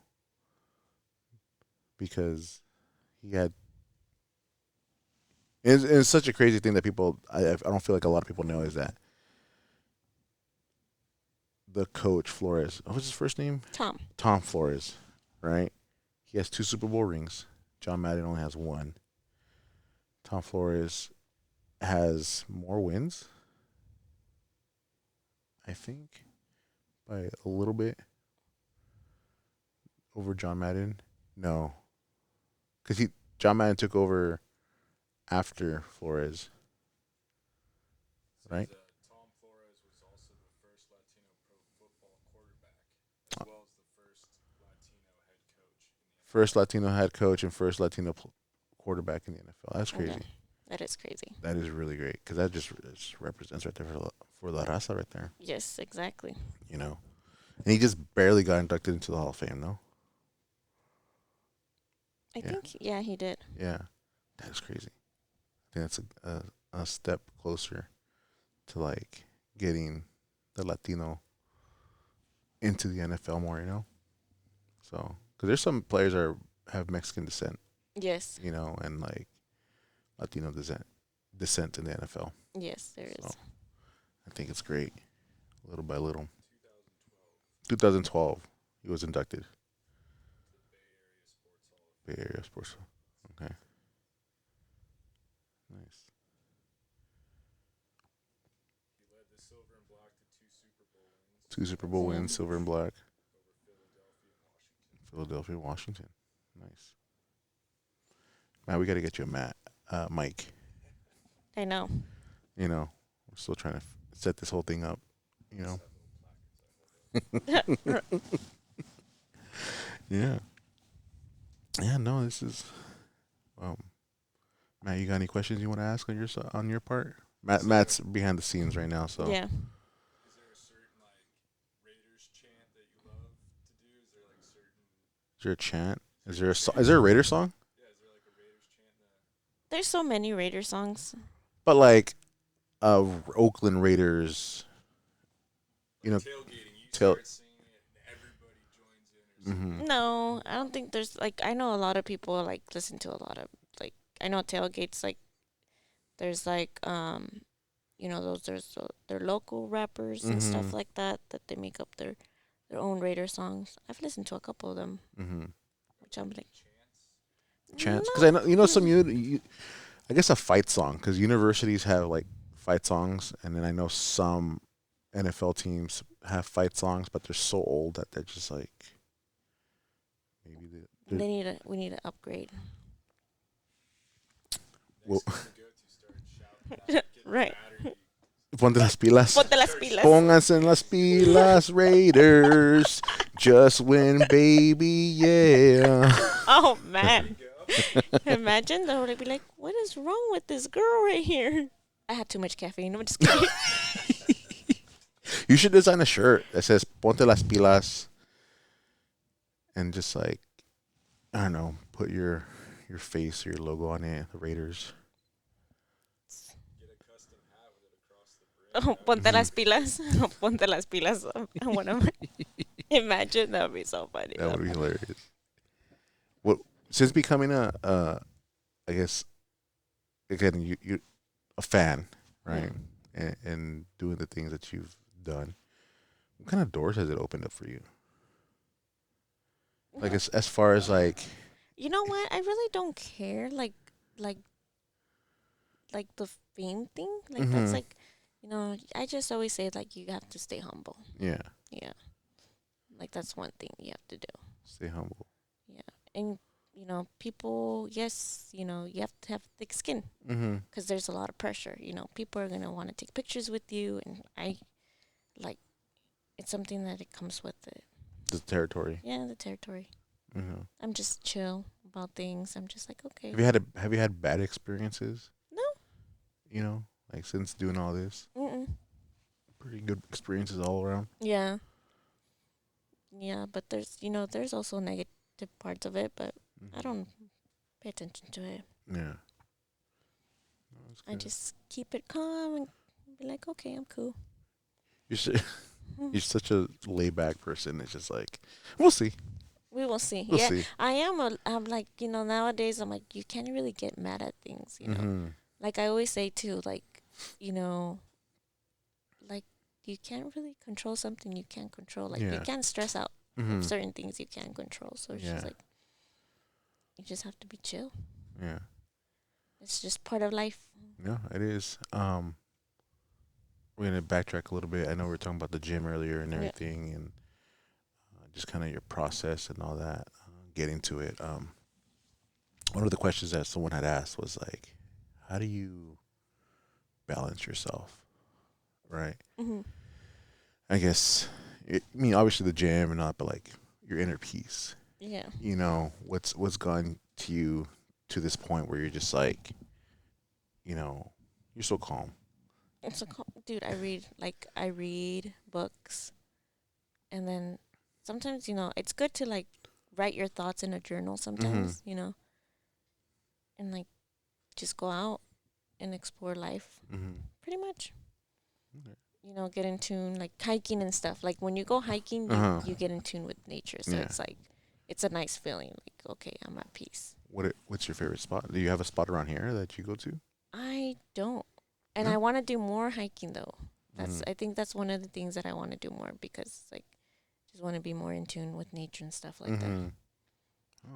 because he had. It's such a crazy thing that people. I don't feel like a lot of people know is that the coach Flores. What was his first name? Tom. Tom Flores, right? He has two Super Bowl rings. John Madden only has one. Tom Flores has more wins, I think, by a little bit over John Madden. No, because he John Madden took over after Flores, right? Tom Flores was also the first Latino pro football quarterback, as well as the first Latino head coach in the First Latino head coach and first Latino quarterback in the NFL. That's Yeah. crazy. That is crazy. That is really great because that just represents right there for La Raza right there. Yes, exactly. You know, and he just barely got inducted into the Hall of Fame, no? I Yeah. think, yeah, he did. Yeah, that is crazy. I think that's a step closer to like getting the Latino into the NFL more, you know. So, because there's some players that have Mexican descent, Yes. you know, and like Latino descent in the NFL. Yes, there So is. I think it's great, little by little. 2012 2012, he was inducted. Bay Bay Area Sports Hall of Area Sports. Okay, nice. Fame. He led the Silver and Black to two Super Bowl wins, Two Super Bowl Yeah. wins, silver and black. over Philadelphia and Washington. Philadelphia, Washington. Nice. Man, we got to get you a mic. I know. You know, we're still trying to set this whole thing up. You know. Just have little placards I hold up. Yeah. Yeah. No, this is. Um, Matt, you got any questions you want to ask on on your part? Matt's behind the scenes right now, so. Yeah. Is there a certain like Raiders chant that you love to do? Is there like certain Is there a chant? Is there a Raider song? yeah? Is there like a Raiders chant that There's so many Raider songs. But like, Oakland Raiders. You know, tailgating? You tail. start singing it and everybody joins in or something. Mm-hmm. No, I don't think there's like I know a lot of people like listen to a lot of like I know tailgates like there's like those their local rappers and Mm-hmm. stuff like that that they make up their own Raider songs. I've listened to a couple of them, Mm-hmm. which I'm like Chants, no. because I know some I guess a fight song because universities have like fight songs, and then I know some NFL teams have fight songs, but they're so old that they're just like maybe We need to upgrade. Well- Next time we go to start shouting that, get the Right. battery. Ponte las pilas. Ponte las pilas. Pónganse en las pilas, Raiders. Just win, baby, yeah. Oh There man. you go. Imagine they would be like, "What is wrong with this girl right here?" I had too much caffeine. I'm just kidding. You should design a shirt that says Ponte las pilas, and just like I don't know, put your face or your logo on it, the Raiders. Get a custom hat with it across the brim. Oh, ponte las pilas. Ponte las pilas. I want to imagine that would be so funny. That would be hilarious. What since becoming I guess again you a fan, right? And doing the things that you've done, what kind of doors has it opened up for you? Like as far as like You know what? I really don't care. Like the fame thing. Like that's Mhm. like, I just always say like you have to stay humble. yeah, Yeah. Like that's one thing you have to do. stay humble. And people, yes, you have to have thick skin Mm-hmm. because there's a lot of pressure. People are gonna want to take pictures with you, and I like it's something that it comes with it. The territory. Yeah, the territory. Mm-hmm. I'm just chill about things. I'm just like, okay. Have you had bad experiences? No. You know, like since doing all this, Mm-mm. pretty good experiences all around. Yeah. Yeah, but there's also negative parts of it, but I Mm-hmm. don't pay attention to it. Yeah, no, that's I good. just keep it calm and be like, okay, I'm cool. You're su- Hmm. you're such a laid back person. It's just like we'll see, We will see. we'll Yeah, see. I'm like, nowadays I'm like, you can't really get mad at things. Mm-hmm. Like I always say too, like, you know, like you can't really control something you can't control. Like you Yeah. can't stress out of Mm-hmm. certain things you can't control. So it's just Yeah. like you just have to be chill. Yeah. It's just part of life. No, it is. We're gonna backtrack a little bit. I know we were talking about the gym earlier and Yeah. everything, and just kind of your process and all that. Getting to it. One of the questions that someone had asked was like, "How do you balance yourself?" Right. Hmm. I guess. I mean, obviously the gym and all, but like your inner peace. Yeah. You know, what's gone to you to this point where you're just like, you know, you're so calm. It's a dude. I read books, and then sometimes it's good to like write your thoughts in a journal. Mm-hmm. Sometimes and like just go out and explore life. Mm-hmm. Pretty much. Okay. Get in tune, like hiking and stuff. Like when you go hiking, you Uh-huh. you get in tune with nature. So Yeah. it's like it's a nice feeling. Like okay, I'm at peace. What's your favorite spot? Do you have a spot around here that you go to? I don't, and No. I want to do more hiking though. Mm-hmm. I think that's one of the things that I want to do more because like just want to be more in tune with nature and stuff like that. Mm-hmm.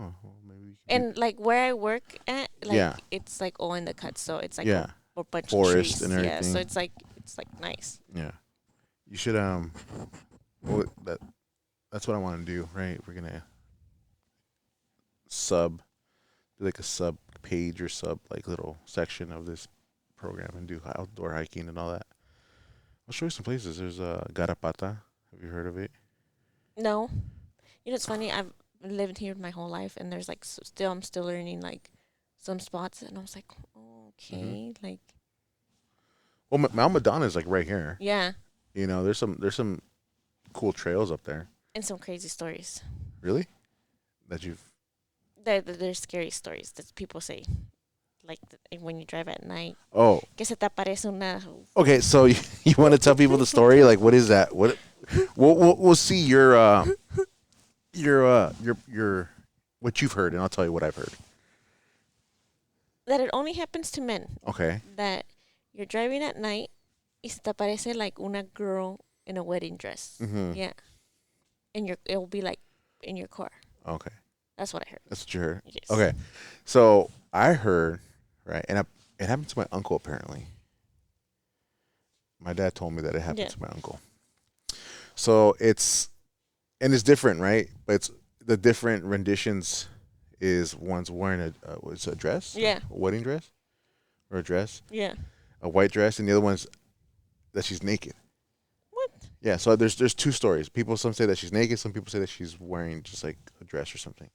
Oh, well, maybe we can do. And like where I work at, like Yeah. it's like all in the cut, so it's like Yeah. a bunch of Forest and trees. Yeah, so everything. it's like nice. Yeah. You should well, that's what I want to do, right? We're gonna sub do like a sub page or sub like little section of this program and do outdoor hiking and all that. I'll show you some places. There's Garapata. Have you heard of it? No, it's funny. I've lived here my whole life, and there's like I'm still learning like some spots, and I was like, oh, Mm-hmm. okay, like Well, Mount Madonna is like right here. yeah, You know, there's some cool trails up there. and some crazy stories. Really? That you've There's scary stories that people say, like when you drive at night, Oh, que se te aparece una. okay. So you want to tell people the story? Like, what is that? We'll see your what you've heard, and I'll tell you what I've heard. That it only happens to men. Okay. That you're driving at night, y se te aparece like una girl in a wedding dress. Mm-hmm. Yeah, and it'll be like in your car. Okay. That's what I heard. That's what you heard. Yes. Okay. So I heard, right, and it happened to my uncle apparently. My dad told me that it happened Yeah. to my uncle. So it's different, right? But it's the different renditions is one's wearing what's a dress? Yeah. A wedding dress? Or a dress? Yeah. A white dress, and the other one's that she's naked. What? Yeah, so there's two stories. Some say that she's naked, some people say that she's wearing just like a dress or something.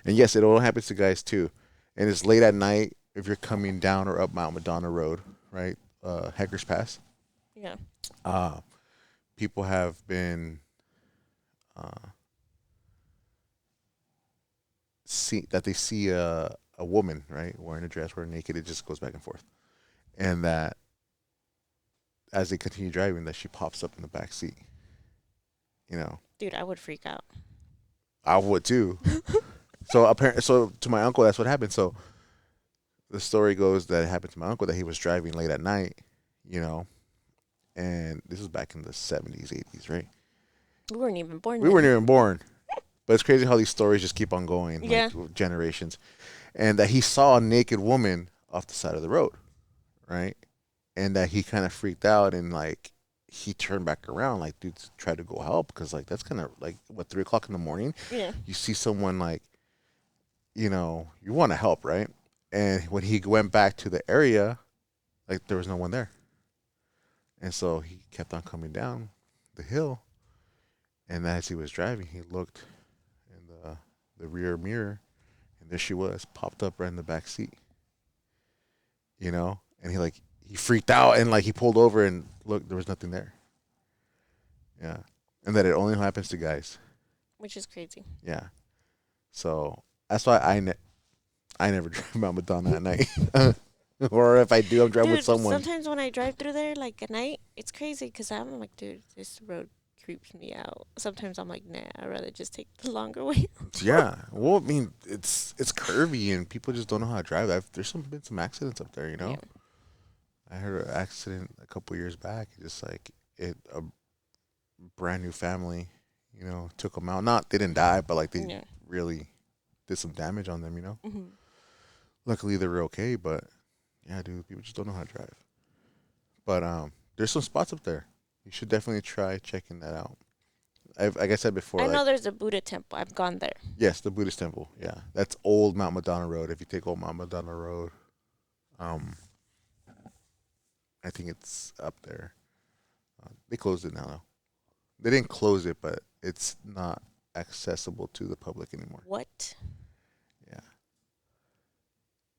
And yes, it all happens to guys too. And it's late at night if you're coming down or up Mount Madonna Road, right? Heckers Pass. Yeah. People have been they see a woman, right, wearing a dress, wearing naked. It just goes back and forth, and that as they continue driving, that she pops up in the back seat. You know, Dude, I would freak out. I would too. So to my uncle, that's what happened. So the story goes that it happened to my uncle that he was driving late at night, you know, and this was back in the 70s, 80s, right? We weren't even born We then. weren't even born. But it's crazy how these stories just keep on going, Yeah. like generations. And that he saw a naked woman off the side of the road, right? And that he kind of freaked out and like he turned back around, like dude, tried to go help because like that's kind of like what 3 o'clock in the morning. Yeah. You see someone like, you want to help, right? And when he went back to the area, like there was no one there, and so he kept on coming down the hill. And as he was driving, he looked in the rear mirror, and there she was, popped up right in the back seat. You know, and he freaked out and like he pulled over and look, there was nothing there. Yeah, and that it only happens to guys. Which is crazy. Yeah, so that's why I never drive Mount Madonna at night. Or if I do, I'm driving with Dude, someone. sometimes when I drive through there, like at night, it's crazy because I'm like, dude, this road creeps me out. Sometimes I'm like, nah, I'd rather just take the longer way. Yeah, well, I mean, it's curvy and people just don't know how to drive. There's been some accidents up there. Yeah. I heard an accident a couple years back. Just like a brand new family, took them out. Not they didn't die, but like they Yeah. really did some damage on them. Hmm. Luckily they were okay, but yeah, dude, people just don't know how to drive. But there's some spots up there. You should definitely try checking that out. Like I said before, I know like, there's a Buddha temple. I've gone there. yes, the Buddhist temple. Yeah, that's old Mount Madonna Road. If you take old Mount Madonna Road, um, I think it's up there. They closed it now, though. They didn't close it, but it's not accessible to the public anymore. What? Yeah.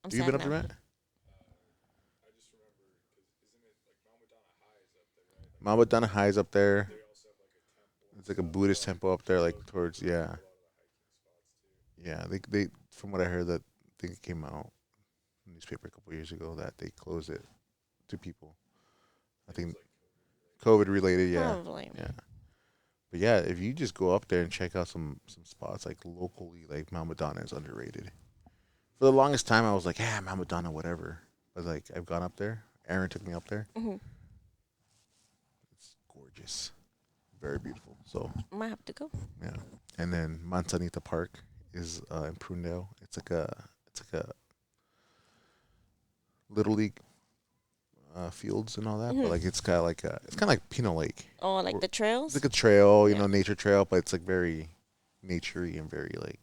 I'm Have you sad been up now. there, Matt? I just remember because isn't it like Mount Madonna High is up there, right? Like Mount Madonna High is up there. they also have like a temple. And It's like a stuff. Buddhist So temple up there, like those towards, are a yeah. lot of the hiking spots too. Yeah, they from what I heard, that thing came out in the newspaper a couple years ago that they closed it to people. I It think was like COVID related, yeah. Probably. Yeah. But yeah, if you just go up there and check out some spots like locally, like Mount Madonna is underrated. For the longest time, I was like, yeah, Mount Madonna, whatever. But like, I've gone up there. Aaron took me up there. Hmm. It's gorgeous, very beautiful. So Might have to go. yeah, and then Manzanita Park is in Prunedale. It's like a little league fields and all that, but Mhm. like it's kind of like Pinot Lake. Oh, like Or- the It's trails? like a trail, Yeah. nature trail, but it's like very naturey and very like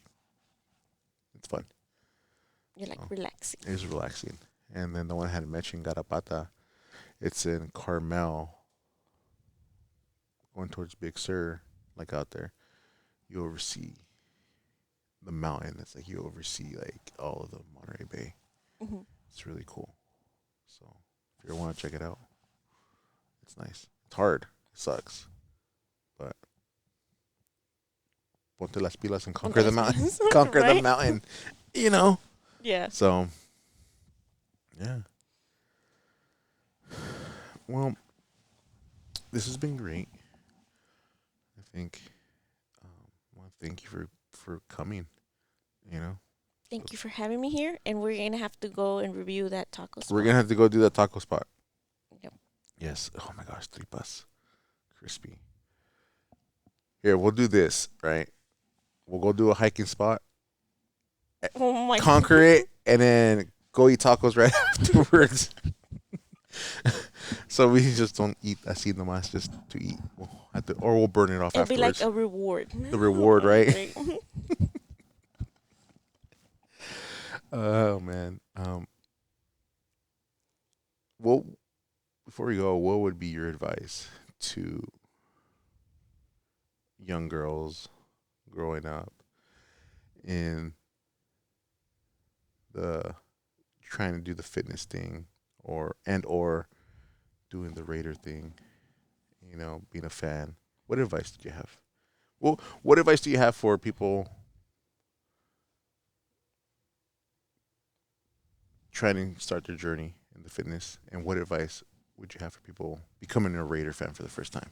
it's fun. You're like Oh. relaxing. It's relaxing. And then the one I had mentioned, Garapata, it's in Carmel, going towards Big Sur, like out there. You oversee the mountain. It's like you oversee like all of the Monterey Bay. Hmm. It's really cool. So if you ever want to check it out, it's nice. It's hard. It sucks. But ponte las pilas and conquer the mountain. Conquer the Right? mountain. You know? Yeah. So, yeah. Well, this has been great. I think. Well, thank you for coming. You know, Thank you for having me here. And we're going to have to go and review that taco spot. we're gonna have to go do that taco spot. Yep. Yes. Oh my gosh, tripas, crispy. Here, we'll do this. Right. We'll go do a hiking spot, Oh my conquer it, and then go eat tacos right afterwards. So we just don't eat así nomás just to eat. We'll have to, or we'll burn it off It'll be afterwards. like a reward. The reward, right? Right. Oh man. Well, before we go, what would be your advice to young girls growing up in the trying to do the fitness thing or doing the Raider thing, being a fan? What advice did you have? Well, what advice do you have for people trying to start their journey in the fitness, and what advice would you have for people becoming a Raider fan for the first time?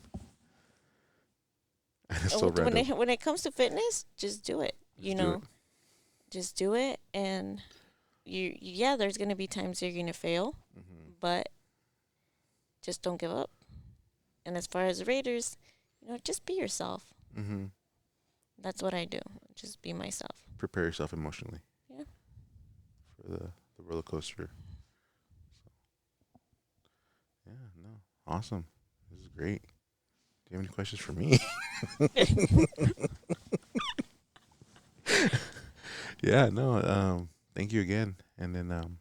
It's so when random. when it comes to fitness, just do it. You Just do know, it. just do it, and yeah, there's gonna be times you're gonna fail, Mhm. but just don't give up. And as far as Raiders, just be yourself. Mhm. That's what I do. Just be myself. Prepare yourself emotionally. Yeah. For the roller coaster. Yeah. No. Awesome. This is great. Do you have any questions for me? Yeah. No. Thank you again. And then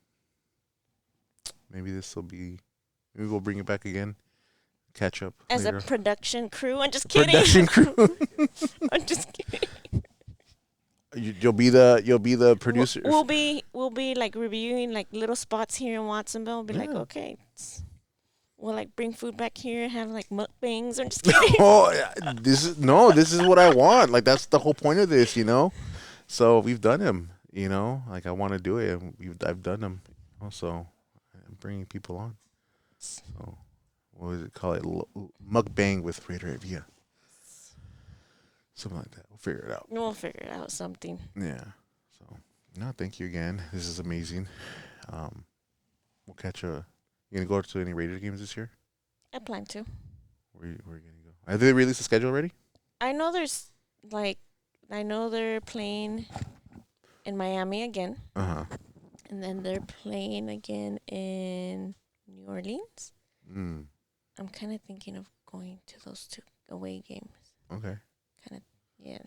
maybe maybe we'll bring it back again. Catch up As later. a production crew, I'm just kidding. Production crew. I'm just kidding. you'll be the producer. We'll be like reviewing like little spots here in Watsonville. We'll be like, Yeah. okay, we'll like bring food back here, have like mukbangs. I'm just kidding. Oh, yeah, this is what I want. Like that's the whole point of this. So we've done them. Like I want to do it, and I've done them. Also, I'm bringing people on. So what does it call it? Mukbang with Raiderette Villa. Something like that. We'll figure it out. We'll figure it out something. Yeah. So no, thank you again. This is amazing. We'll catch a. You gonna go to any Raider games this year? I plan to. Where are you gonna go? Have they released the schedule already? I know I know they're playing in Miami again, Uh huh. and then they're playing again in New Orleans. Mm. I'm kind of thinking of going to those two away games. Okay. Yeah.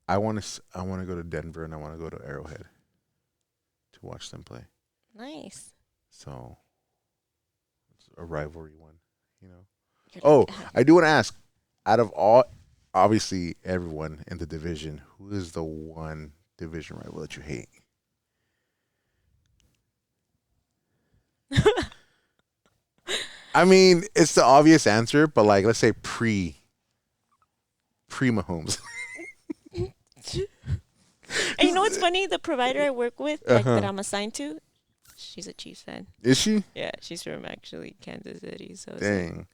I want to go to Denver and I want to go to Arrowhead to watch them play. Nice. So it's a rivalry one. You're Oh, like, I do want to ask, out of all, obviously everyone in the division, who is the one division rival that you hate? I mean, it's the obvious answer, but like, let's say pre Mahomes. And you know what's funny? The provider I work with, like that Uh-huh. I'm assigned to, she's a Chiefs fan. Is she? Yeah, she's from actually Kansas City. So it's like, Dang.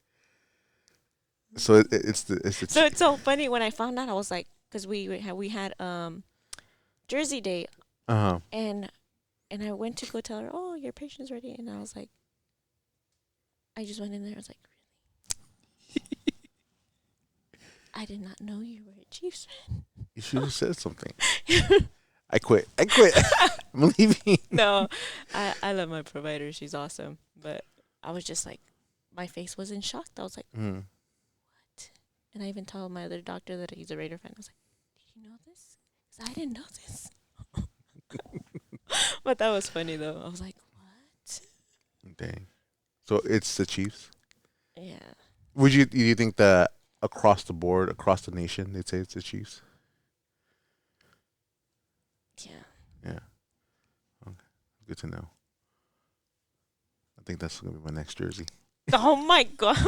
So it's the so it's so funny when I found out. I was like, because we had Jersey Day, uh-huh. and I went to go tell her, oh, your patient's ready, and I was like, I just went in there. I was like, really? I did not know you were a Chiefs fan. You should have said something. I quit. I'm leaving. No, I love my provider. She's awesome. But I was just like, my face was in shock. I was like, Mm. and I even told my other doctor that he's a Raider fan. I was like, did you know this? 'Cause I didn't know this. But that was funny though. I was like, what? Dang. So it's the Chiefs. Yeah. Do you think that across the board, across the nation, they'd say it's the Chiefs? Yeah. Yeah. Okay. Good to know. I think that's gonna be my next jersey. Oh my god.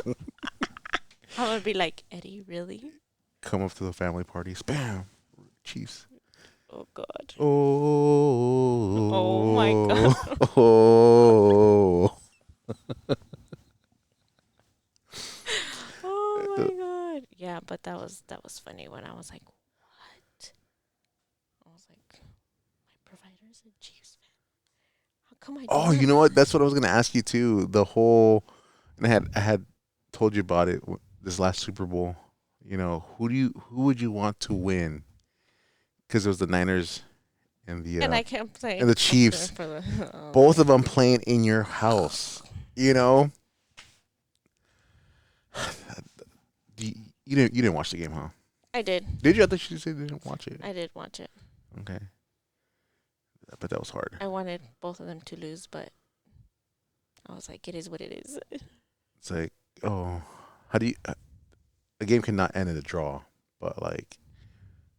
I would be like, Eddie, really? Come up to the family parties. Bam. Chiefs. Oh god. Oh. Oh my god. Oh. Oh my god. Yeah, but that was funny when I was like, what? I was like, my provider's a Chiefs fan. How come I don't Oh, you know what? That's what I was gonna ask you too. The whole, and I had told you about it this last Super Bowl. Who would you want to win? Because it was the Niners and the And I can't play. and the Chiefs. For the, oh. Both of them playing in your house. You know. You didn't watch the game, huh? I did. Did you? I thought you said you didn't watch it. I did watch it. Okay. But that was hard. I wanted both of them to lose, but I was like, it is what it is. It's like, oh, how do you? A game cannot end in a draw, but like,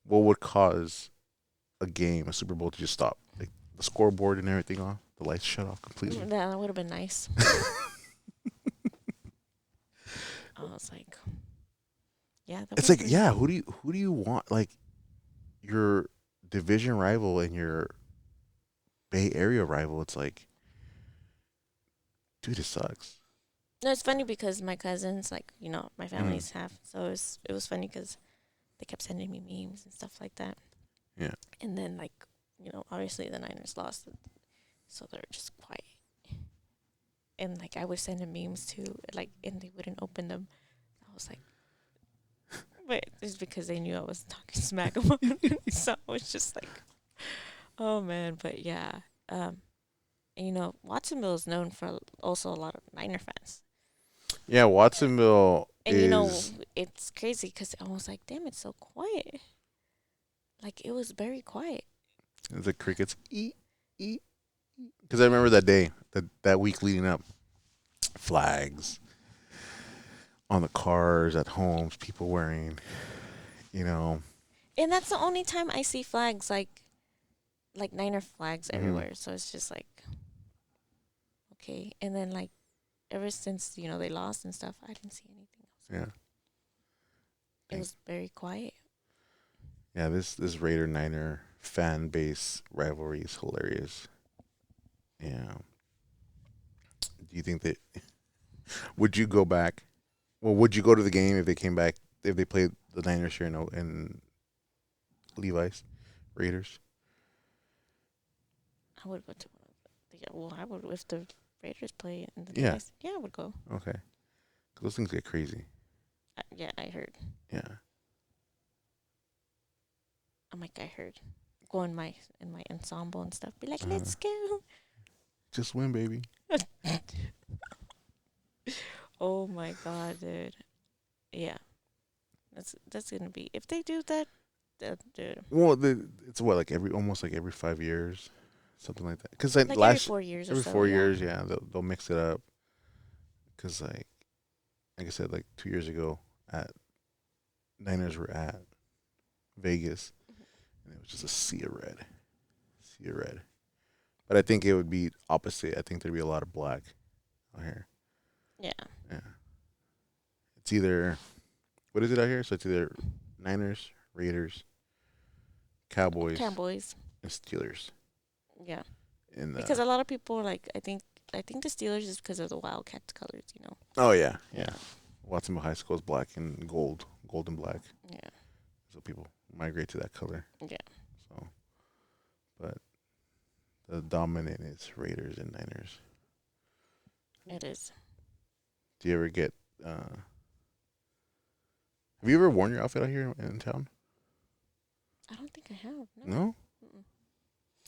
what would cause a Super Bowl, to just stop? Like the scoreboard and everything off, the lights shut off completely. That would have been nice. I was like, yeah. It's like, yeah, who do you want? Like your division rival and your Bay Area rival. It's like, dude, it sucks. No, it's funny because my cousins, like, my family's half, so it was funny because they kept sending me memes and stuff like that. Yeah. And then, like, obviously the Niners lost, so they're just quiet. And like I would send them memes too, like, and they wouldn't open them. I was like, but it's because they knew I was talking smack about them. So I was just like, oh man. But yeah, and, Watsonville is known for also a lot of Niner fans. Yeah, Watsonville And is. it's crazy because I was like, damn, it's so quiet. Like, it was very quiet. It's like crickets. Eat, eat. Because I remember that day, that week leading up, flags on the cars at homes, people wearing, And that's the only time I see flags. Like, like Niner flags Mhm. everywhere. So it's just like okay. And then like ever since they lost and stuff, I didn't see anything else. Yeah. It was very quiet. Yeah, this Raider Niner fan base rivalry is hilarious. Yeah. Do you think that would you go back? Well, would you go to the game if they came back if they played the Niners here in Levi's Raiders? I would go to yeah, well, I would if the Raiders play in the Yeah. Levi's. Yeah, I would go. Okay. 'Cause those things get crazy. Yeah, I heard. Yeah. I'm like I heard. Go in my ensemble and stuff. Be like, Uh-huh. let's go. Just win, baby. Oh my god, dude. Yeah, that's gonna be if they do that. Dude, Well, it's what like almost like every 5 years, something like that. Because like like every 4 years or every so. 4 years, yeah, they'll mix it up. Because like I said, like 2 years ago, at Niners were at Vegas, and it was just a sea of red. But I think it would be opposite. I think there'd be a lot of black out here. Yeah. Yeah, it's either what is it out here? So it's either Niners, Raiders, Cowboys. and Steelers. Yeah. In the Because a lot of people are like, I think the Steelers is because of the Wildcats colors. oh yeah. Watsonville High School is black and gold and black. Yeah. So people migrate to that color. Yeah. So, but the dominant is Raiders and Niners. It is. Do you ever get? Have you ever worn your outfit out here in town? I don't think I have. No. No. Mm-mm.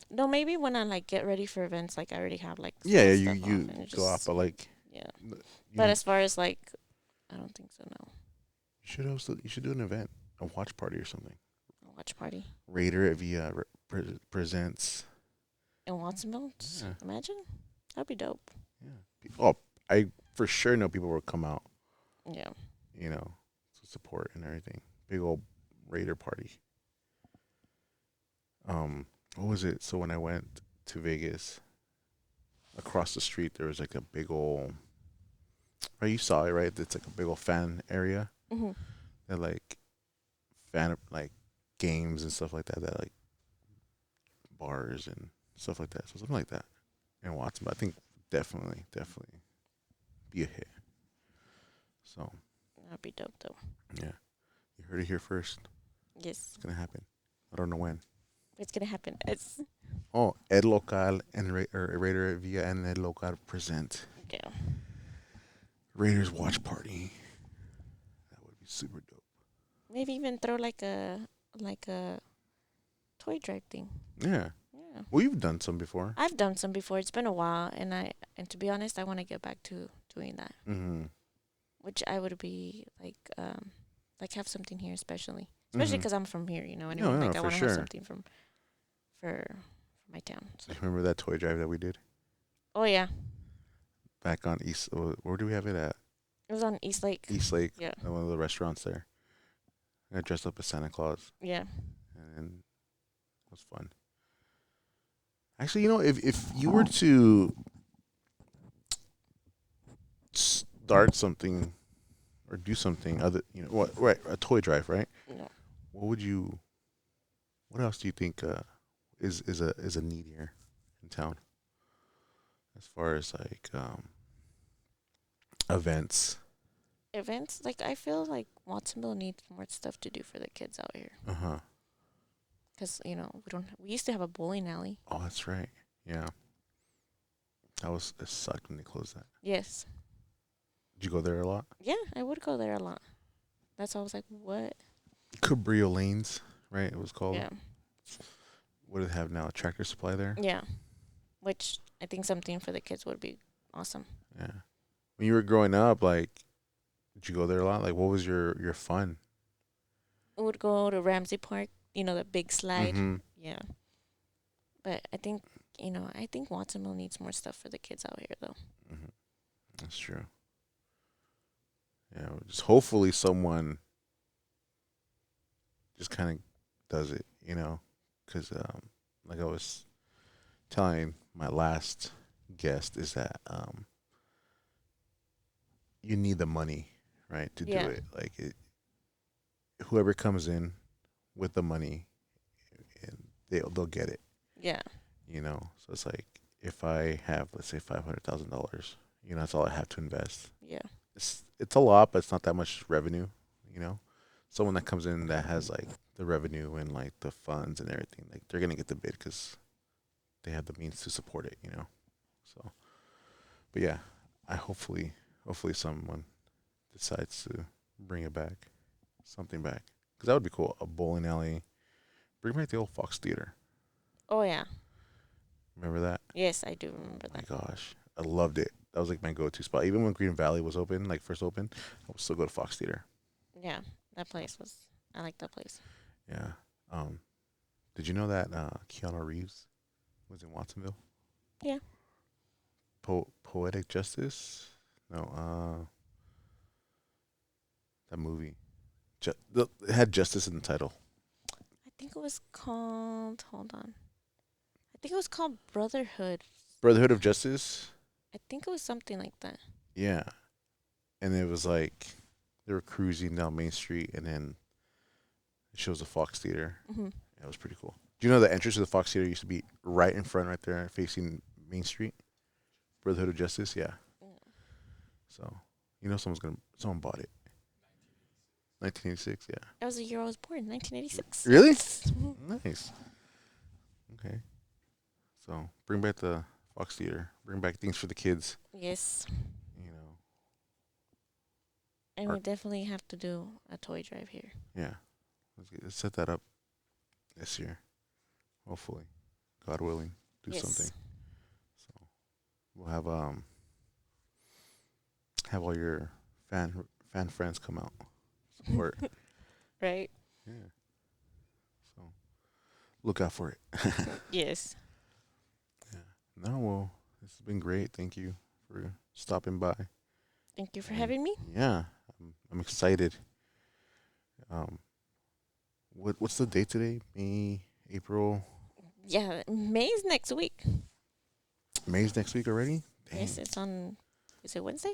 No, maybe when I like get ready for events, like I already have like Yeah, my you stuff you on and it go out, just but like yeah. you But know, as far as like, I don't think so. No. you should do an event, a watch party or something. A watch party Raiderette Villa presents. in Watsonville. Just Yeah. imagine that'd be dope. Yeah. Oh, I for sure know people will come out. Yeah. You know, to support and everything. Big old Raider party. What was it? So when I went to Vegas, across the street there was like a big old. Right, you saw it, right? It's like a big old fan area. Mhm. That like fan like games and stuff like that. That like bars and stuff like that. So something like that. And Watson, but I think definitely be a hit. So That'd be dope though. yeah, you heard it here first. Yes, It's gonna happen. I don't know when. it's gonna happen. It's Oh, Ed Local and Raider Villa and Ed Local present yeah. Raiders watch party. That would be super dope. Maybe even throw like a toy drive thing. Yeah. Yeah. Well, you've done some before. I've done some before. It's been a while, and to be honest, I want to get back to doing that. Mm-hmm. Which I would be like have something here, especially because I'm from here. Anyway, No, like I for want to sure. have something for my town. So. Remember that toy drive that we did Oh yeah, back on East? Where do we have it at? it was on East Lake. East Lake. Yeah. At one of the restaurants there. I dressed up as Santa Claus, Yeah. and it was fun. Actually, if you were to start something or do something other, what, right, a toy drive, right? No. What else do you think is a need here in town as far as like events? Events like I feel like Watsonville needs more stuff to do for the kids out here. Uh-huh. Because we used to have a bowling alley. Oh, that's right. Yeah. It sucked when they closed that. Yes. Did you go there a lot? Yeah, I would go there a lot. That's why I was like, what? Cabrillo Lanes, right? It was called. Yeah. What do they have now? A Tractor Supply there? Yeah. Which I think something for the kids would be awesome. Yeah. When you were growing up, like, did you go there a lot? Like, what was your fun? We would go to Ramsey Park, the big slide. Mm-hmm. Yeah. But I think Watsonville needs more stuff for the kids out here, though. Mm-hmm. That's true. Yeah, just hopefully someone just kind of does it, because like I was telling my last guest, is that you need the money, right, to do Yeah. it. Whoever comes in with the money, and they'll get it. Yeah. So it's like if I have, let's say, $500,000, that's all I have to invest. Yeah. It's a lot, but it's not that much revenue. You know, Someone that comes in that has like the revenue and like the funds and everything, like they're gonna get the bid because they have the means to support it. So, but yeah, I hopefully someone decides to bring it back, something back, because that would be cool. A bowling alley, bring back the old Fox Theater. Oh yeah. Remember that? Yes, I do remember My that. gosh, I loved it. That was like my go-to spot. Even when Green Valley was open, like first open, I would still go to Fox Theater. Yeah, that place was. I like that place. Yeah. Um, did you know that Keanu Reeves was in Watsonville? Yeah. Poetic Justice? No. That movie. It had justice in the title. I think it was called. Hold on. I think it was called Brotherhood. Brotherhood of Justice. I think it was something like that. Yeah. And it was like they were cruising down Main Street, and then it shows the Fox Theater. Hmm. It was pretty cool. Do you know the entrance to the Fox Theater used to be right in front, right there, facing Main Street? Brotherhood of Justice, yeah. So, someone bought it. 1986, yeah. That was the year I was born, 1986. Really? Nice. Okay. So, bring back the Fox Theater. Bring back things for the kids. Yes. You know. And Or- we definitely have to do a toy drive here. Yeah. Let's set that up this year. Hopefully, God willing, do Yes. something. So, we'll have all your fan friends come out. Support. Right? Yeah. So, look out for it. Yes. Yeah. No, well, this has been great. Thank you for stopping by. Thank you for And having me. Yeah, I'm excited. What's the date today? April, Yeah, May's next week. May's next week already. Dang. Yes, it's on. Is it Wednesday?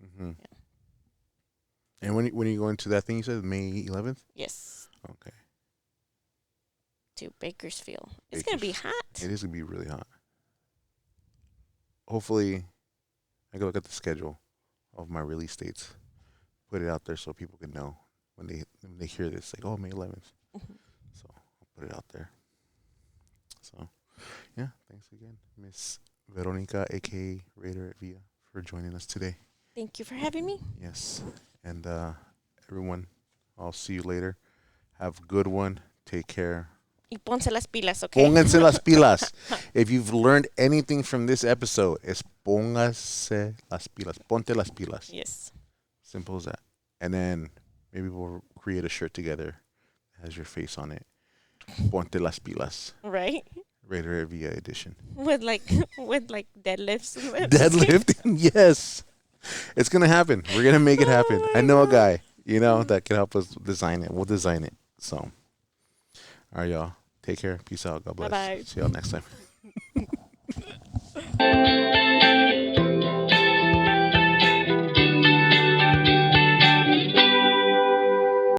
Mm-hmm. And when are you going to that thing you said, May 11th? Yes. Okay. To Bakersfield. It's gonna be hot. It is gonna be really hot. Hopefully, I can look at the schedule of my release dates, put it out there so people can know when they hear this, like, oh, May 11th. Mhm. So I'll put it out there. So, yeah, thanks again, Miss Veronica, aka Raiderette Villa, for joining us today. Thank you for having me. Yes, and everyone, I'll see you later. Have a good one. Take care. Y ponse las pilas, okay? Pónganse las pilas. If you've learned anything from this episode, es póngase las pilas. Ponte las pilas. Yes. Simple as that. And then maybe we'll create a shirt together that has your face on it. Ponte las pilas. Right? Raiderette Villa edition. with like deadlifts. Deadlifting? Yes. It's going to happen. We're going to make it happen. Oh I my know a God. guy, that can help us design it. We'll design it. So, all right, y'all. Take care. Peace out. God bless. Bye-bye. See y'all next time.